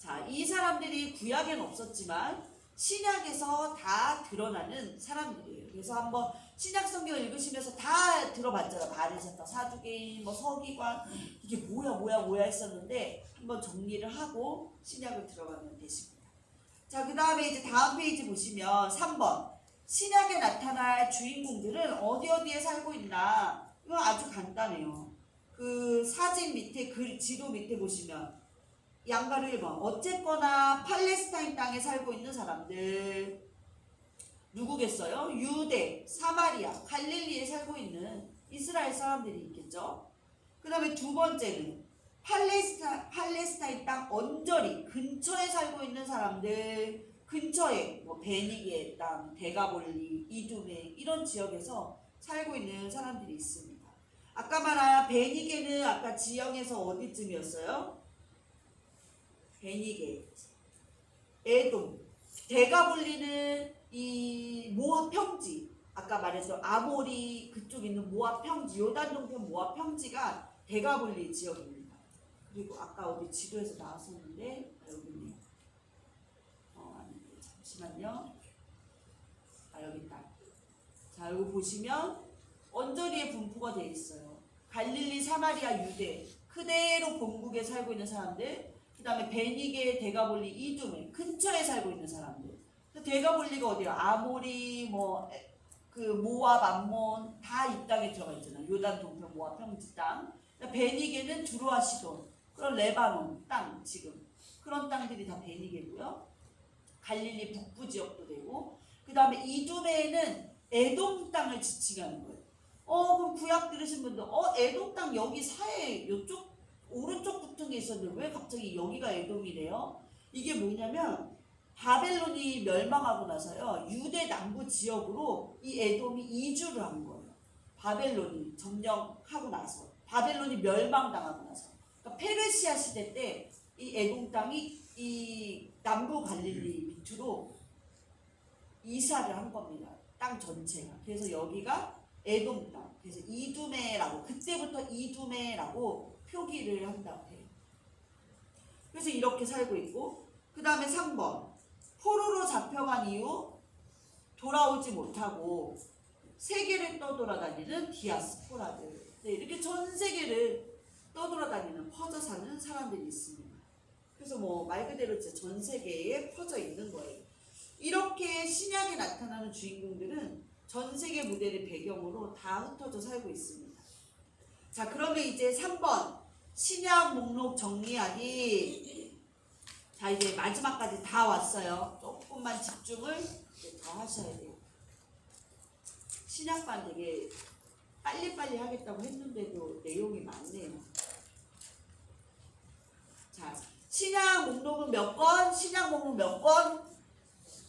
자, 이 사람들이 구약엔 없었지만 신약에서 다 드러나는 사람들이에요. 그래서 한번 신약 성경 읽으시면서 다 들어봤잖아. 바리새파, 사두개인, 뭐 서기관, 이게 뭐야 했었는데 한번 정리를 하고 신약을 들어가면 되십니다. 자, 그 다음에 이제 다음 페이지 보시면 3번 신약에 나타날 주인공들은 어디에 살고 있나? 이건 아주 간단해요. 그 사진 밑에 그 지도 밑에 보시면 양가로 1번 어쨌거나 팔레스타인 땅에 살고 있는 사람들 누구겠어요? 유대, 사마리아, 갈릴리에 살고 있는 이스라엘 사람들이 있겠죠. 그 다음에 두 번째는 팔레스타인 땅 언저리 근처에 살고 있는 사람들, 근처에 뭐 베니게 땅, 데가볼리, 이두메 이런 지역에서 살고 있는 사람들이 있습니다. 아까 말한 베니게는 아까 지형에서 어디쯤이었어요? 베니게, 에돔, 데가볼리는 이 모압 평지, 아까 말했던 아모리 그쪽 있는 모압 평지, 요단 동편 모압 평지가 데가볼리 지역입니다. 그리고 아까 어디 지도에서 나왔었는데 여기 있네요. 아닌데 잠시만요. 여기 있다. 자, 여기 보시면 언저리에 분포가 되어 있어요. 갈릴리, 사마리아, 유대 그대로 본국에 살고 있는 사람들, 그 다음에 베니게, 데가볼리, 이두메 근처에 살고 있는 사람들. 데가볼리가 어디야? 아모리, 그 모압, 암몬 다 이 땅에 들어가 있잖아요. 요단 동편 모압 평지 땅. 베니게는 두로아 시돈, 그런 레바논 땅 지금 그런 땅들이 다 베니게고요. 갈릴리 북부 지역도 되고, 그 다음에 이두메는 에돔 땅을 지칭하는 거예요. 그럼 구약 들으신 분들, 에돔 땅 여기 사해 요쪽 오른쪽 붙은 게 있었는데 왜 갑자기 여기가 에돔이래요? 이게 뭐냐면 바벨론이 멸망하고 나서요, 유대 남부 지역으로 이 에돔이 이주를 한 거예요. 바벨론이 점령하고 나서, 바벨론이 멸망당하고 나서. 그러니까 페르시아 시대 때 이 에돔 땅이 이 남부 갈릴리 밑으로 이사를 한 겁니다. 땅 전체가. 그래서 여기가 에돔 땅. 그래서 이두메라고, 그때부터 이두메라고 표기를 한다고 해요. 그래서 이렇게 살고 있고, 그 다음에 3번 포로로 잡혀간 이후 돌아오지 못하고 세계를 떠돌아다니는 디아스포라들. 네, 이렇게 전 세계를 떠돌아다니는, 퍼져 사는 사람들이 있습니다. 그래서 말 그대로 진짜 전 세계에 퍼져 있는 거예요. 이렇게 신약에 나타나는 주인공들은 전 세계 무대를 배경으로 다 흩어져 살고 있습니다. 자, 그러면 이제 3번 신약 목록 정리하기. 자, 이제 마지막까지 다 왔어요. 조금만 집중을 더 하셔야 돼요. 신약반 되게 빨리빨리 하겠다고 했는데도 내용이 많네요. 자, 신약 목록은 몇 권? 신약 목록 몇 권?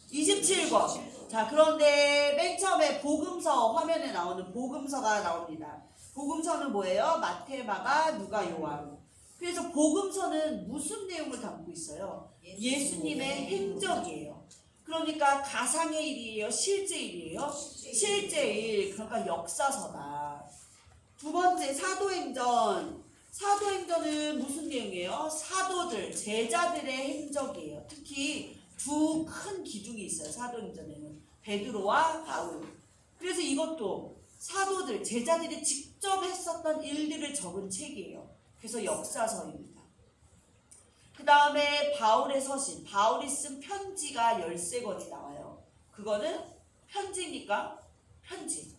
27권. 자, 그런데 맨 처음에 복음서, 화면에 나오는 복음서가 나옵니다. 복음서는 뭐예요? 마태, 마가, 누가, 요한. 그래서 복음서는 무슨 내용을 담고 있어요? 예수님의 행적이에요. 그러니까 가상의 일이에요? 실제 일이에요? 실제 일. 그러니까 역사서다. 두 번째, 사도행전. 사도행전은 무슨 내용이에요? 사도들, 제자들의 행적이에요. 특히 두 큰 기둥이 있어요. 사도행전에는 베드로와 바울. 그래서 이것도 사도들, 제자들이 직접 했었던 일들을 적은 책이에요. 그래서 역사서입니다. 그 다음에 바울의 서신, 바울이 쓴 편지가 13권이 나와요. 그거는 편지입니까? 편지.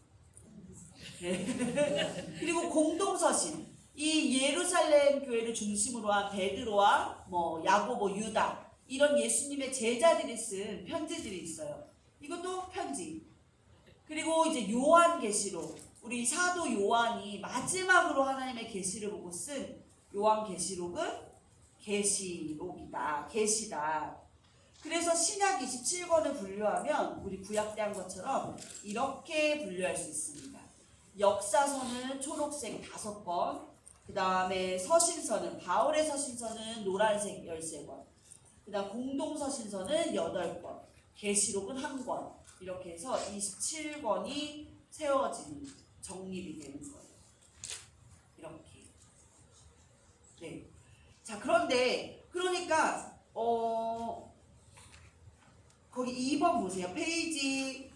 그리고 공동서신, 이 예루살렘 교회를 중심으로 한 베드로와 야고보, 유다 이런 예수님의 제자들이 쓴 편지들이 있어요. 이것도 편지. 그리고 이제 요한계시록, 우리 사도 요한이 마지막으로 하나님의 계시를 보고 쓴 요한계시록은 계시록이다, 계시다. 그래서 신약 27권을 분류하면 우리 구약 때 한 것처럼 이렇게 분류할 수 있습니다. 역사서는 초록색 5권, 그 다음에 서신서는, 바울의 서신서는 노란색 13권, 그 다음 공동서신서는 8권, 계시록은 1권, 이렇게 해서 27권이 세워지는, 정립이 되는 거예요. 이렇게. 네. 자, 그런데 그러니까 거기 2번 보세요. 페이지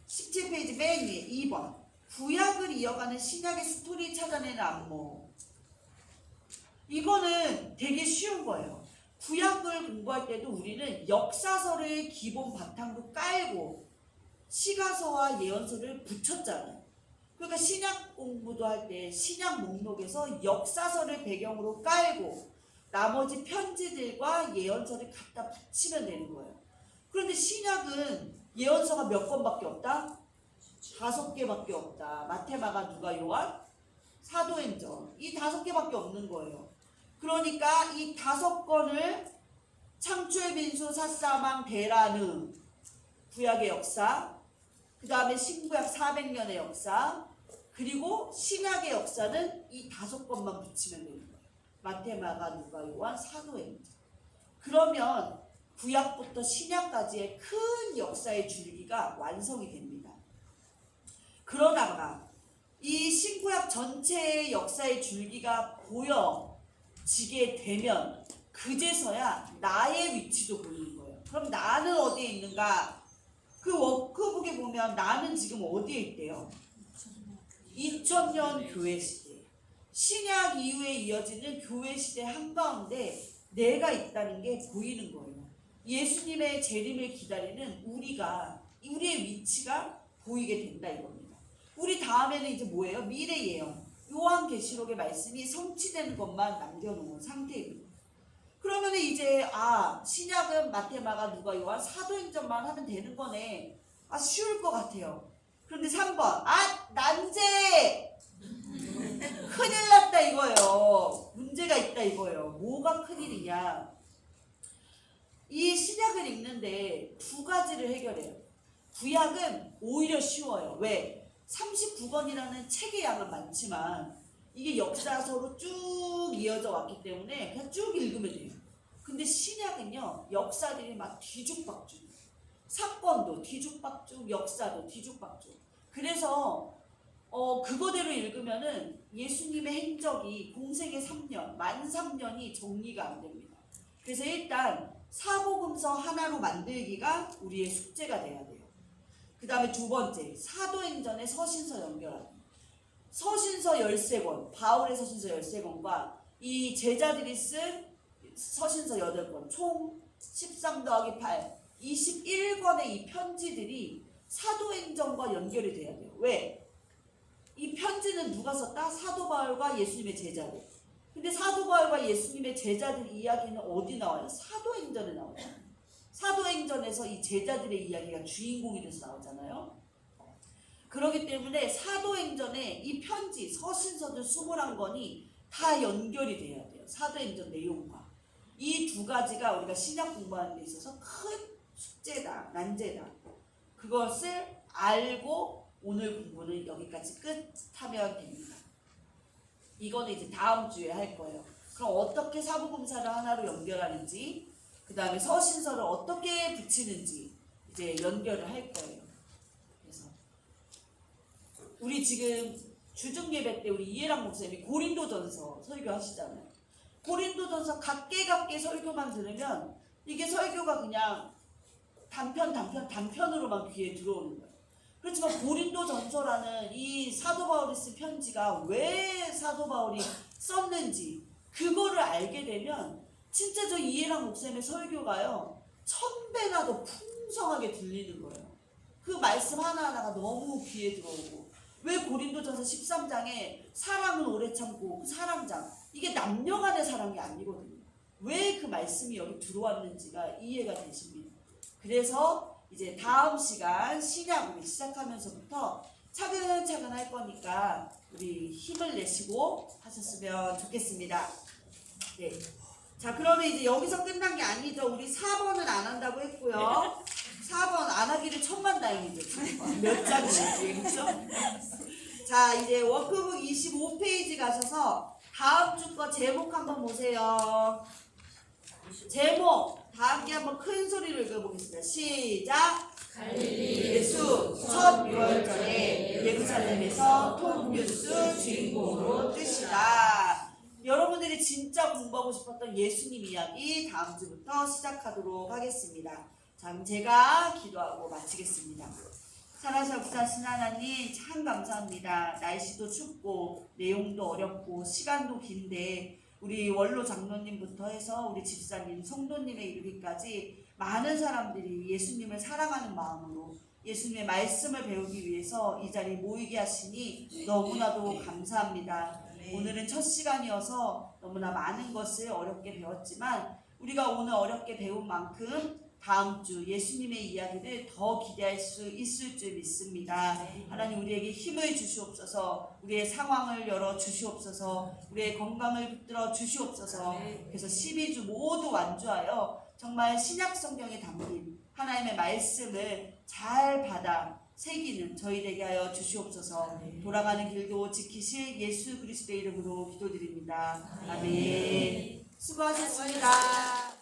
17페이지 맨 위에 2번. 구약을 이어가는 신약의 스토리 찾아내는 안목. 이거는 되게 쉬운 거예요. 구약을 공부할 때도 우리는 역사서를 기본 바탕으로 깔고 시가서와 예언서를 붙였잖아요. 그러니까 신약 공부도 할 때 신약 목록에서 역사서를 배경으로 깔고 나머지 편지들과 예언서를 갖다 붙이면 되는 거예요. 그런데 신약은 예언서가 몇 권밖에 없다? 5개밖에 없다. 마태, 마가, 누가, 요한, 사도행전. 이 5개밖에 없는 거예요. 그러니까 이 5권을 창조의 빈수, 사사망, 대라느, 구약의 역사, 그 다음에 신구약 400년의 역사, 그리고 신약의 역사는 이 5권만 붙이면 되는 거예요. 마태, 마가, 누가, 요한, 사도행전. 그러면 구약부터 신약까지의 큰 역사의 줄기가 완성이 됩니다. 그러다가 이 신구약 전체의 역사의 줄기가 보여지게 되면 그제서야 나의 위치도 보이는 거예요. 그럼 나는 어디에 있는가? 그 워크북에 보면 나는 지금 어디에 있대요? 2000년 교회 시대. 신약 이후에 이어지는 교회 시대 한가운데 내가 있다는 게 보이는 거예요. 예수님의 재림을 기다리는 우리의 위치가 보이게 된다 이겁니다. 우리 다음에는 이제 뭐예요? 미래 예언. 요한계시록의 말씀이 성취되는 것만 남겨놓은 상태입니다. 그러면 이제 신약은 마태, 마가, 누가, 요한, 사도행전만 하면 되는 거네. 쉬울 것 같아요. 그런데 3번 난제 큰일 났다 이거예요. 문제가 있다 이거예요. 뭐가 큰일이냐? 이 신약을 읽는데 2가지를 해결해요. 구약은 오히려 쉬워요. 왜? 39권이라는 책의 양은 많지만 이게 역사서로 쭉 이어져 왔기 때문에 그냥 쭉 읽으면 돼요. 근데 신약은요, 역사들이 막 뒤죽박죽, 사건도 뒤죽박죽, 역사도 뒤죽박죽. 그래서 그거대로 읽으면은 예수님의 행적이 공생의 3년, 만 3년이 정리가 안 됩니다. 그래서 일단 사복음서 하나로 만들기가 우리의 숙제가 돼야 돼요. 그 다음에 2번째, 사도행전의 서신서 연결하기. 서신서 13권, 바울의 서신서 13권과 이 제자들이 쓴 서신서 8권, 총 13 더하기 8, 21권의 이 편지들이 사도행전과 연결이 돼야 돼요. 왜? 이 편지는 누가 썼다? 사도 바울과 예수님의 제자들. 근데 사도 바울과 예수님의 제자들 이야기는 어디 나와요? 사도행전에 나와요. 사도행전에서 이 제자들의 이야기가 주인공이 돼서 나오잖아요. 그렇기 때문에 사도행전에 이 편지, 서신서들 21권이 다 연결이 돼야 돼요. 사도행전 내용과. 이 2가지가 우리가 신약 공부하는 데 있어서 큰 숙제다, 난제다. 그것을 알고 오늘 공부는 여기까지 끝하면 됩니다. 이거는 이제 다음 주에 할 거예요. 그럼 어떻게 사복음사를 하나로 연결하는지, 그 다음에 서신서를 어떻게 붙이는지 이제 연결을 할 거예요. 그래서 우리 지금 주중예배 때 우리 이해랑 목사님이 고린도전서 설교하시잖아요. 고린도전서 각계 설교만 들으면 이게 설교가 그냥 단편으로만 귀에 들어오는 거예요. 그렇지만 고린도전서라는 이 사도 바울이 쓴 편지가 왜 사도 바울이 썼는지 그거를 알게 되면 진짜 저 이해랑 목사님의 설교가요 1000배나 더 풍성하게 들리는 거예요. 그 말씀 하나하나가 너무 귀에 들어오고, 왜 고린도전서 13장에 사랑은 오래 참고 그 사랑장, 이게 남녀 간의 사랑이 아니거든요. 왜 그 말씀이 여기 들어왔는지가 이해가 되십니다. 그래서 이제 다음 시간 신약으로 시작하면서부터 차근차근 할 거니까 우리 힘을 내시고 하셨으면 좋겠습니다. 네. 자, 그러면 이제 여기서 끝난 게 아니죠. 우리 4번은 안 한다고 했고요. 4번 안 하기를 천만다행이죠. 몇 장이지, 그렇죠? 자, 이제 워크북 25페이지 가셔서 다음 주 거 제목 한번 보세요. 제목 다 함께 한번 큰 소리로 읽어보겠습니다. 시작! 갈릴리 예수 첫 유월절에 예루살렘에서 통뉴스 주인공으로 뜨시다. 여러분들이 진짜 공부 공부하고 싶었던 예수님 이야기 다음 주부터 시작하도록 하겠습니다. 자, 그럼 제가 기도하고 마치겠습니다. 살아계신 하나님 참 감사합니다. 날씨도 춥고 내용도 어렵고 시간도 긴데 우리 원로 장로님부터 해서 우리 집사님, 성도님에 이르기까지 많은 사람들이 예수님을 사랑하는 마음으로 예수님의 말씀을 배우기 위해서 이 자리에 모이게 하시니 너무나도 감사합니다. 오늘은 첫 시간이어서 너무나 많은 것을 어렵게 배웠지만 우리가 오늘 어렵게 배운 만큼 다음 주 예수님의 이야기를 더 기대할 수 있을 줄 믿습니다. 하나님 우리에게 힘을 주시옵소서, 우리의 상황을 열어 주시옵소서, 우리의 건강을 붙들어 주시옵소서. 그래서 12주 모두 완주하여 정말 신약 성경에 담긴 하나님의 말씀을 잘 받아 새기는 저희 되게 하여 주시옵소서. 돌아가는 길도 지키실 예수 그리스도의 이름으로 기도드립니다. 아멘. 수고하셨습니다.